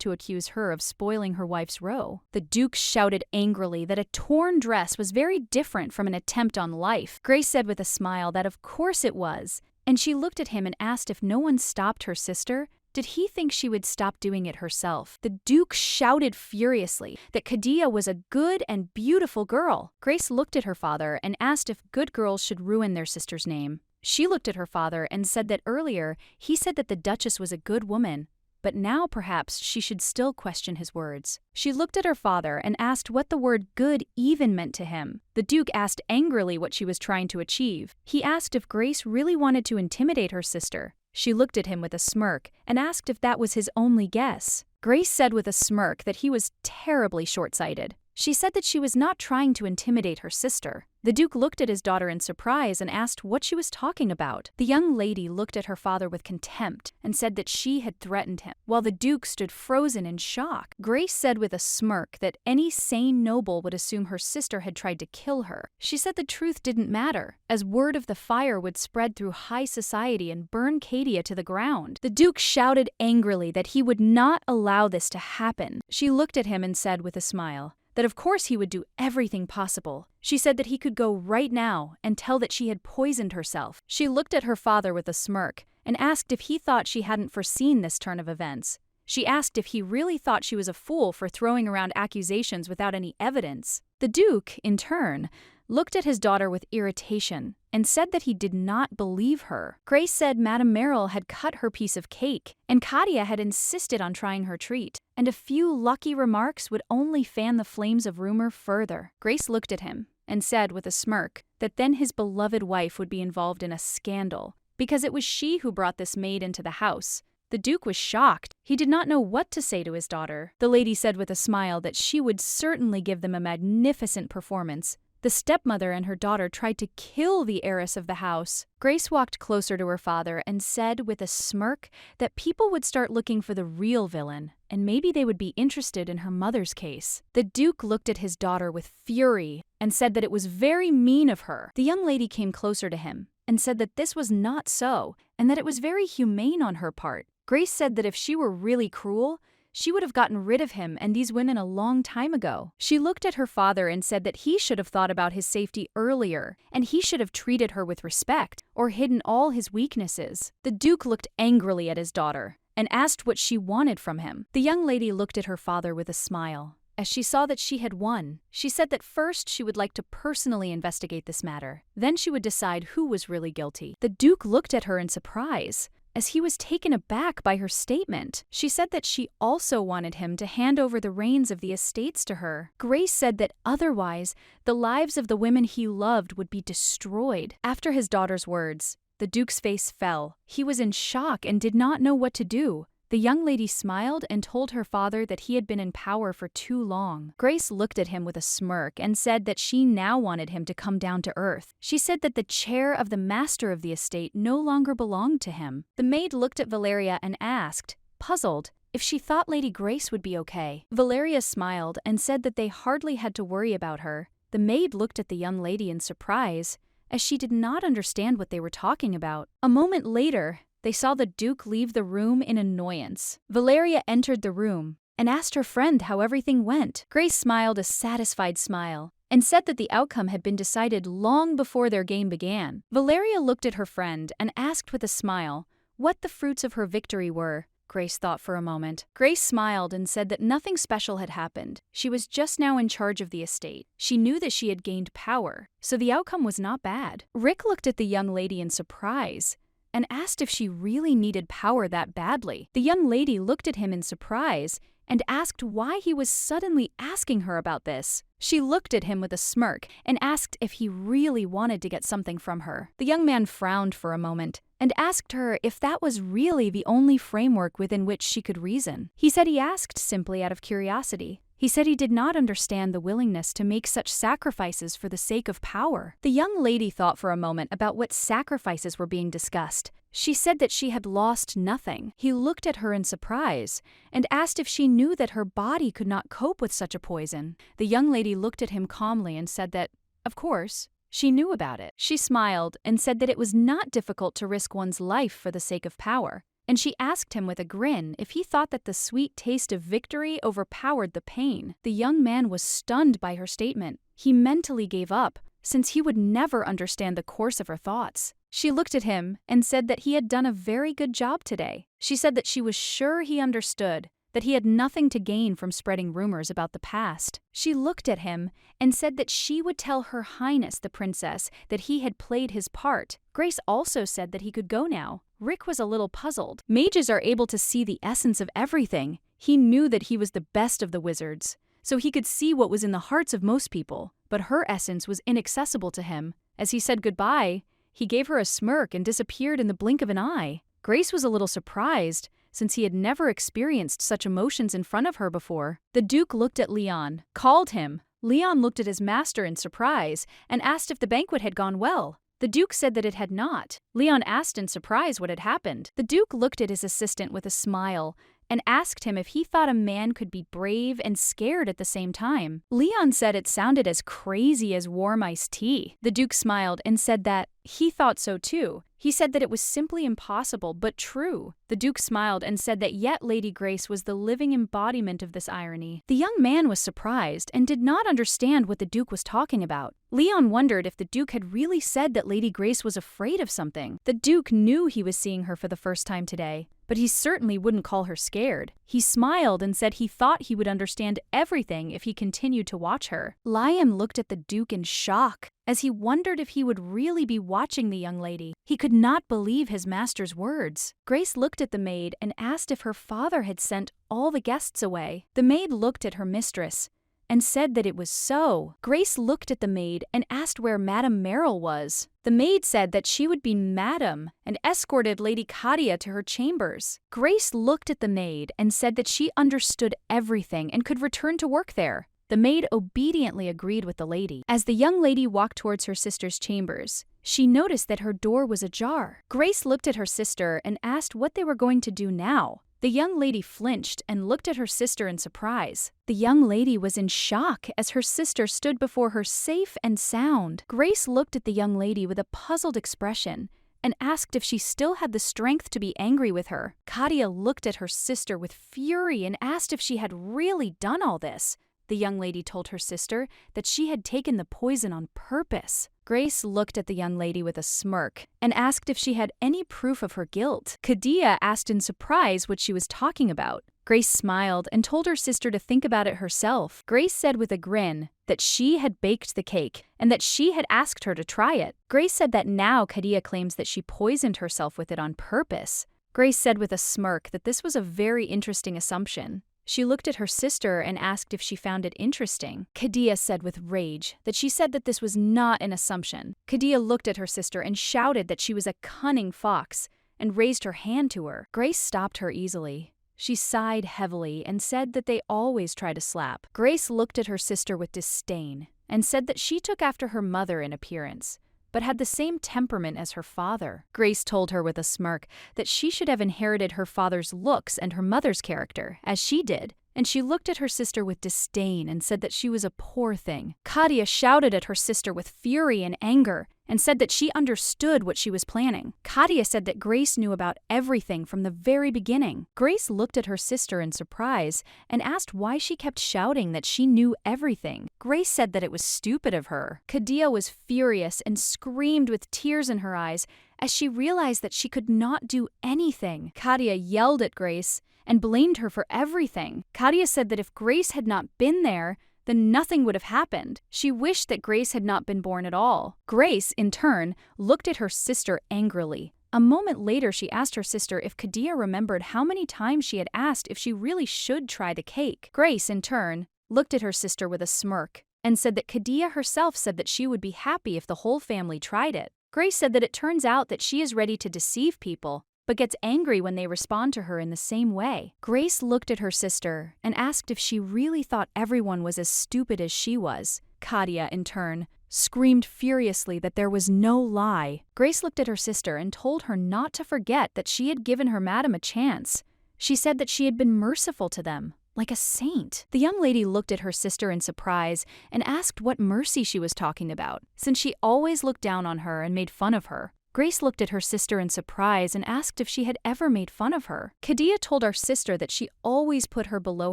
S1: to accuse her of spoiling her wife's row. The Duke shouted angrily that a torn dress was very different from an attempt on life. Grace said with a smile that of course it was, and she looked at him and asked if no one stopped her sister. Did he think she would stop doing it herself? The Duke shouted furiously that Kadia was a good and beautiful girl. Grace looked at her father and asked if good girls should ruin their sister's name. She looked at her father and said that earlier he said that the Duchess was a good woman, but now perhaps she should still question his words. She looked at her father and asked what the word good even meant to him. The Duke asked angrily what she was trying to achieve. He asked if Grace really wanted to intimidate her sister. She looked at him with a smirk and asked if that was his only guess. Grace said with a smirk that he was terribly short-sighted. She said that she was not trying to intimidate her sister. The Duke looked at his daughter in surprise and asked what she was talking about. The young lady looked at her father with contempt and said that she had threatened him, while the Duke stood frozen in shock. Grace said with a smirk that any sane noble would assume her sister had tried to kill her. She said the truth didn't matter, as word of the fire would spread through high society and burn Katia to the ground. The Duke shouted angrily that he would not allow this to happen. She looked at him and said with a smile that of course he would do everything possible. She said that he could go right now and tell that she had poisoned herself. She looked at her father with a smirk and asked if he thought she hadn't foreseen this turn of events. She asked if he really thought she was a fool for throwing around accusations without any evidence. The Duke, in turn, looked at his daughter with irritation and said that he did not believe her. Grace said Madame Merrill had cut her piece of cake, and Katia had insisted on trying her treat, and a few lucky remarks would only fan the flames of rumor further. Grace looked at him and said with a smirk that then his beloved wife would be involved in a scandal, because it was she who brought this maid into the house. The Duke was shocked. He did not know what to say to his daughter. The lady said with a smile that she would certainly give them a magnificent performance. The stepmother and her daughter tried to kill the heiress of the house. Grace walked closer to her father and said with a smirk that people would start looking for the real villain, and maybe they would be interested in her mother's case. The Duke looked at his daughter with fury and said that it was very mean of her. The young lady came closer to him and said that this was not so, and that it was very humane on her part. Grace said that if she were really cruel, she would have gotten rid of him and these women a long time ago. She looked at her father and said that he should have thought about his safety earlier, and he should have treated her with respect, or hidden all his weaknesses. The Duke looked angrily at his daughter and asked what she wanted from him. The young lady looked at her father with a smile. As she saw that she had won, she said that first she would like to personally investigate this matter. Then she would decide who was really guilty. The Duke looked at her in surprise, as he was taken aback by her statement. She said that she also wanted him to hand over the reins of the estates to her. Grace said that otherwise, the lives of the women he loved would be destroyed. After his daughter's words, the Duke's face fell. He was in shock and did not know what to do. The young lady smiled and told her father that he had been in power for too long. Grace looked at him with a smirk and said that she now wanted him to come down to earth. She said that the chair of the master of the estate no longer belonged to him. The maid looked at Valeria and asked, puzzled, if she thought Lady Grace would be okay. Valeria smiled and said that they hardly had to worry about her. The maid looked at the young lady in surprise, as she did not understand what they were talking about. A moment later, they saw the Duke leave the room in annoyance. Valeria entered the room and asked her friend how everything went. Grace smiled a satisfied smile and said that the outcome had been decided long before their game began. Valeria looked at her friend and asked with a smile what the fruits of her victory were. Grace thought for a moment. Grace smiled and said that nothing special had happened. She was just now in charge of the estate. She knew that she had gained power, so the outcome was not bad. Rick looked at the young lady in surprise and asked if she really needed power that badly. The young lady looked at him in surprise and asked why he was suddenly asking her about this. She looked at him with a smirk and asked if he really wanted to get something from her. The young man frowned for a moment and asked her if that was really the only framework within which she could reason. He said he asked simply out of curiosity. He said he did not understand the willingness to make such sacrifices for the sake of power. The young lady thought for a moment about what sacrifices were being discussed. She said that she had lost nothing. He looked at her in surprise and asked if she knew that her body could not cope with such a poison. The young lady looked at him calmly and said that, of course, she knew about it. She smiled and said that it was not difficult to risk one's life for the sake of power. And she asked him with a grin if he thought that the sweet taste of victory overpowered the pain. The young man was stunned by her statement. He mentally gave up, since he would never understand the course of her thoughts. She looked at him and said that he had done a very good job today. She said that she was sure he understood, that he had nothing to gain from spreading rumors about the past. She looked at him and said that she would tell Her Highness the Princess that he had played his part. Grace also said that he could go now. Rick was a little puzzled. Mages are able to see the essence of everything. He knew that he was the best of the wizards, so he could see what was in the hearts of most people, but her essence was inaccessible to him. As he said goodbye, he gave her a smirk and disappeared in the blink of an eye. Grace was a little surprised, since he had never experienced such emotions in front of her before. The Duke looked at Leon, called him. Leon looked at his master in surprise and asked if the banquet had gone well. The Duke said that it had not. Leon asked in surprise what had happened. The Duke looked at his assistant with a smile and asked him if he thought a man could be brave and scared at the same time. Leon said it sounded as crazy as warm iced tea. The Duke smiled and said that he thought so too. He said that it was simply impossible, but true. The Duke smiled and said that yet Lady Grace was the living embodiment of this irony. The young man was surprised and did not understand what the Duke was talking about. Leon wondered if the Duke had really said that Lady Grace was afraid of something. The Duke knew he was seeing her for the first time today, but he certainly wouldn't call her scared. He smiled and said he thought he would understand everything if he continued to watch her. Liam looked at the Duke in shock, as he wondered if he would really be watching the young lady. He could not believe his master's words. Grace looked at the maid and asked if her father had sent all the guests away. The maid looked at her mistress and said that it was so. Grace looked at the maid and asked where Madame Merrill was. The maid said that she would be Madame and escorted Lady Kadia to her chambers. Grace looked at the maid and said that she understood everything and could return to work there. The maid obediently agreed with the lady. As the young lady walked towards her sister's chambers, she noticed that her door was ajar. Grace looked at her sister and asked what they were going to do now. The young lady flinched and looked at her sister in surprise. The young lady was in shock as her sister stood before her safe and sound. Grace looked at the young lady with a puzzled expression and asked if she still had the strength to be angry with her. Kadia looked at her sister with fury and asked if she had really done all this. The young lady told her sister that she had taken the poison on purpose. Grace looked at the young lady with a smirk and asked if she had any proof of her guilt. Kadia asked in surprise what she was talking about. Grace smiled and told her sister to think about it herself. Grace said with a grin that she had baked the cake and that she had asked her to try it. Grace said that now Kadia claims that she poisoned herself with it on purpose. Grace said with a smirk that this was a very interesting assumption. She looked at her sister and asked if she found it interesting. Kadia said with rage that she said that this was not an assumption. Kadia looked at her sister and shouted that she was a cunning fox and raised her hand to her. Grace stopped her easily. She sighed heavily and said that they always try to slap. Grace looked at her sister with disdain and said that she took after her mother in appearance, but had the same temperament as her father. Grace told her with a smirk that she should have inherited her father's looks and her mother's character, as she did, and she looked at her sister with disdain and said that she was a poor thing. Katia shouted at her sister with fury and anger and said that she understood what she was planning. Katia said that Grace knew about everything from the very beginning. Grace looked at her sister in surprise and asked why she kept shouting that she knew everything. Grace said that it was stupid of her. Katia was furious and screamed with tears in her eyes as she realized that she could not do anything. Katia yelled at Grace and blamed her for everything. Katia said that if Grace had not been there, then nothing would have happened. She wished that Grace had not been born at all. Grace, in turn, looked at her sister angrily. A moment later, she asked her sister if Katia remembered how many times she had asked if she really should try the cake. Grace, in turn, looked at her sister with a smirk and said that Katia herself said that she would be happy if the whole family tried it. Grace said that it turns out that she is ready to deceive people, but gets angry when they respond to her in the same way. Grace looked at her sister and asked if she really thought everyone was as stupid as she was. Katia, in turn, screamed furiously that there was no lie. Grace looked at her sister and told her not to forget that she had given her madam a chance. She said that she had been merciful to them, like a saint. The young lady looked at her sister in surprise and asked what mercy she was talking about, since she always looked down on her and made fun of her. Grace looked at her sister in surprise and asked if she had ever made fun of her. Katia told our sister that she always put her below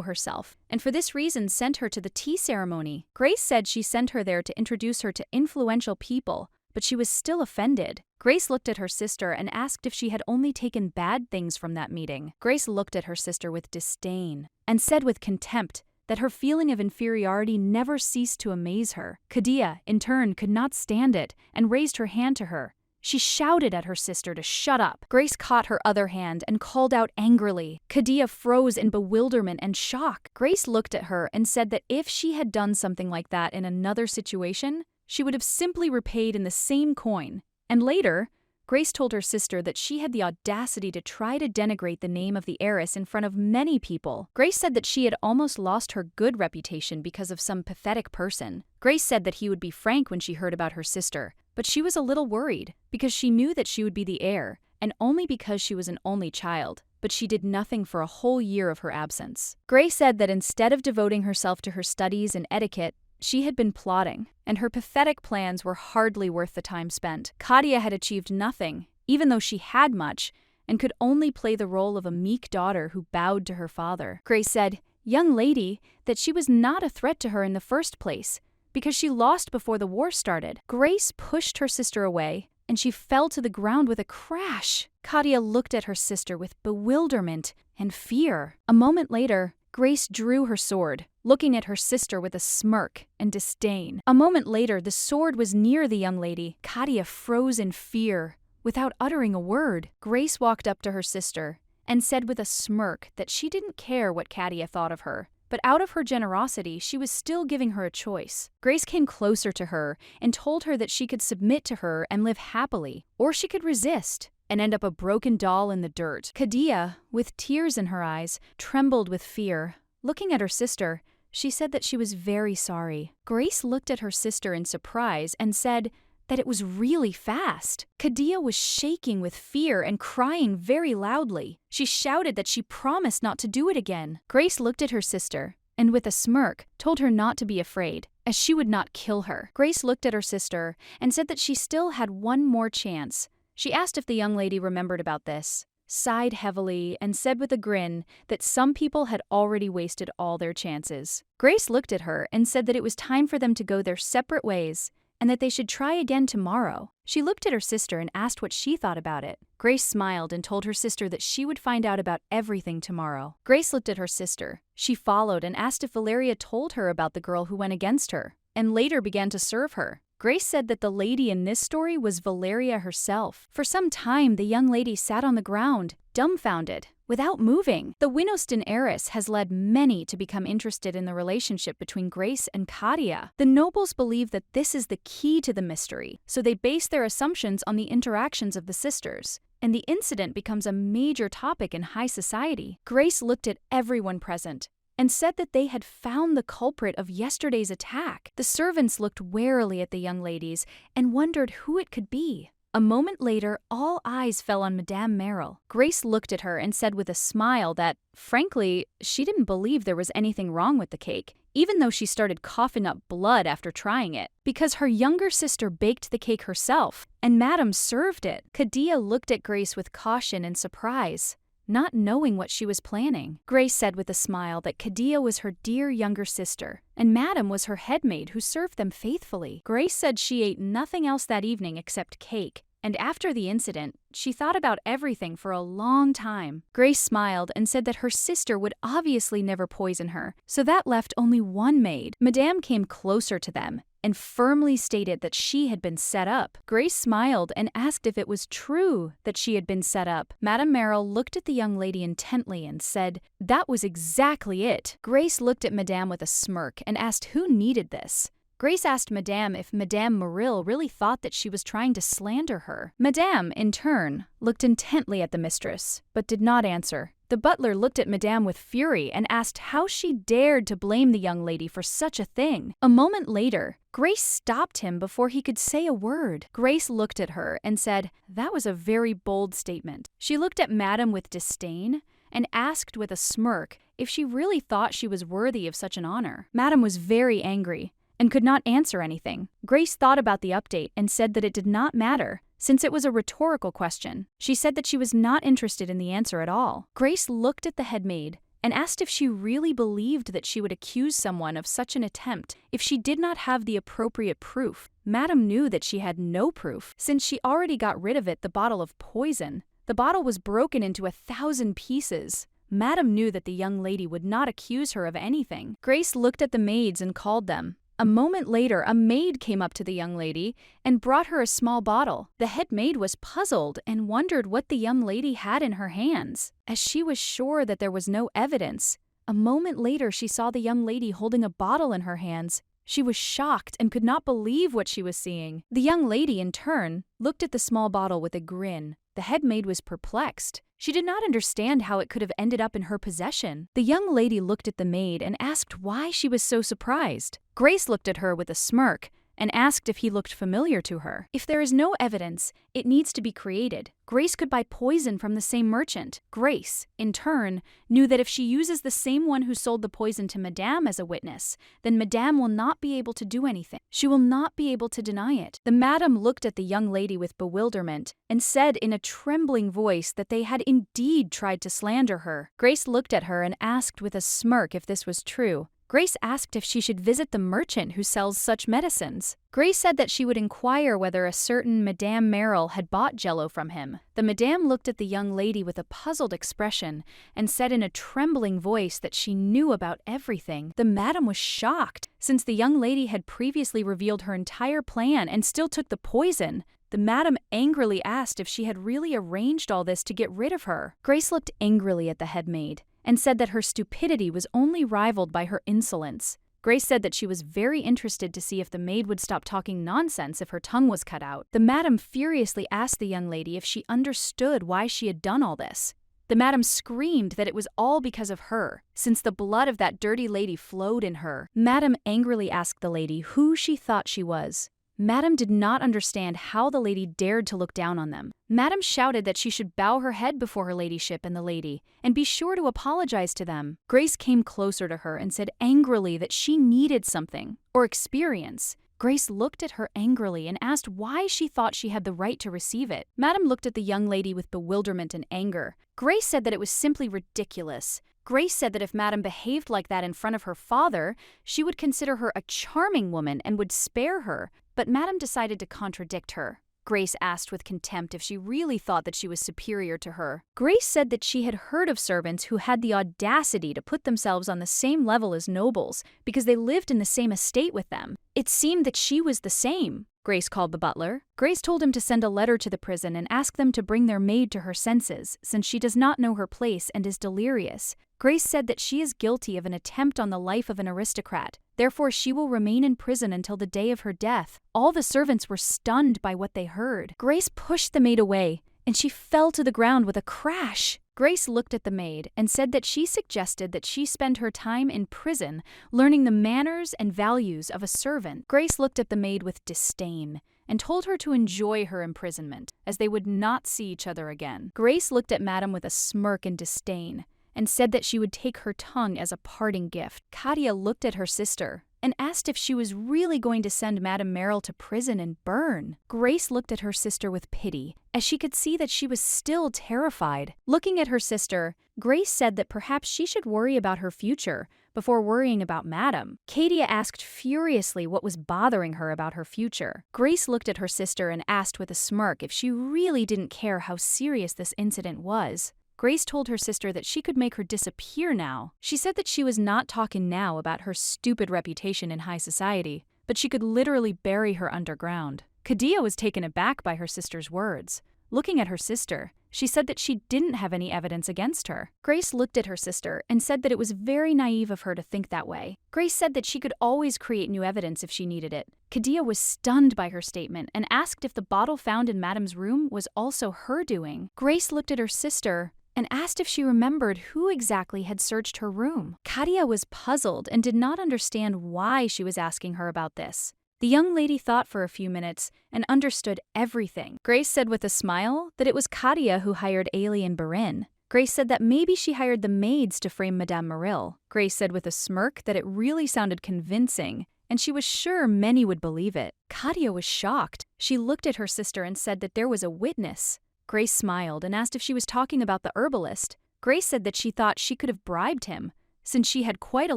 S1: herself, and for this reason sent her to the tea ceremony. Grace said she sent her there to introduce her to influential people, but she was still offended. Grace looked at her sister and asked if she had only taken bad things from that meeting. Grace looked at her sister with disdain and said with contempt that her feeling of inferiority never ceased to amaze her. Katia, in turn, could not stand it and raised her hand to her. She shouted at her sister to shut up. Grace caught her other hand and called out angrily. Katia froze in bewilderment and shock. Grace looked at her and said that if she had done something like that in another situation, she would have simply repaid in the same coin. And later, Grace told her sister that she had the audacity to try to denigrate the name of the heiress in front of many people. Grace said that she had almost lost her good reputation because of some pathetic person. Grace said that he would be frank when she heard about her sister, but she was a little worried because she knew that she would be the heir, and only because she was an only child, but she did nothing for a whole year of her absence. Grace said that instead of devoting herself to her studies and etiquette, she had been plotting, and her pathetic plans were hardly worth the time spent. Katia had achieved nothing, even though she had much, and could only play the role of a meek daughter who bowed to her father. Grace said, "Young lady," that she was not a threat to her in the first place, because she lost before the war started. Grace pushed her sister away, and she fell to the ground with a crash. Katia looked at her sister with bewilderment and fear. A moment later, Grace drew her sword, looking at her sister with a smirk and disdain. A moment later, the sword was near the young lady. Katia froze in fear, without uttering a word. Grace walked up to her sister and said with a smirk that she didn't care what Katia thought of her, but out of her generosity, she was still giving her a choice. Grace came closer to her and told her that she could submit to her and live happily, or she could resist and end up a broken doll in the dirt. Katia, with tears in her eyes, trembled with fear. Looking at her sister, she said that she was very sorry. Grace looked at her sister in surprise and said that it was really fast. Katia was shaking with fear and crying very loudly. She shouted that she promised not to do it again. Grace looked at her sister and with a smirk told her not to be afraid, as she would not kill her. Grace looked at her sister and said that she still had one more chance. She asked if the young lady remembered about this, sighed heavily, and said with a grin that some people had already wasted all their chances. Grace looked at her and said that it was time for them to go their separate ways and that they should try again tomorrow. She looked at her sister and asked what she thought about it. Grace smiled and told her sister that she would find out about everything tomorrow. Grace looked at her sister. She followed and asked if Valeria told her about the girl who went against her, and later began to serve her. Grace said that the lady in this story was Valeria herself. For some time, the young lady sat on the ground, dumbfounded, without moving. The Winoston heiress has led many to become interested in the relationship between Grace and Katia. The nobles believe that this is the key to the mystery, so they base their assumptions on the interactions of the sisters, and the incident becomes a major topic in high society. Grace looked at everyone present and said that they had found the culprit of yesterday's attack. The servants looked warily at the young ladies and wondered who it could be. A moment later, all eyes fell on Madame Merrill. Grace looked at her and said with a smile that, frankly, she didn't believe there was anything wrong with the cake, even though she started coughing up blood after trying it, because her younger sister baked the cake herself, and Madame served it. Kadia looked at Grace with caution and surprise, not knowing what she was planning. Grace said with a smile that Kadia was her dear younger sister, and Madame was her headmaid who served them faithfully. Grace said she ate nothing else that evening except cake, and after the incident, she thought about everything for a long time. Grace smiled and said that her sister would obviously never poison her, so that left only one maid. Madame came closer to them and firmly stated that she had been set up. Grace smiled and asked if it was true that she had been set up. Madame Merrill looked at the young lady intently and said, "That was exactly it." Grace looked at Madame with a smirk and asked who needed this. Grace asked Madame if Madame Merrill really thought that she was trying to slander her. Madame, in turn, looked intently at the mistress, but did not answer. The butler looked at Madame with fury and asked how she dared to blame the young lady for such a thing. A moment later, Grace stopped him before he could say a word. Grace looked at her and said, "That was a very bold statement." She looked at Madame with disdain and asked with a smirk if she really thought she was worthy of such an honor. Madame was very angry and could not answer anything. Grace thought about the update and said that it did not matter, since it was a rhetorical question. She said that she was not interested in the answer at all. Grace looked at the headmaid and asked if she really believed that she would accuse someone of such an attempt if she did not have the appropriate proof. Madame knew that she had no proof, since she already got rid of it, the bottle of poison. The bottle was broken into 1,000 pieces. Madame knew that the young lady would not accuse her of anything. Grace looked at the maids and called them. A moment later, a maid came up to the young lady and brought her a small bottle. The head maid was puzzled and wondered what the young lady had in her hands, as she was sure that there was no evidence. A moment later, she saw the young lady holding a bottle in her hands. She was shocked and could not believe what she was seeing. The young lady, in turn, looked at the small bottle with a grin. The head maid was perplexed. She did not understand how it could have ended up in her possession. The young lady looked at the maid and asked why she was so surprised. Grace looked at her with a smirk and asked if he looked familiar to her. If there is no evidence, it needs to be created. Grace could buy poison from the same merchant. Grace, in turn, knew that if she uses the same one who sold the poison to Madame as a witness, then Madame will not be able to do anything. She will not be able to deny it. The Madame looked at the young lady with bewilderment and said in a trembling voice that they had indeed tried to slander her. Grace looked at her and asked with a smirk if this was true. Grace asked if she should visit the merchant who sells such medicines. Grace said that she would inquire whether a certain Madame Merrill had bought Jello from him. The Madame looked at the young lady with a puzzled expression and said in a trembling voice that she knew about everything. The Madame was shocked, since the young lady had previously revealed her entire plan and still took the poison. The Madame angrily asked if she had really arranged all this to get rid of her. Grace looked angrily at the head maid and said that her stupidity was only rivaled by her insolence. Grace said that she was very interested to see if the maid would stop talking nonsense if her tongue was cut out. The Madame furiously asked the young lady if she understood why she had done all this. The Madame screamed that it was all because of her, since the blood of that dirty lady flowed in her. Madame angrily asked the lady who she thought she was. Madame did not understand how the lady dared to look down on them. Madame shouted that she should bow her head before her ladyship and the lady, and be sure to apologize to them. Grace came closer to her and said angrily that she needed something, or experience. Grace looked at her angrily and asked why she thought she had the right to receive it. Madame looked at the young lady with bewilderment and anger. Grace said that it was simply ridiculous. Grace said that if Madame behaved like that in front of her father, she would consider her a charming woman and would spare her. But Madame decided to contradict her. Grace asked with contempt if she really thought that she was superior to her. Grace said that she had heard of servants who had the audacity to put themselves on the same level as nobles because they lived in the same estate with them. It seemed that she was the same. Grace called the butler. Grace told him to send a letter to the prison and ask them to bring their maid to her senses, since she does not know her place and is delirious. Grace said that she is guilty of an attempt on the life of an aristocrat. Therefore, she will remain in prison until the day of her death. All the servants were stunned by what they heard. Grace pushed the maid away, and she fell to the ground with a crash. Grace looked at the maid and said that she suggested that she spend her time in prison learning the manners and values of a servant. Grace looked at the maid with disdain and told her to enjoy her imprisonment, as they would not see each other again. Grace looked at Madame with a smirk and disdain and said that she would take her tongue as a parting gift. Katia looked at her sister and asked if she was really going to send Madame Merrill to prison and burn. Grace looked at her sister with pity, as she could see that she was still terrified. Looking at her sister, Grace said that perhaps she should worry about her future before worrying about Madame. Katia asked furiously what was bothering her about her future. Grace looked at her sister and asked with a smirk if she really didn't care how serious this incident was. Grace told her sister that she could make her disappear now. She said that she was not talking now about her stupid reputation in high society, but she could literally bury her underground. Kadia was taken aback by her sister's words. Looking at her sister, she said that she didn't have any evidence against her. Grace looked at her sister and said that it was very naive of her to think that way. Grace said that she could always create new evidence if she needed it. Kadia was stunned by her statement and asked if the bottle found in Madame's room was also her doing. Grace looked at her sister and asked if she remembered who exactly had searched her room. Katia was puzzled and did not understand why she was asking her about this. The young lady thought for a few minutes and understood everything. Grace said with a smile that it was Katia who hired Ailey and Barin. Grace said that maybe she hired the maids to frame Madame Merrill. Grace said with a smirk that it really sounded convincing, and she was sure many would believe it. Katia was shocked. She looked at her sister and said that there was a witness. Grace smiled and asked if she was talking about the herbalist. Grace said that she thought she could have bribed him, since she had quite a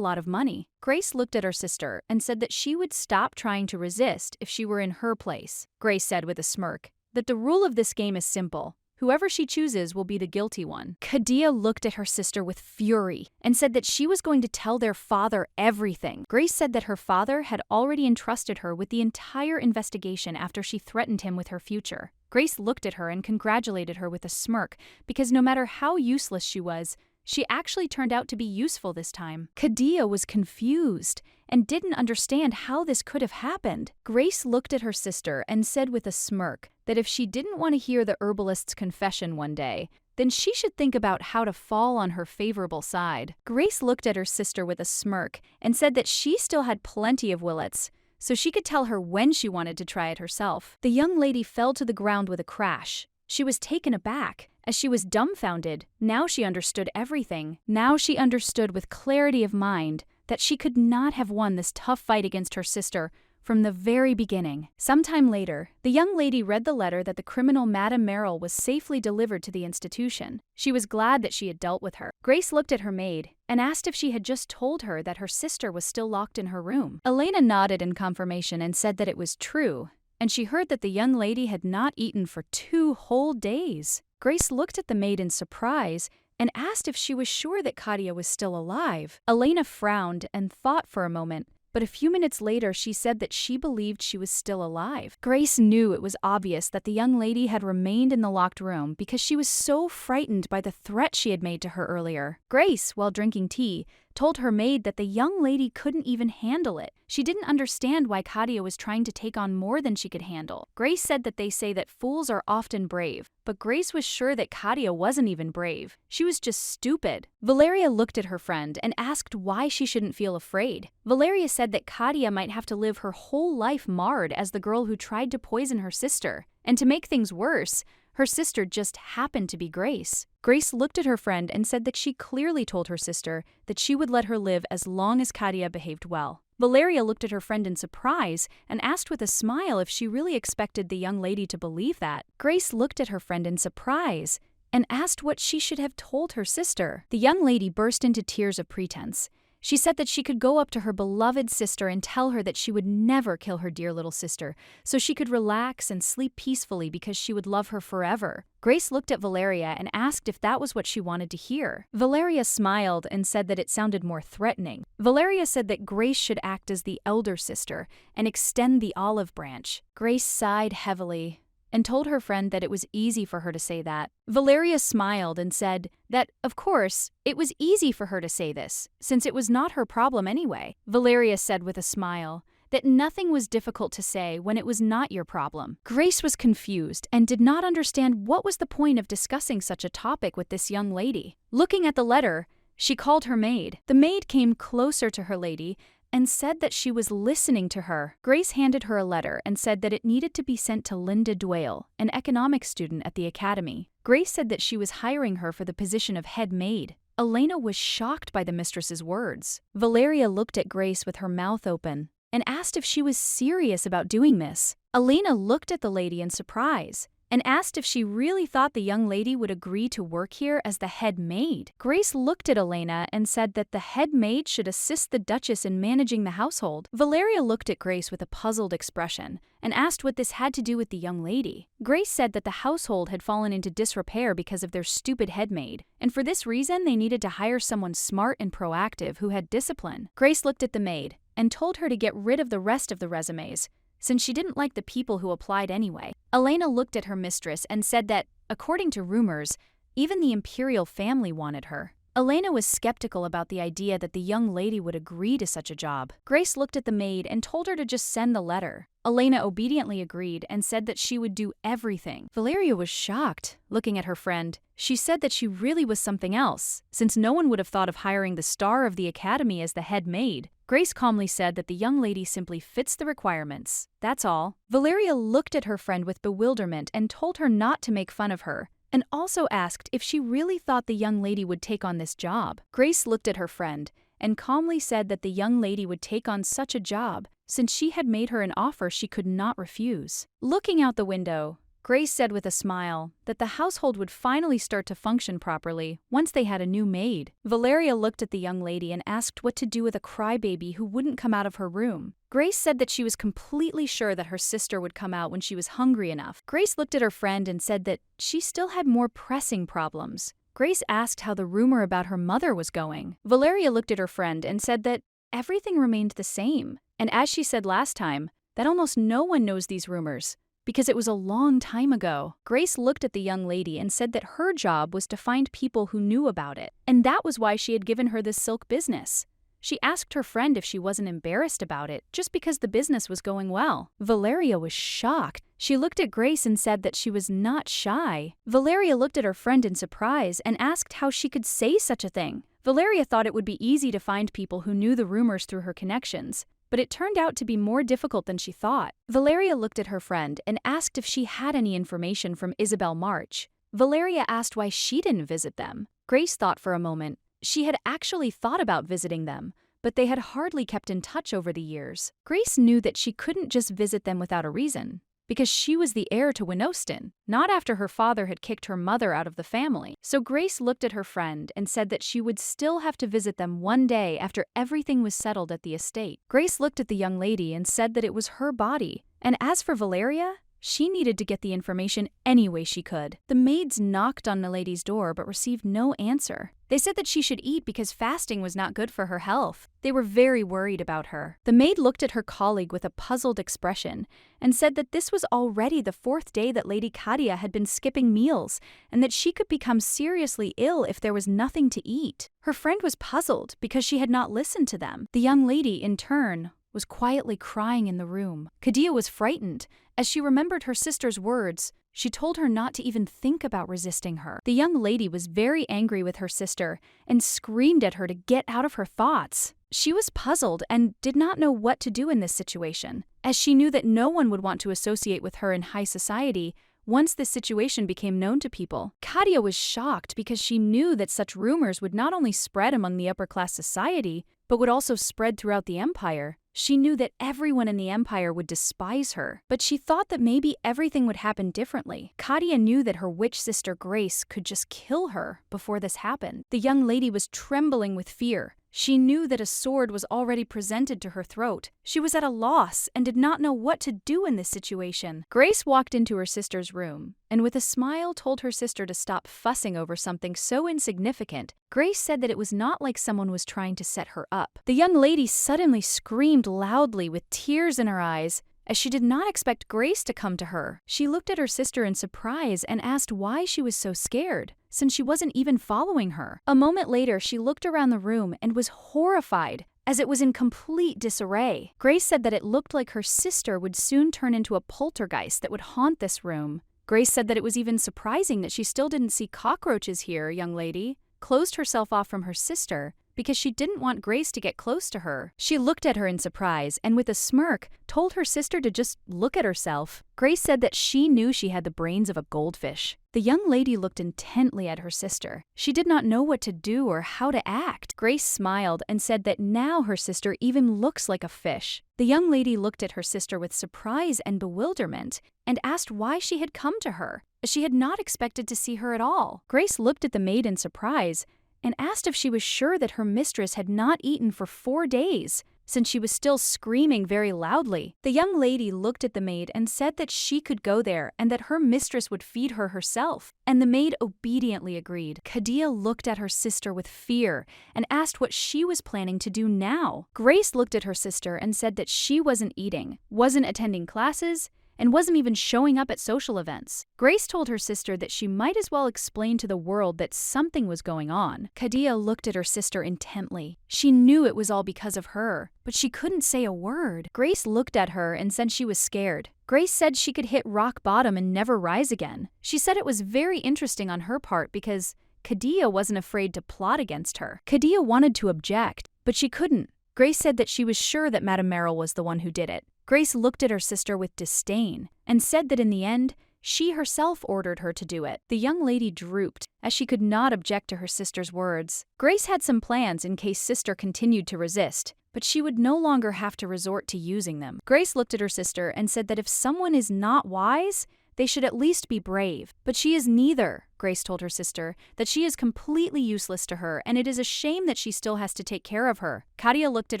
S1: lot of money. Grace looked at her sister and said that she would stop trying to resist if she were in her place. Grace said with a smirk that the rule of this game is simple. Whoever she chooses will be the guilty one. Kadia looked at her sister with fury and said that she was going to tell their father everything. Grace said that her father had already entrusted her with the entire investigation after she threatened him with her future. Grace looked at her and congratulated her with a smirk because no matter how useless she was, she actually turned out to be useful this time. Kadia was confused and didn't understand how this could have happened. Grace looked at her sister and said with a smirk that if she didn't want to hear the herbalist's confession one day, then she should think about how to fall on her favorable side. Grace looked at her sister with a smirk and said that she still had plenty of willets, so she could tell her when she wanted to try it herself. The young lady fell to the ground with a crash. She was taken aback, as she was dumbfounded. Now she understood everything. Now she understood with clarity of mind that she could not have won this tough fight against her sister from the very beginning. Sometime later, the young lady read the letter that the criminal Madame Merrill was safely delivered to the institution. She was glad that she had dealt with her. Grace looked at her maid and asked if she had just told her that her sister was still locked in her room. Elena nodded in confirmation and said that it was true, and she heard that the young lady had not eaten for 2 whole days. Grace looked at the maid in surprise and asked if she was sure that Katia was still alive. Elena frowned and thought for a moment, but a few minutes later she said that she believed she was still alive. Grace knew it was obvious that the young lady had remained in the locked room because she was so frightened by the threat she had made to her earlier. Grace, while drinking tea, told her maid that the young lady couldn't even handle it. She didn't understand why Katia was trying to take on more than she could handle. Grace said that they say that fools are often brave, but Grace was sure that Katia wasn't even brave. She was just stupid. Valeria looked at her friend and asked why she shouldn't feel afraid. Valeria said that Katia might have to live her whole life marred as the girl who tried to poison her sister. And to make things worse, her sister just happened to be Grace. Grace looked at her friend and said that she clearly told her sister that she would let her live as long as Katia behaved well. Valeria looked at her friend in surprise and asked with a smile if she really expected the young lady to believe that. Grace looked at her friend in surprise and asked what she should have told her sister. The young lady burst into tears of pretense. She said that she could go up to her beloved sister and tell her that she would never kill her dear little sister, so she could relax and sleep peacefully because she would love her forever. Grace looked at Valeria and asked if that was what she wanted to hear. Valeria smiled and said that it sounded more threatening. Valeria said that Grace should act as the elder sister and extend the olive branch. Grace sighed heavily and told her friend that it was easy for her to say that. Valeria smiled and said that, of course, it was easy for her to say this, since it was not her problem anyway. Valeria said with a smile that nothing was difficult to say when it was not your problem. Grace was confused and did not understand what was the point of discussing such a topic with this young lady. Looking at the letter, she called her maid. The maid came closer to her lady and said that she was listening to her. Grace handed her a letter and said that it needed to be sent to Linda Doyle, an economics student at the academy. Grace said that she was hiring her for the position of head maid. Elena was shocked by the mistress's words. Valeria looked at Grace with her mouth open and asked if she was serious about doing this. Elena looked at the lady in surprise and asked if she really thought the young lady would agree to work here as the head maid. Grace looked at Elena and said that the head maid should assist the Duchess in managing the household. Valeria looked at Grace with a puzzled expression and asked what this had to do with the young lady. Grace said that the household had fallen into disrepair because of their stupid head maid, and for this reason they needed to hire someone smart and proactive who had discipline. Grace looked at the maid and told her to get rid of the rest of the resumes, since she didn't like the people who applied anyway. Elena looked at her mistress and said that, according to rumors, even the imperial family wanted her. Elena was skeptical about the idea that the young lady would agree to such a job. Grace looked at the maid and told her to just send the letter. Elena obediently agreed and said that she would do everything. Valeria was shocked, looking at her friend. She said that she really was something else, since no one would have thought of hiring the star of the academy as the head maid. Grace calmly said that the young lady simply fits the requirements. That's all. Valeria looked at her friend with bewilderment and told her not to make fun of her, and also asked if she really thought the young lady would take on this job. Grace looked at her friend and calmly said that the young lady would take on such a job since she had made her an offer she could not refuse. Looking out the window, Grace said with a smile that the household would finally start to function properly once they had a new maid. Valeria looked at the young lady and asked what to do with a crybaby who wouldn't come out of her room. Grace said that she was completely sure that her sister would come out when she was hungry enough. Grace looked at her friend and said that she still had more pressing problems. Grace asked how the rumor about her mother was going. Valeria looked at her friend and said that everything remained the same, and as she said last time, that almost no one knows these rumors, because it was a long time ago. Grace looked at the young lady and said that her job was to find people who knew about it, and that was why she had given her this silk business. She asked her friend if she wasn't embarrassed about it, just because the business was going well. Valeria was shocked. She looked at Grace and said that she was not shy. Valeria looked at her friend in surprise and asked how she could say such a thing. Valeria thought it would be easy to find people who knew the rumors through her connections, but it turned out to be more difficult than she thought. Valeria looked at her friend and asked if she had any information from Isabel March. Valeria asked why she didn't visit them. Grace thought for a moment. She had actually thought about visiting them, but they had hardly kept in touch over the years. Grace knew that she couldn't just visit them without a reason, because she was the heir to Winoston, not after her father had kicked her mother out of the family. So Grace looked at her friend and said that she would still have to visit them one day after everything was settled at the estate. Grace looked at the young lady and said that it was her body, and as for Valeria, she needed to get the information any way she could. The maids knocked on the lady's door but received no answer. They said that she should eat because fasting was not good for her health. They were very worried about her. The maid looked at her colleague with a puzzled expression and said that this was already the 4th day that Lady Kadia had been skipping meals and that she could become seriously ill if there was nothing to eat. Her friend was puzzled because she had not listened to them. The young lady, in turn, was quietly crying in the room. Kadia was frightened. As she remembered her sister's words, she told her not to even think about resisting her. The young lady was very angry with her sister and screamed at her to get out of her thoughts. She was puzzled and did not know what to do in this situation, as she knew that no one would want to associate with her in high society once this situation became known to people. Kadia was shocked because she knew that such rumors would not only spread among the upper-class society, but would also spread throughout the empire. She knew that everyone in the empire would despise her, but she thought that maybe everything would happen differently. Kadia knew that her witch sister Grace could just kill her before this happened. The young lady was trembling with fear. She knew that a sword was already presented to her throat. She was at a loss and did not know what to do in this situation. Grace walked into her sister's room and with a smile told her sister to stop fussing over something so insignificant. Grace said that it was not like someone was trying to set her up. The young lady suddenly screamed loudly with tears in her eyes, as she did not expect Grace to come to her. She looked at her sister in surprise and asked why she was so scared, since she wasn't even following her. A moment later, she looked around the room and was horrified as it was in complete disarray. Grace said that it looked like her sister would soon turn into a poltergeist that would haunt this room. Grace said that it was even surprising that she still didn't see cockroaches here, young lady, closed herself off from her sister because she didn't want Grace to get close to her. She looked at her in surprise and with a smirk told her sister to just look at herself. Grace said that she knew she had the brains of a goldfish. The young lady looked intently at her sister. She did not know what to do or how to act. Grace smiled and said that now her sister even looks like a fish. The young lady looked at her sister with surprise and bewilderment and asked why she had come to her, as she had not expected to see her at all. Grace looked at the maid in surprise and asked if she was sure that her mistress had not eaten for 4 days, since she was still screaming very loudly. The young lady looked at the maid and said that she could go there and that her mistress would feed her herself, and the maid obediently agreed. Kadia looked at her sister with fear and asked what she was planning to do now. Grace looked at her sister and said that she wasn't eating, wasn't attending classes, and wasn't even showing up at social events. Grace told her sister that she might as well explain to the world that something was going on. Kadia looked at her sister intently. She knew it was all because of her, but she couldn't say a word. Grace looked at her and said she was scared. Grace said she could hit rock bottom and never rise again. She said it was very interesting on her part because Kadia wasn't afraid to plot against her. Kadia wanted to object, but she couldn't. Grace said that she was sure that Madame Merrill was the one who did it. Grace looked at her sister with disdain and said that in the end, she herself ordered her to do it. The young lady drooped, as she could not object to her sister's words. Grace had some plans in case sister continued to resist, but she would no longer have to resort to using them. Grace looked at her sister and said that if someone is not wise, they should at least be brave. But she is neither, Grace told her sister, that she is completely useless to her, and it is a shame that she still has to take care of her. Kadia looked at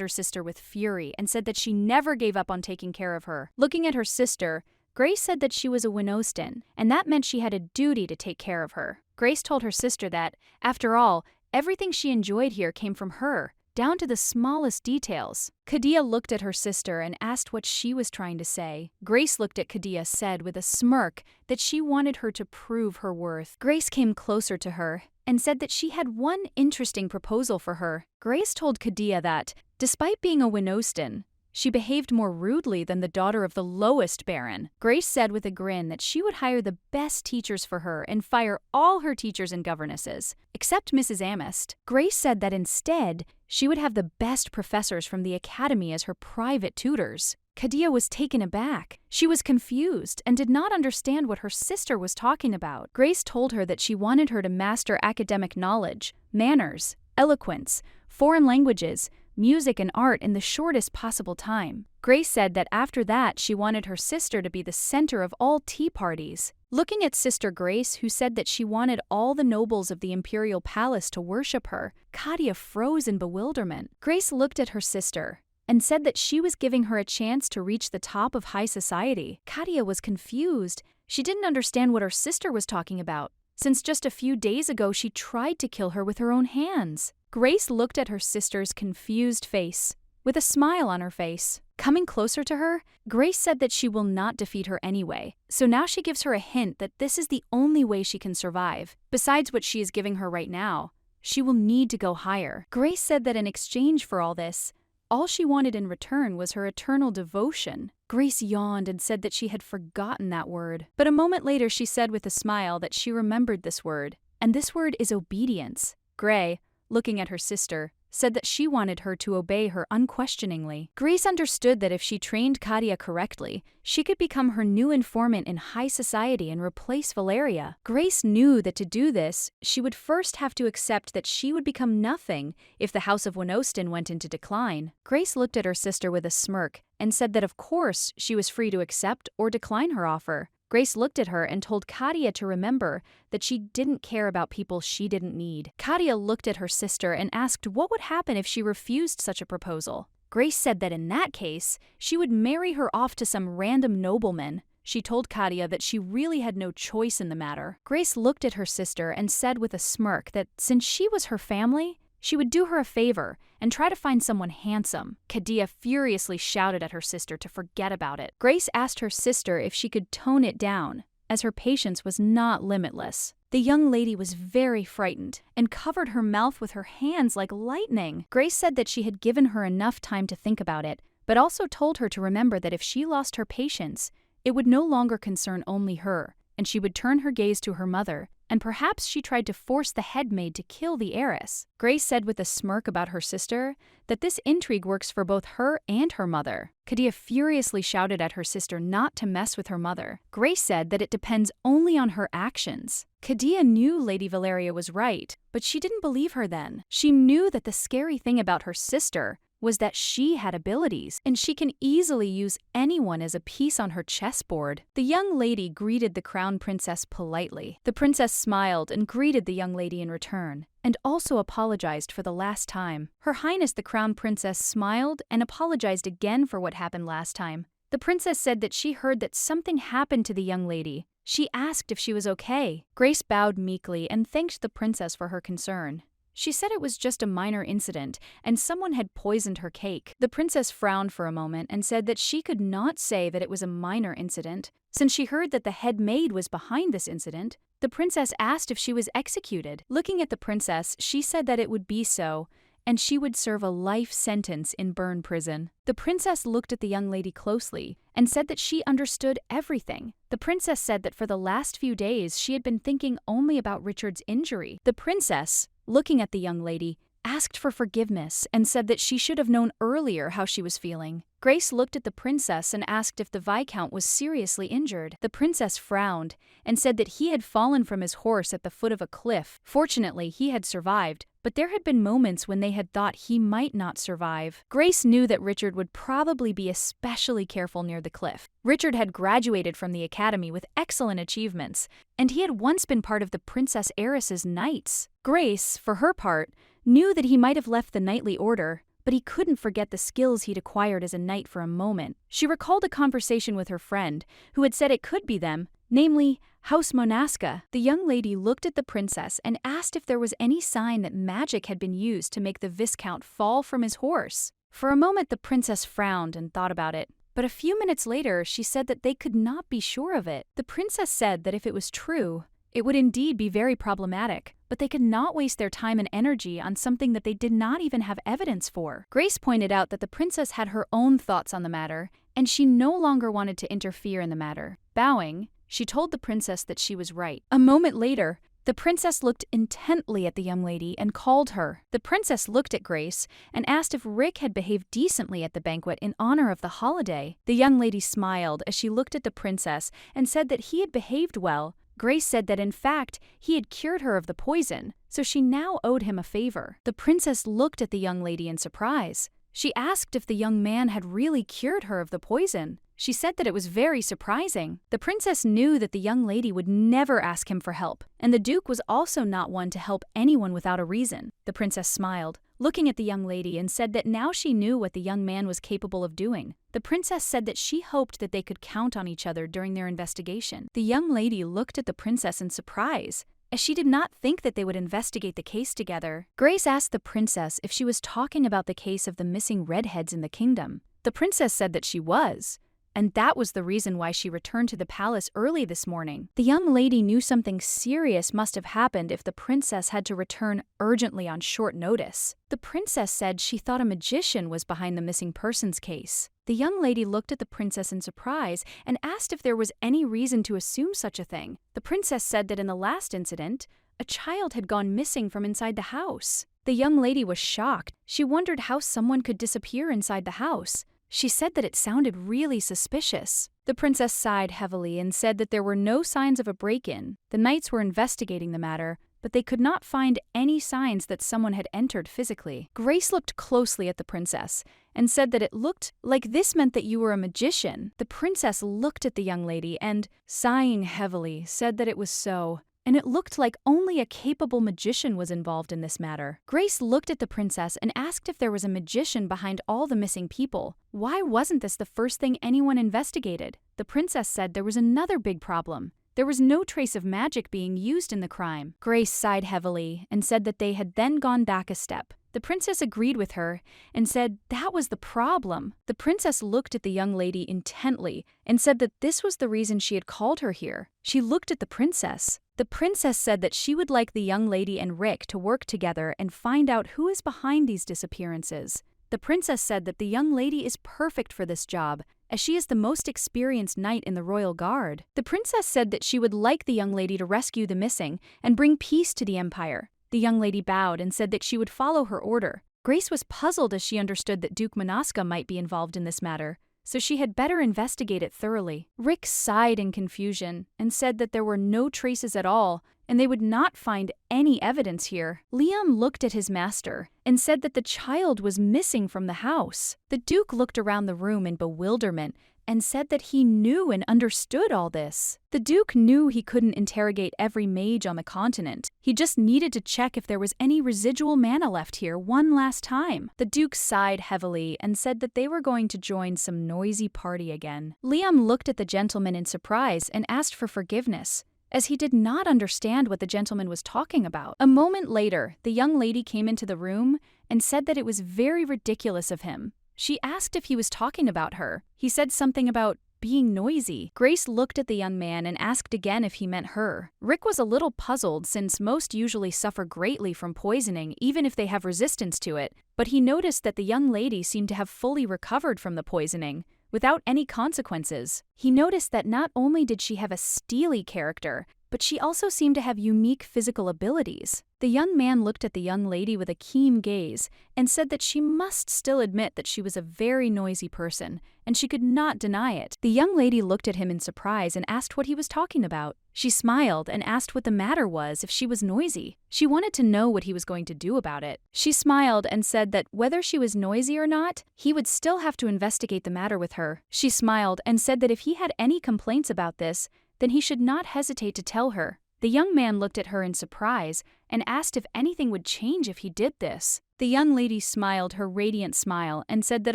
S1: her sister with fury and said that she never gave up on taking care of her. Looking at her sister, Grace said that she was a Winostan, and that meant she had a duty to take care of her. Grace told her sister that, after all, everything she enjoyed here came from her, down to the smallest details. Kadia looked at her sister and asked what she was trying to say. Grace looked at Kadia, said with a smirk that she wanted her to prove her worth. Grace came closer to her and said that she had one interesting proposal for her. Grace told Kadia that, despite being a Winostan, she behaved more rudely than the daughter of the lowest baron. Grace said with a grin that she would hire the best teachers for her and fire all her teachers and governesses, except Mrs. Amist. Grace said that instead, she would have the best professors from the academy as her private tutors. Kadia was taken aback. She was confused and did not understand what her sister was talking about. Grace told her that she wanted her to master academic knowledge, manners, eloquence, foreign languages, music and art in the shortest possible time. Grace said that after that she wanted her sister to be the center of all tea parties. Looking at Sister Grace, who said that she wanted all the nobles of the imperial palace to worship her, Kadia froze in bewilderment. Grace looked at her sister and said that she was giving her a chance to reach the top of high society. Kadia was confused. She didn't understand what her sister was talking about, since just a few days ago she tried to kill her with her own hands. Grace looked at her sister's confused face, with a smile on her face. Coming closer to her, Grace said that she will not defeat her anyway, so now she gives her a hint that this is the only way she can survive. Besides what she is giving her right now, she will need to go higher. Grace said that in exchange for all this, all she wanted in return was her eternal devotion. Grace yawned and said that she had forgotten that word. But a moment later she said with a smile that she remembered this word, and this word is obedience. Gray, looking at her sister, said that she wanted her to obey her unquestioningly. Grace understood that if she trained Kadia correctly, she could become her new informant in high society and replace Valeria. Grace knew that to do this, she would first have to accept that she would become nothing if the House of Winostan went into decline. Grace looked at her sister with a smirk and said that of course she was free to accept or decline her offer. Grace looked at her and told Kadia to remember that she didn't care about people she didn't need. Kadia looked at her sister and asked what would happen if she refused such a proposal. Grace said that in that case, she would marry her off to some random nobleman. She told Kadia that she really had no choice in the matter. Grace looked at her sister and said with a smirk that since she was her family, she would do her a favor and try to find someone handsome. Kadia furiously shouted at her sister to forget about it. Grace asked her sister if she could tone it down, as her patience was not limitless. The young lady was very frightened and covered her mouth with her hands like lightning. Grace said that she had given her enough time to think about it, but also told her to remember that if she lost her patience, it would no longer concern only her, and she would turn her gaze to her mother, and perhaps she tried to force the headmaid to kill the heiress. Grace said with a smirk about her sister that this intrigue works for both her and her mother. Kadia furiously shouted at her sister not to mess with her mother. Grace said that it depends only on her actions. Kadia knew Lady Valeria was right, but she didn't believe her then. She knew that the scary thing about her sister was that she had abilities, and she can easily use anyone as a piece on her chessboard. The young lady greeted the crown princess politely. The princess smiled and greeted the young lady in return, and also apologized for the last time. Her Highness the Crown Princess smiled and apologized again for what happened last time. The princess said that she heard that something happened to the young lady. She asked if she was okay. Grace bowed meekly and thanked the princess for her concern. She said it was just a minor incident, and someone had poisoned her cake. The princess frowned for a moment and said that she could not say that it was a minor incident, since she heard that the head maid was behind this incident. The princess asked if she was executed. Looking at the princess, she said that it would be so, and she would serve a life sentence in Burn prison. The princess looked at the young lady closely and said that she understood everything. The princess said that for the last few days she had been thinking only about Richard's injury. The princess, looking at the young lady, asked for forgiveness and said that she should have known earlier how she was feeling. Grace looked at the princess and asked if the Viscount was seriously injured. The princess frowned and said that he had fallen from his horse at the foot of a cliff. Fortunately, he had survived, but there had been moments when they had thought he might not survive. Grace knew that Richard would probably be especially careful near the cliff. Richard had graduated from the academy with excellent achievements, and he had once been part of the Princess Heiress's knights. Grace, for her part, knew that he might have left the knightly order, but he couldn't forget the skills he'd acquired as a knight for a moment. She recalled a conversation with her friend, who had said it could be them, namely, House Monasca. The young lady looked at the princess and asked if there was any sign that magic had been used to make the Viscount fall from his horse. For a moment the princess frowned and thought about it, but a few minutes later she said that they could not be sure of it. The princess said that if it was true, it would indeed be very problematic, but they could not waste their time and energy on something that they did not even have evidence for. Grace pointed out that the princess had her own thoughts on the matter, and she no longer wanted to interfere in the matter. Bowing, she told the princess that she was right. A moment later, the princess looked intently at the young lady and called her. The princess looked at Grace and asked if Rick had behaved decently at the banquet in honor of the holiday. The young lady smiled as she looked at the princess and said that he had behaved well. Grace said that in fact, he had cured her of the poison, so she now owed him a favor. The princess looked at the young lady in surprise. She asked if the young man had really cured her of the poison. She said that it was very surprising. The princess knew that the young lady would never ask him for help, and the Duke was also not one to help anyone without a reason. The princess smiled, looking at the young lady, and said that now she knew what the young man was capable of doing. The princess said that she hoped that they could count on each other during their investigation. The young lady looked at the princess in surprise, as she did not think that they would investigate the case together. Grace asked the princess if she was talking about the case of the missing redheads in the kingdom. The princess said that she was, and that was the reason why she returned to the palace early this morning. The young lady knew something serious must have happened if the princess had to return urgently on short notice. The princess said she thought a magician was behind the missing persons case. The young lady looked at the princess in surprise and asked if there was any reason to assume such a thing. The princess said that in the last incident, a child had gone missing from inside the house. The young lady was shocked. She wondered how someone could disappear inside the house. She said that it sounded really suspicious. The princess sighed heavily and said that there were no signs of a break-in. The knights were investigating the matter, but they could not find any signs that someone had entered physically. Grace looked closely at the princess and said that it looked like this meant that you were a magician. The princess looked at the young lady and, sighing heavily, said that it was so, and it looked like only a capable magician was involved in this matter. Grace looked at the princess and asked if there was a magician behind all the missing people. Why wasn't this the first thing anyone investigated? The princess said there was another big problem. There was no trace of magic being used in the crime. Grace sighed heavily and said that they had then gone back a step. The princess agreed with her and said that was the problem. The princess looked at the young lady intently and said that this was the reason she had called her here. She looked at the princess. The princess said that she would like the young lady and Rick to work together and find out who is behind these disappearances. The princess said that the young lady is perfect for this job, as she is the most experienced knight in the royal guard. The princess said that she would like the young lady to rescue the missing and bring peace to the empire. The young lady bowed and said that she would follow her order. Grace was puzzled as she understood that Duke Manaska might be involved in this matter, so she had better investigate it thoroughly. Rick sighed in confusion and said that there were no traces at all and they would not find any evidence here. Liam looked at his master and said that the child was missing from the house. The Duke looked around the room in bewilderment and said that he knew and understood all this. The Duke knew he couldn't interrogate every mage on the continent. He just needed to check if there was any residual mana left here one last time. The Duke sighed heavily and said that they were going to join some noisy party again. Liam looked at the gentleman in surprise and asked for forgiveness, as he did not understand what the gentleman was talking about. A moment later, the young lady came into the room and said that it was very ridiculous of him. She asked if he was talking about her. He said something about being noisy. Grace looked at the young man and asked again if he meant her. Rick was a little puzzled since most usually suffer greatly from poisoning even if they have resistance to it, but he noticed that the young lady seemed to have fully recovered from the poisoning, without any consequences. He noticed that not only did she have a steely character, but she also seemed to have unique physical abilities. The young man looked at the young lady with a keen gaze and said that she must still admit that she was a very noisy person, and she could not deny it. The young lady looked at him in surprise and asked what he was talking about. She smiled and asked what the matter was if she was noisy. She wanted to know what he was going to do about it. She smiled and said that whether she was noisy or not, he would still have to investigate the matter with her. She smiled and said that if he had any complaints about this, then he should not hesitate to tell her. The young man looked at her in surprise and asked if anything would change if he did this. The young lady smiled her radiant smile and said that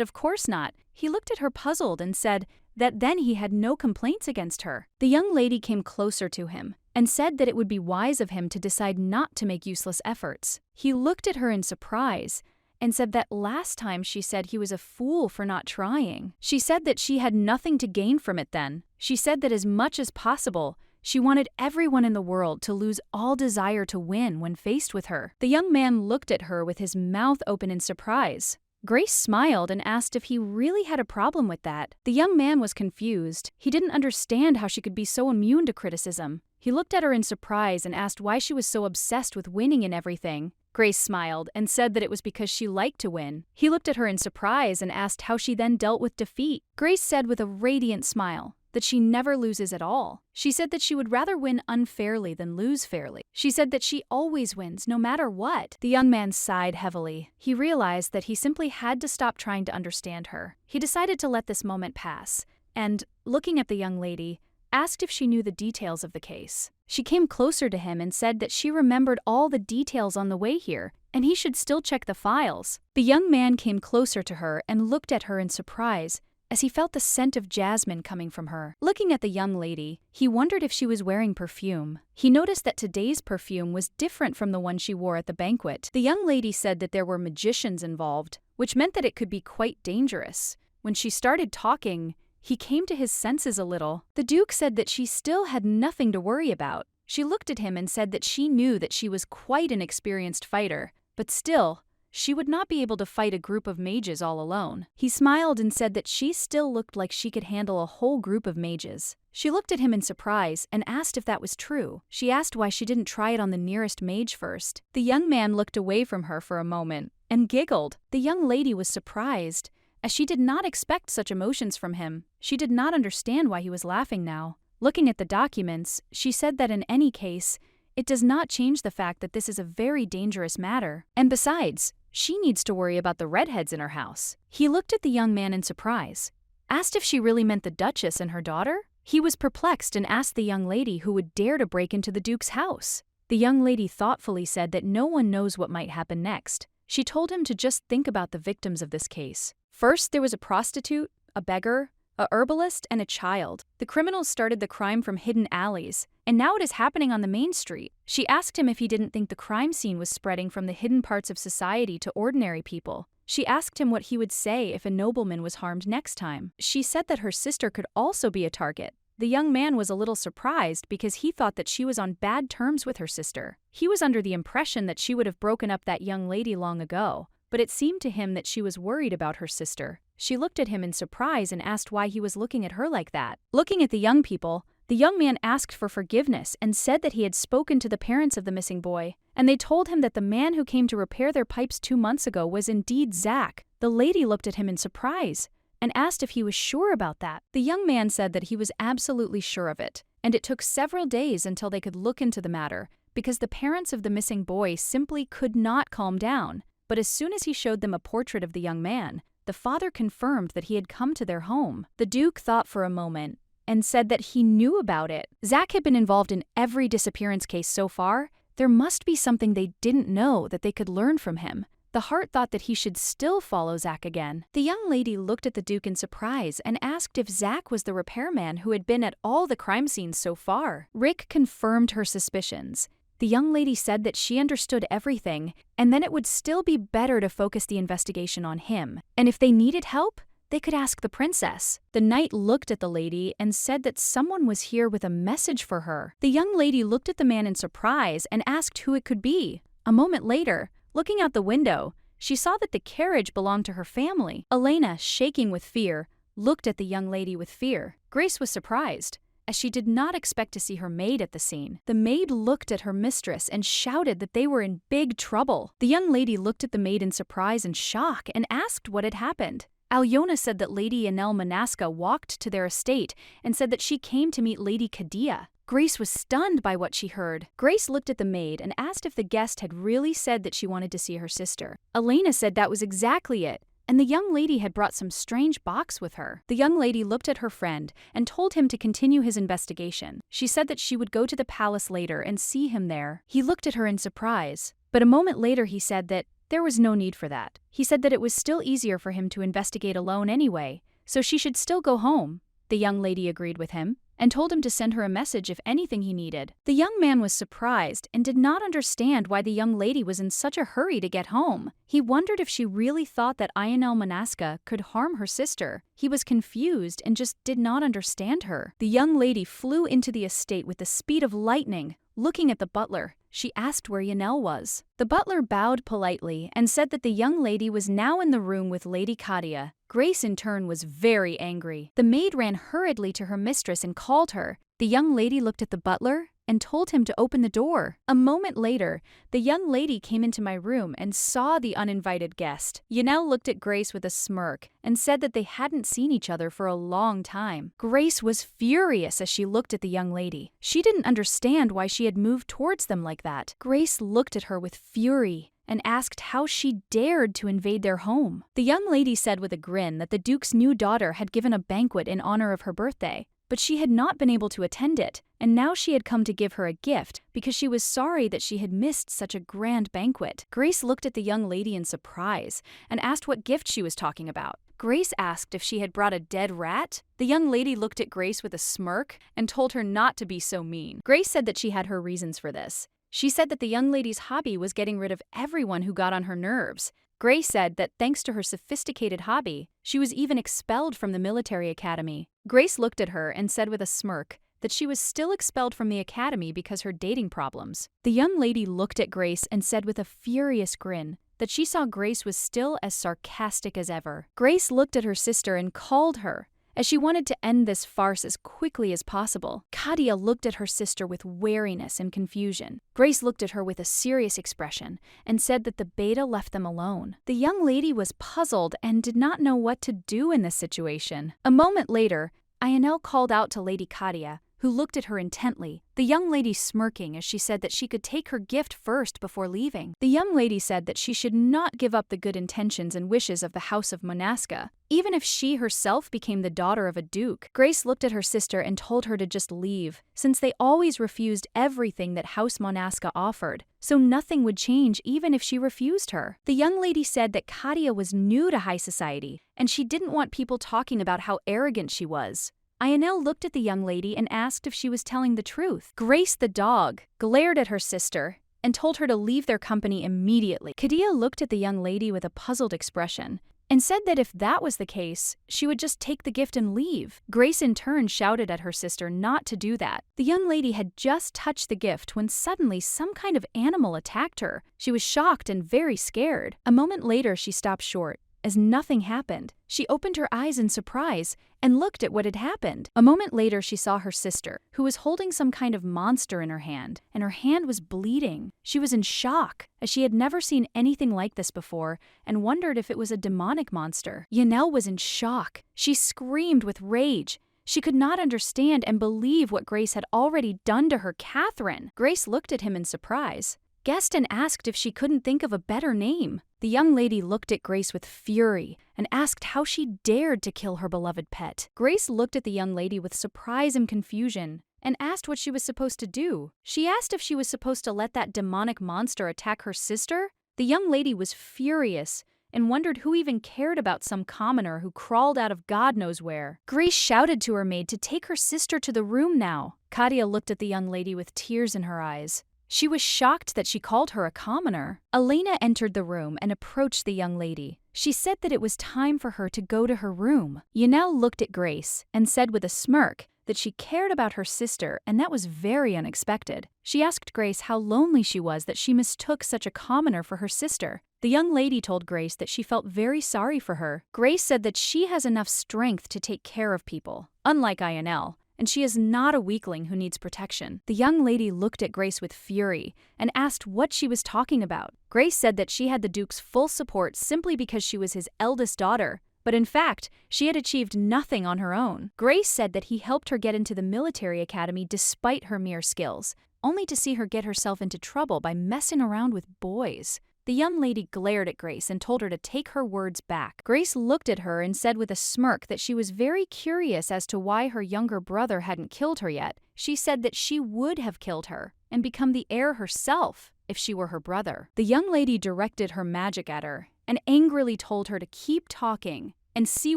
S1: of course not. He looked at her puzzled and said that then he had no complaints against her. The young lady came closer to him and said that it would be wise of him to decide not to make useless efforts. He looked at her in surprise and said that last time she said he was a fool for not trying. She said that she had nothing to gain from it then. She said that as much as possible, she wanted everyone in the world to lose all desire to win when faced with her. The young man looked at her with his mouth open in surprise. Grace smiled and asked if he really had a problem with that. The young man was confused. He didn't understand how she could be so immune to criticism. He looked at her in surprise and asked why she was so obsessed with winning in everything. Grace smiled and said that it was because she liked to win. He looked at her in surprise and asked how she then dealt with defeat. Grace said with a radiant smile that she never loses at all. She said that she would rather win unfairly than lose fairly. She said that she always wins, no matter what. The young man sighed heavily. He realized that he simply had to stop trying to understand her. He decided to let this moment pass, and, looking at the young lady, asked if she knew the details of the case. She came closer to him and said that she remembered all the details on the way here, and he should still check the files. The young man came closer to her and looked at her in surprise, as he felt the scent of jasmine coming from her. Looking at the young lady, he wondered if she was wearing perfume. He noticed that today's perfume was different from the one she wore at the banquet. The young lady said that there were magicians involved, which meant that it could be quite dangerous. When she started talking, he came to his senses a little. The Duke said that she still had nothing to worry about. She looked at him and said that she knew that she was quite an experienced fighter, but still, she would not be able to fight a group of mages all alone. He smiled and said that she still looked like she could handle a whole group of mages. She looked at him in surprise and asked if that was true. She asked why she didn't try it on the nearest mage first. The young man looked away from her for a moment and giggled. The young lady was surprised, as she did not expect such emotions from him. She did not understand why he was laughing now. Looking at the documents, she said that in any case, it does not change the fact that this is a very dangerous matter. And besides, she needs to worry about the redheads in her house. He looked at the young man in surprise, asked if she really meant the Duchess and her daughter. He was perplexed and asked the young lady who would dare to break into the Duke's house. The young lady thoughtfully said that no one knows what might happen next. She told him to just think about the victims of this case. First, there was a prostitute, a beggar, a herbalist, and a child. The criminals started the crime from hidden alleys, and now it is happening on the main street. She asked him if he didn't think the crime scene was spreading from the hidden parts of society to ordinary people. She asked him what he would say if a nobleman was harmed next time. She said that her sister could also be a target. The young man was a little surprised because he thought that she was on bad terms with her sister. He was under the impression that she would have broken up that young lady long ago, but it seemed to him that she was worried about her sister. She looked at him in surprise and asked why he was looking at her like that. Looking at the young people, the young man asked for forgiveness and said that he had spoken to the parents of the missing boy, and they told him that the man who came to repair their pipes 2 months ago was indeed Zach. The lady looked at him in surprise and asked if he was sure about that. The young man said that he was absolutely sure of it, and it took several days until they could look into the matter because the parents of the missing boy simply could not calm down. But as soon as he showed them a portrait of the young man, the father confirmed that he had come to their home. The Duke thought for a moment and said that he knew about it. Zach had been involved in every disappearance case so far. There must be something they didn't know that they could learn from him. The heart thought that he should still follow Zach again. The young lady looked at the Duke in surprise and asked if Zach was the repairman who had been at all the crime scenes so far. Rick confirmed her suspicions. The young lady said that she understood everything, and then it would still be better to focus the investigation on him. And if they needed help, they could ask the princess. The knight looked at the lady and said that someone was here with a message for her. The young lady looked at the man in surprise and asked who it could be. A moment later, looking out the window, she saw that the carriage belonged to her family. Elena, shaking with fear, looked at the young lady with fear. Grace was surprised, as she did not expect to see her maid at the scene. The maid looked at her mistress and shouted that they were in big trouble. The young lady looked at the maid in surprise and shock and asked what had happened. Alyona said that Lady Enel Manaska walked to their estate and said that she came to meet Lady Kadia. Grace was stunned by what she heard. Grace looked at the maid and asked if the guest had really said that she wanted to see her sister. Elena said that was exactly it, and the young lady had brought some strange box with her. The young lady looked at her friend and told him to continue his investigation. She said that she would go to the palace later and see him there. He looked at her in surprise, but a moment later he said that there was no need for that. He said that it was still easier for him to investigate alone anyway, so she should still go home. The young lady agreed with him and told him to send her a message if anything he needed. The young man was surprised and did not understand why the young lady was in such a hurry to get home. He wondered if she really thought that Ionel Manaska could harm her sister. He was confused and just did not understand her. The young lady flew into the estate with the speed of lightning. Looking at the butler, she asked where Yanel was. The butler bowed politely and said that the young lady was now in the room with Lady Kadia. Grace, in turn, was very angry. The maid ran hurriedly to her mistress and called her. The young lady looked at the butler and told him to open the door. A moment later, the young lady came into my room and saw the uninvited guest. Yanel looked at Grace with a smirk and said that they hadn't seen each other for a long time. Grace was furious as she looked at the young lady. She didn't understand why she had moved towards them like that. Grace looked at her with fury and asked how she dared to invade their home. The young lady said with a grin that the Duke's new daughter had given a banquet in honor of her birthday, but she had not been able to attend it, and now she had come to give her a gift because she was sorry that she had missed such a grand banquet. Grace looked at the young lady in surprise and asked what gift she was talking about. Grace asked if she had brought a dead rat. The young lady looked at Grace with a smirk and told her not to be so mean. Grace said that she had her reasons for this. She said that the young lady's hobby was getting rid of everyone who got on her nerves. Grace said that thanks to her sophisticated hobby, she was even expelled from the military academy. Grace looked at her and said with a smirk that she was still expelled from the academy because her dating problems. The young lady looked at Grace and said with a furious grin that she saw Grace was still as sarcastic as ever. Grace looked at her sister and called her, as she wanted to end this farce as quickly as possible. Kadia looked at her sister with wariness and confusion. Grace looked at her with a serious expression and said that the beta left them alone. The young lady was puzzled and did not know what to do in this situation. A moment later, Ionel called out to Lady Kadia who looked at her intently, the young lady smirking as she said that she could take her gift first before leaving. The young lady said that she should not give up the good intentions and wishes of the House of Monasca, even if she herself became the daughter of a duke. Grace looked at her sister and told her to just leave, since they always refused everything that House Monasca offered, so nothing would change even if she refused her. The young lady said that Katia was new to high society, and she didn't want people talking about how arrogant she was. Ionel looked at the young lady and asked if she was telling the truth. Grace the dog glared at her sister and told her to leave their company immediately. Katia looked at the young lady with a puzzled expression and said that if that was the case, she would just take the gift and leave. Grace in turn shouted at her sister not to do that. The young lady had just touched the gift when suddenly some kind of animal attacked her. She was shocked and very scared. A moment later, she stopped short, as nothing happened. She opened her eyes in surprise and looked at what had happened. A moment later, she saw her sister, who was holding some kind of monster in her hand, and her hand was bleeding. She was in shock, as she had never seen anything like this before, and wondered if it was a demonic monster. Ionel was in shock. She screamed with rage. She could not understand and believe what Grace had already done to her Catherine. Grace looked at him in surprise, guessed and asked if she couldn't think of a better name. The young lady looked at Grace with fury and asked how she dared to kill her beloved pet. Grace looked at the young lady with surprise and confusion and asked what she was supposed to do. She asked if she was supposed to let that demonic monster attack her sister. The young lady was furious and wondered who even cared about some commoner who crawled out of God knows where. Grace shouted to her maid to take her sister to the room now. Katia looked at the young lady with tears in her eyes. She was shocked that she called her a commoner. Elena entered the room and approached the young lady. She said that it was time for her to go to her room. Ionel looked at Grace and said with a smirk that she cared about her sister, and that was very unexpected. She asked Grace how lonely she was that she mistook such a commoner for her sister. The young lady told Grace that she felt very sorry for her. Grace said that she has enough strength to take care of people, unlike Ionel, and she is not a weakling who needs protection. The young lady looked at Grace with fury and asked what she was talking about. Grace said that she had the Duke's full support simply because she was his eldest daughter, but in fact, she had achieved nothing on her own. Grace said that he helped her get into the military academy despite her mere skills, only to see her get herself into trouble by messing around with boys. The young lady glared at Grace and told her to take her words back. Grace looked at her and said with a smirk that she was very curious as to why her younger brother hadn't killed her yet. She said that she would have killed her and become the heir herself if she were her brother. The young lady directed her magic at her and angrily told her to keep talking and see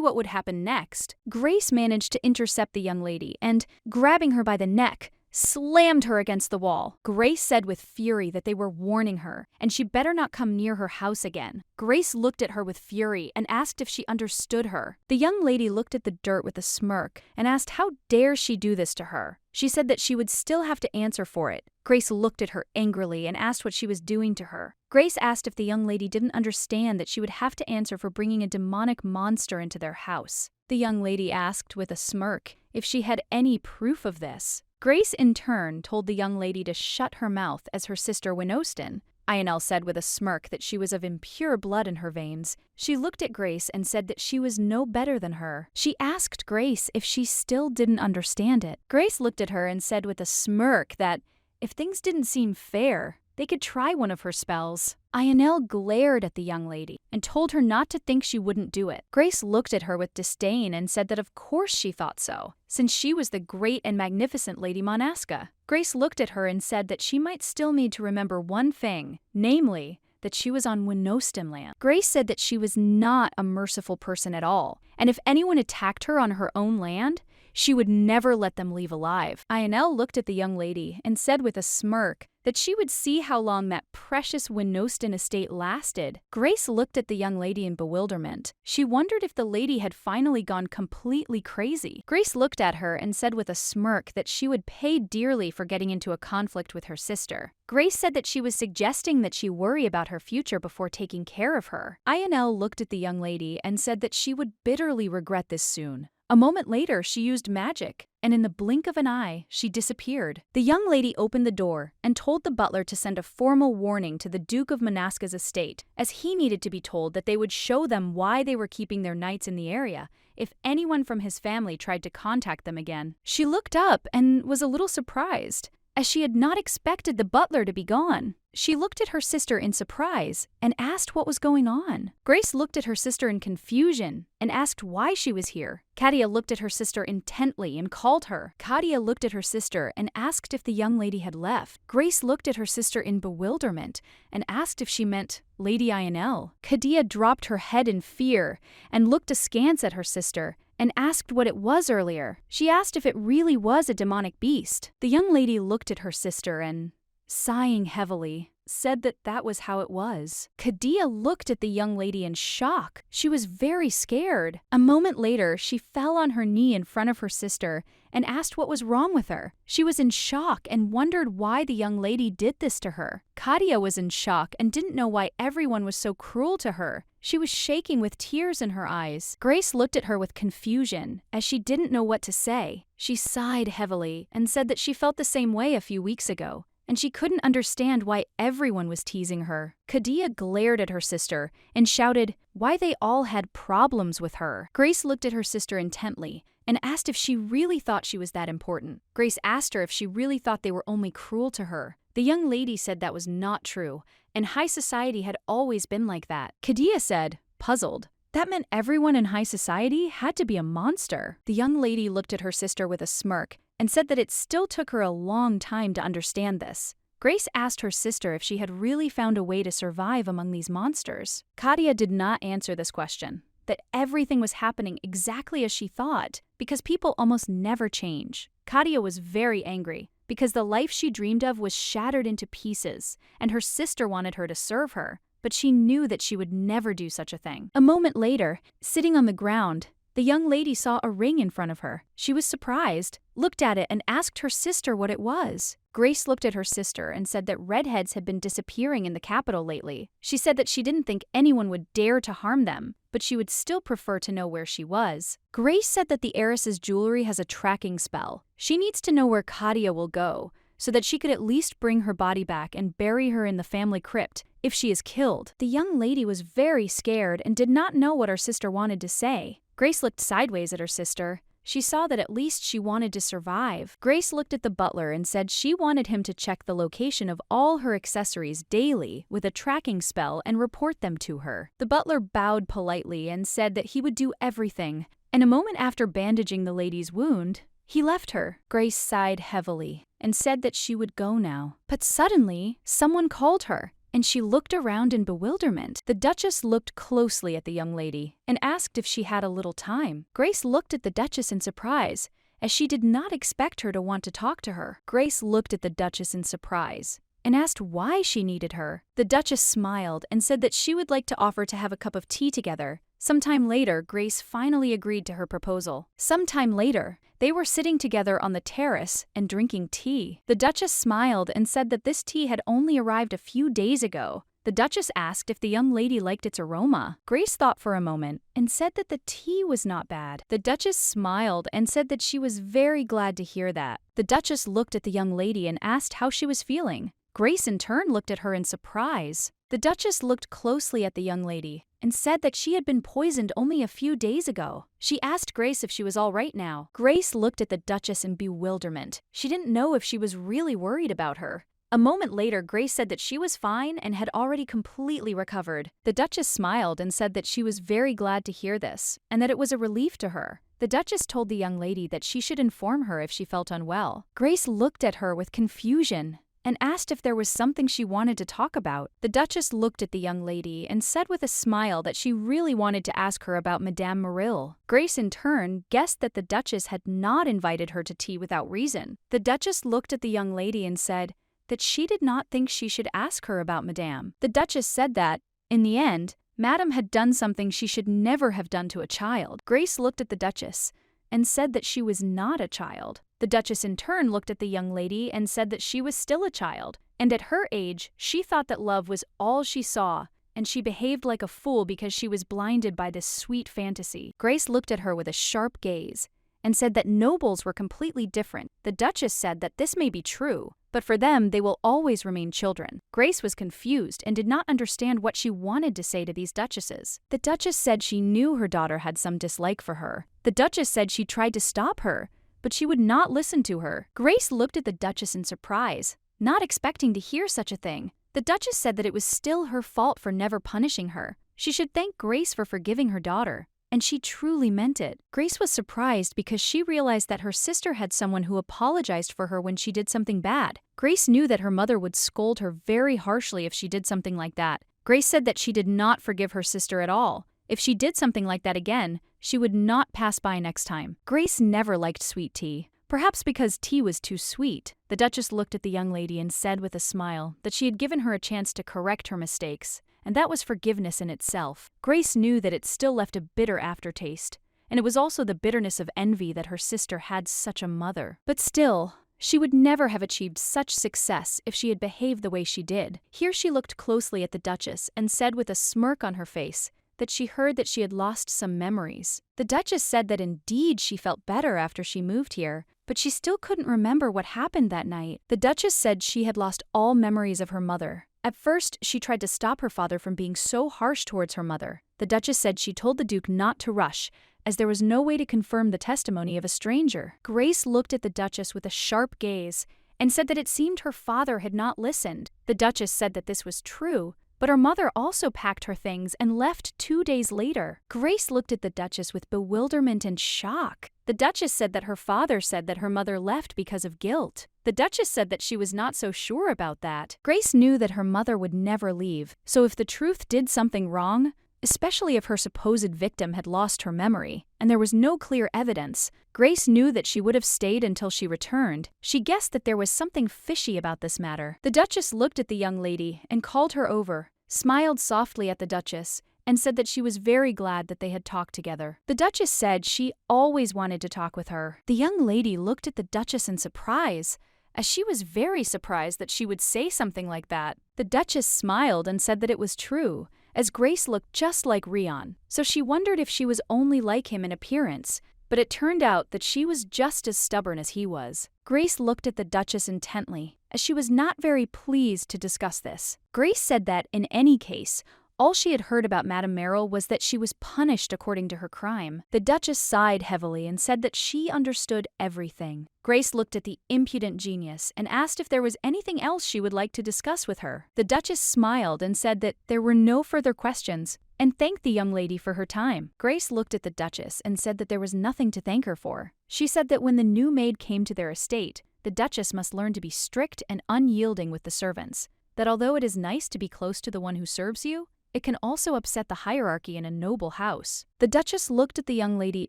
S1: what would happen next. Grace managed to intercept the young lady and, grabbing her by the neck, slammed her against the wall. Grace said with fury that they were warning her, and she better not come near her house again. Grace looked at her with fury and asked if she understood her. The young lady looked at the dirt with a smirk and asked how dare she do this to her. She said that she would still have to answer for it. Grace looked at her angrily and asked what she was doing to her. Grace asked if the young lady didn't understand that she would have to answer for bringing a demonic monster into their house. The young lady asked with a smirk if she had any proof of this. Grace, in turn, told the young lady to shut her mouth as her sister Winoston. Ionel said with a smirk that she was of impure blood in her veins. She looked at Grace and said that she was no better than her. She asked Grace if she still didn't understand it. Grace looked at her and said with a smirk that, if things didn't seem fair, they could try one of her spells. Ionel glared at the young lady and told her not to think she wouldn't do it. Grace looked at her with disdain and said that of course she thought so, since she was the great and magnificent Lady Monasca. Grace looked at her and said that she might still need to remember one thing, namely, that she was on Winoston land. Grace said that she was not a merciful person at all, and if anyone attacked her on her own land, she would never let them leave alive. Ionel looked at the young lady and said with a smirk that she would see how long that precious Winoston estate lasted. Grace looked at the young lady in bewilderment. She wondered if the lady had finally gone completely crazy. Grace looked at her and said with a smirk that she would pay dearly for getting into a conflict with her sister. Grace said that she was suggesting that she worry about her future before taking care of her. Ionel looked at the young lady and said that she would bitterly regret this soon. A moment later, she used magic, and in the blink of an eye, she disappeared. The young lady opened the door and told the butler to send a formal warning to the Duke of Manaska's estate, as he needed to be told that they would show them why they were keeping their knights in the area if anyone from his family tried to contact them again. She looked up and was a little surprised, as she had not expected the butler to be gone. She looked at her sister in surprise and asked what was going on. Grace looked at her sister in confusion and asked why she was here. Katia looked at her sister intently and called her. Katia looked at her sister and asked if the young lady had left. Grace looked at her sister in bewilderment and asked if she meant Lady Ionel. Katia dropped her head in fear and looked askance at her sister and asked what it was earlier. She asked if it really was a demonic beast. The young lady looked at her sister and, sighing heavily, said that that was how it was. Kadia looked at the young lady in shock. She was very scared. A moment later, she fell on her knee in front of her sister and asked what was wrong with her. She was in shock and wondered why the young lady did this to her. Kadia was in shock and didn't know why everyone was so cruel to her. She was shaking with tears in her eyes. Grace looked at her with confusion, as she didn't know what to say. She sighed heavily and said that she felt the same way a few weeks ago, and she couldn't understand why everyone was teasing her. Kadia glared at her sister and shouted why they all had problems with her. Grace looked at her sister intently and asked if she really thought she was that important. Grace asked her if she really thought they were only cruel to her. The young lady said that was not true, and high society had always been like that. Kadia said, puzzled, that meant everyone in high society had to be a monster. The young lady looked at her sister with a smirk and said that it still took her a long time to understand this. Grace asked her sister if she had really found a way to survive among these monsters. Katia did not answer this question, that everything was happening exactly as she thought, because people almost never change. Katia was very angry, because the life she dreamed of was shattered into pieces, and her sister wanted her to serve her, but she knew that she would never do such a thing. A moment later, sitting on the ground, the young lady saw a ring in front of her. She was surprised, looked at it, and asked her sister what it was. Grace looked at her sister and said that redheads had been disappearing in the capital lately. She said that she didn't think anyone would dare to harm them, but she would still prefer to know where she was. Grace said that the heiress's jewelry has a tracking spell. She needs to know where Katia will go, so that she could at least bring her body back and bury her in the family crypt if she is killed. The young lady was very scared and did not know what her sister wanted to say. Grace looked sideways at her sister. She saw that at least she wanted to survive. Grace looked at the butler and said she wanted him to check the location of all her accessories daily with a tracking spell and report them to her. The butler bowed politely and said that he would do everything, and a moment after bandaging the lady's wound, he left her. Grace sighed heavily and said that she would go now. But suddenly, someone called her, and she looked around in bewilderment. The Duchess looked closely at the young lady and asked if she had a little time. Grace looked at the Duchess in surprise, as she did not expect her to want to talk to her. Grace looked at the Duchess in surprise and asked why she needed her. The Duchess smiled and said that she would like to offer to have a cup of tea together. Sometime later, Grace finally agreed to her proposal. Sometime later, they were sitting together on the terrace and drinking tea. The Duchess smiled and said that this tea had only arrived a few days ago. The Duchess asked if the young lady liked its aroma. Grace thought for a moment and said that the tea was not bad. The Duchess smiled and said that she was very glad to hear that. The Duchess looked at the young lady and asked how she was feeling. Grace in turn looked at her in surprise. The Duchess looked closely at the young lady and said that she had been poisoned only a few days ago. She asked Grace if she was all right now. Grace looked at the Duchess in bewilderment. She didn't know if she was really worried about her. A moment later, Grace said that she was fine and had already completely recovered. The Duchess smiled and said that she was very glad to hear this, and that it was a relief to her. The Duchess told the young lady that she should inform her if she felt unwell. Grace looked at her with confusion and asked if there was something she wanted to talk about. The Duchess looked at the young lady and said with a smile that she really wanted to ask her about Madame Moril. Grace, in turn, guessed that the Duchess had not invited her to tea without reason. The Duchess looked at the young lady and said that she did not think she should ask her about Madame. The Duchess said that, in the end, Madame had done something she should never have done to a child. Grace looked at the Duchess and said that she was not a child. The Duchess in turn looked at the young lady and said that she was still a child, and at her age, she thought that love was all she saw and she behaved like a fool because she was blinded by this sweet fantasy. Grace looked at her with a sharp gaze and said that nobles were completely different. The Duchess said that this may be true, but for them they will always remain children. Grace was confused and did not understand what she wanted to say to these duchesses. The Duchess said she knew her daughter had some dislike for her. The Duchess said she tried to stop her, but she would not listen to her. Grace looked at the Duchess in surprise, not expecting to hear such a thing. The Duchess said that it was still her fault for never punishing her. She should thank Grace for forgiving her daughter, and she truly meant it. Grace was surprised because she realized that her sister had someone who apologized for her when she did something bad. Grace knew that her mother would scold her very harshly if she did something like that. Grace said that she did not forgive her sister at all. If she did something like that again, she would not pass by next time. Grace never liked sweet tea, perhaps because tea was too sweet. The Duchess looked at the young lady and said with a smile that she had given her a chance to correct her mistakes, and that was forgiveness in itself. Grace knew that it still left a bitter aftertaste, and it was also the bitterness of envy that her sister had such a mother. But still, she would never have achieved such success if she had behaved the way she did. Here she looked closely at the Duchess and said with a smirk on her face that she heard that she had lost some memories. The Duchess said that indeed she felt better after she moved here, but she still couldn't remember what happened that night. The Duchess said she had lost all memories of her mother. At first, she tried to stop her father from being so harsh towards her mother. The Duchess said she told the Duke not to rush, as there was no way to confirm the testimony of a stranger. Grace looked at the Duchess with a sharp gaze and said that it seemed her father had not listened. The Duchess said that this was true, but her mother also packed her things and left 2 days later. Grace looked at the Duchess with bewilderment and shock. The Duchess said that her father said that her mother left because of guilt. The Duchess said that she was not so sure about that. Grace knew that her mother would never leave, so if the truth did something wrong, especially if her supposed victim had lost her memory, and there was no clear evidence, Grace knew that she would have stayed until she returned. She guessed that there was something fishy about this matter. The Duchess looked at the young lady and called her over, smiled softly at the Duchess, and said that she was very glad that they had talked together. The Duchess said she always wanted to talk with her. The young lady looked at the Duchess in surprise, as she was very surprised that she would say something like that. The Duchess smiled and said that it was true, as Grace looked just like Rion, so she wondered if she was only like him in appearance, but it turned out that she was just as stubborn as he was. Grace looked at the Duchess intently, as she was not very pleased to discuss this. Grace said that, in any case, all she had heard about Madame Merrill was that she was punished according to her crime. The Duchess sighed heavily and said that she understood everything. Grace looked at the impudent genius and asked if there was anything else she would like to discuss with her. The Duchess smiled and said that there were no further questions, and thanked the young lady for her time. Grace looked at the Duchess and said that there was nothing to thank her for. She said that when the new maid came to their estate, the Duchess must learn to be strict and unyielding with the servants, that although it is nice to be close to the one who serves you, it can also upset the hierarchy in a noble house. The Duchess looked at the young lady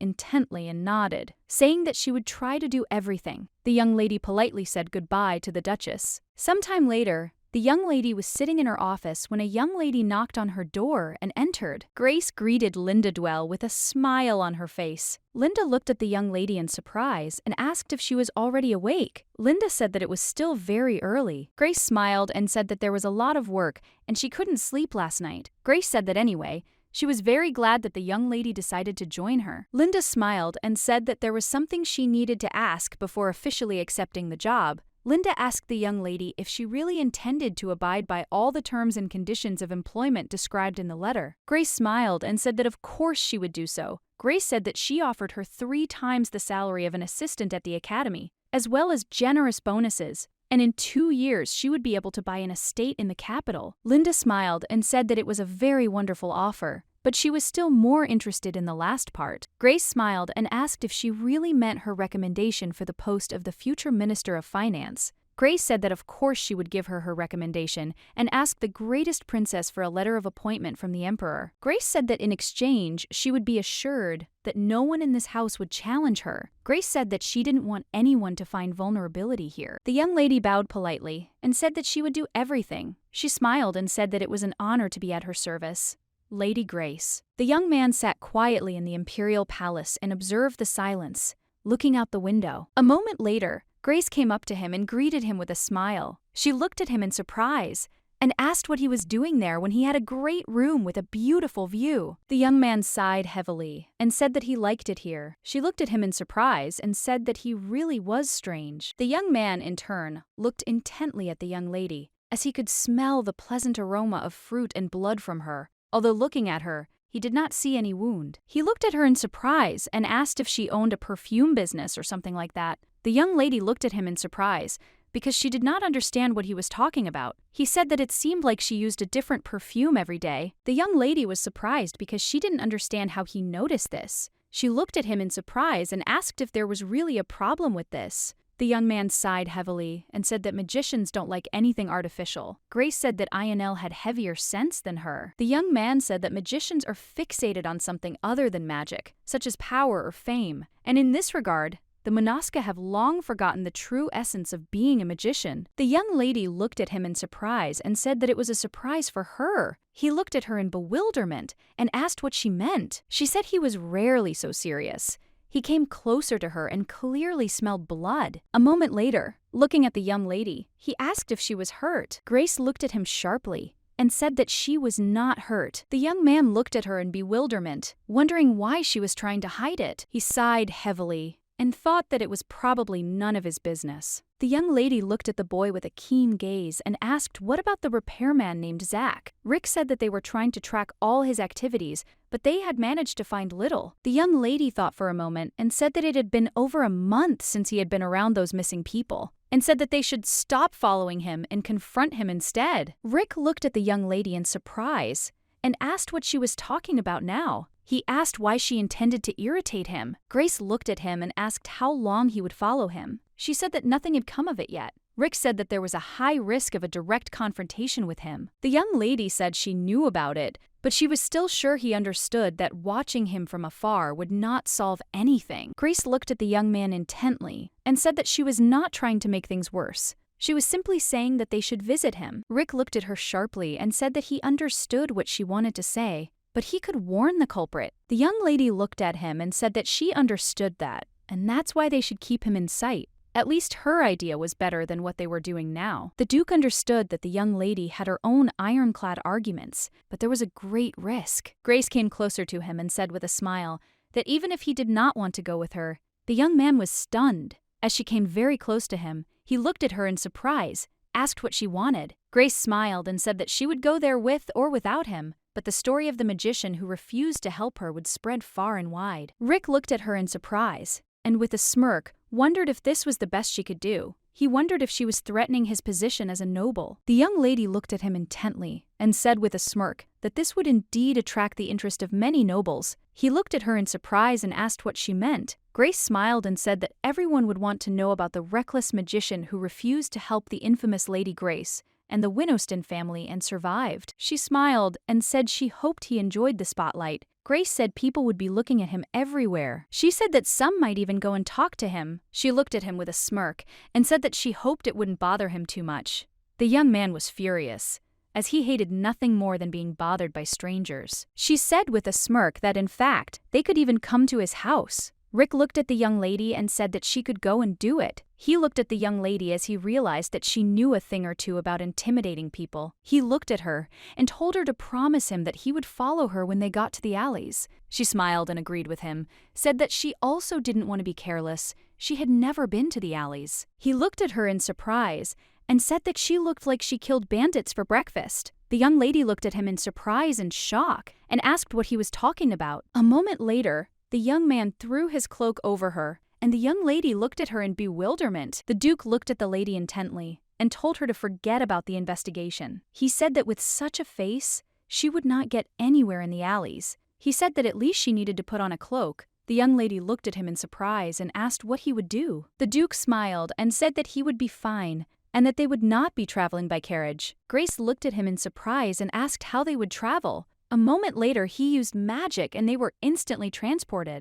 S1: intently and nodded, saying that she would try to do everything. The young lady politely said goodbye to the Duchess. Sometime later, the young lady was sitting in her office when a young lady knocked on her door and entered. Grace greeted Linda Dwell with a smile on her face. Linda looked at the young lady in surprise and asked if she was already awake. Linda said that it was still very early. Grace smiled and said that there was a lot of work and she couldn't sleep last night. Grace said that anyway, she was very glad that the young lady decided to join her. Linda smiled and said that there was something she needed to ask before officially accepting the job. Linda asked the young lady if she really intended to abide by all the terms and conditions of employment described in the letter. Grace smiled and said that of course she would do so. Grace said that she offered her 3 times the salary of an assistant at the academy, as well as generous bonuses, and in 2 years she would be able to buy an estate in the capital. Linda smiled and said that it was a very wonderful offer, but she was still more interested in the last part. Grace smiled and asked if she really meant her recommendation for the post of the future Minister of Finance. Grace said that of course she would give her recommendation and asked the greatest princess for a letter of appointment from the emperor. Grace said that in exchange she would be assured that no one in this house would challenge her. Grace said that she didn't want anyone to find vulnerability here. The young lady bowed politely and said that she would do everything. She smiled and said that it was an honor to be at her service. Lady Grace. The young man sat quietly in the imperial palace and observed the silence, looking out the window. A moment later, Grace came up to him and greeted him with a smile. She looked at him in surprise, and asked what he was doing there when he had a great room with a beautiful view. The young man sighed heavily and said that he liked it here. She looked at him in surprise and said that he really was strange. The young man, in turn, looked intently at the young lady, as he could smell the pleasant aroma of fruit and blood from her. Although looking at her, he did not see any wound. He looked at her in surprise and asked if she owned a perfume business or something like that. The young lady looked at him in surprise because she did not understand what he was talking about. He said that it seemed like she used a different perfume every day. The young lady was surprised because she didn't understand how he noticed this. She looked at him in surprise and asked if there was really a problem with this. The young man sighed heavily and said that magicians don't like anything artificial. Grace said that INL had heavier sense than her. The young man said that magicians are fixated on something other than magic, such as power or fame. And in this regard, the Monaska have long forgotten the true essence of being a magician. The young lady looked at him in surprise and said that it was a surprise for her. He looked at her in bewilderment and asked what she meant. She said he was rarely so serious. He came closer to her and clearly smelled blood. A moment later, looking at the young lady, he asked if she was hurt. Grace looked at him sharply and said that she was not hurt. The young man looked at her in bewilderment, wondering why she was trying to hide it. He sighed heavily and thought that it was probably none of his business. The young lady looked at the boy with a keen gaze and asked what about the repairman named Zach. Rick said that they were trying to track all his activities, but they had managed to find little. The young lady thought for a moment and said that it had been over a month since he had been around those missing people, and said that they should stop following him and confront him instead. Rick looked at the young lady in surprise and asked what she was talking about now. He asked why she intended to irritate him. Grace looked at him and asked how long he would follow him. She said that nothing had come of it yet. Rick said that there was a high risk of a direct confrontation with him. The young lady said she knew about it, but she was still sure he understood that watching him from afar would not solve anything. Grace looked at the young man intently and said that she was not trying to make things worse. She was simply saying that they should visit him. Rick looked at her sharply and said that he understood what she wanted to say, but he could warn the culprit. The young lady looked at him and said that she understood that, and that's why they should keep him in sight. At least her idea was better than what they were doing now. The Duke understood that the young lady had her own ironclad arguments, but there was a great risk. Grace came closer to him and said with a smile that even if he did not want to go with her, the young man was stunned. As she came very close to him, he looked at her in surprise, asked what she wanted. Grace smiled and said that she would go there with or without him, but the story of the magician who refused to help her would spread far and wide. Rick looked at her in surprise, and with a smirk, wondered if this was the best she could do. He wondered if she was threatening his position as a noble. The young lady looked at him intently and said with a smirk that this would indeed attract the interest of many nobles. He looked at her in surprise and asked what she meant. Grace smiled and said that everyone would want to know about the reckless magician who refused to help the infamous Lady Grace and the Winoston family and survived. She smiled and said she hoped he enjoyed the spotlight. Grace said people would be looking at him everywhere. She said that some might even go and talk to him. She looked at him with a smirk and said that she hoped it wouldn't bother him too much. The young man was furious, as he hated nothing more than being bothered by strangers. She said with a smirk that in fact, they could even come to his house. Rick looked at the young lady and said that she could go and do it. He looked at the young lady as he realized that she knew a thing or two about intimidating people. He looked at her and told her to promise him that he would follow her when they got to the alleys. She smiled and agreed with him, said that she also didn't want to be careless. She had never been to the alleys. He looked at her in surprise and said that she looked like she killed bandits for breakfast. The young lady looked at him in surprise and shock and asked what he was talking about. A moment later, the young man threw his cloak over her, and the young lady looked at her in bewilderment. The Duke looked at the lady intently and told her to forget about the investigation. He said that with such a face, she would not get anywhere in the alleys. He said that at least she needed to put on a cloak. The young lady looked at him in surprise and asked what he would do. The Duke smiled and said that he would be fine and that they would not be traveling by carriage. Grace looked at him in surprise and asked how they would travel. A moment later, he used magic and they were instantly transported.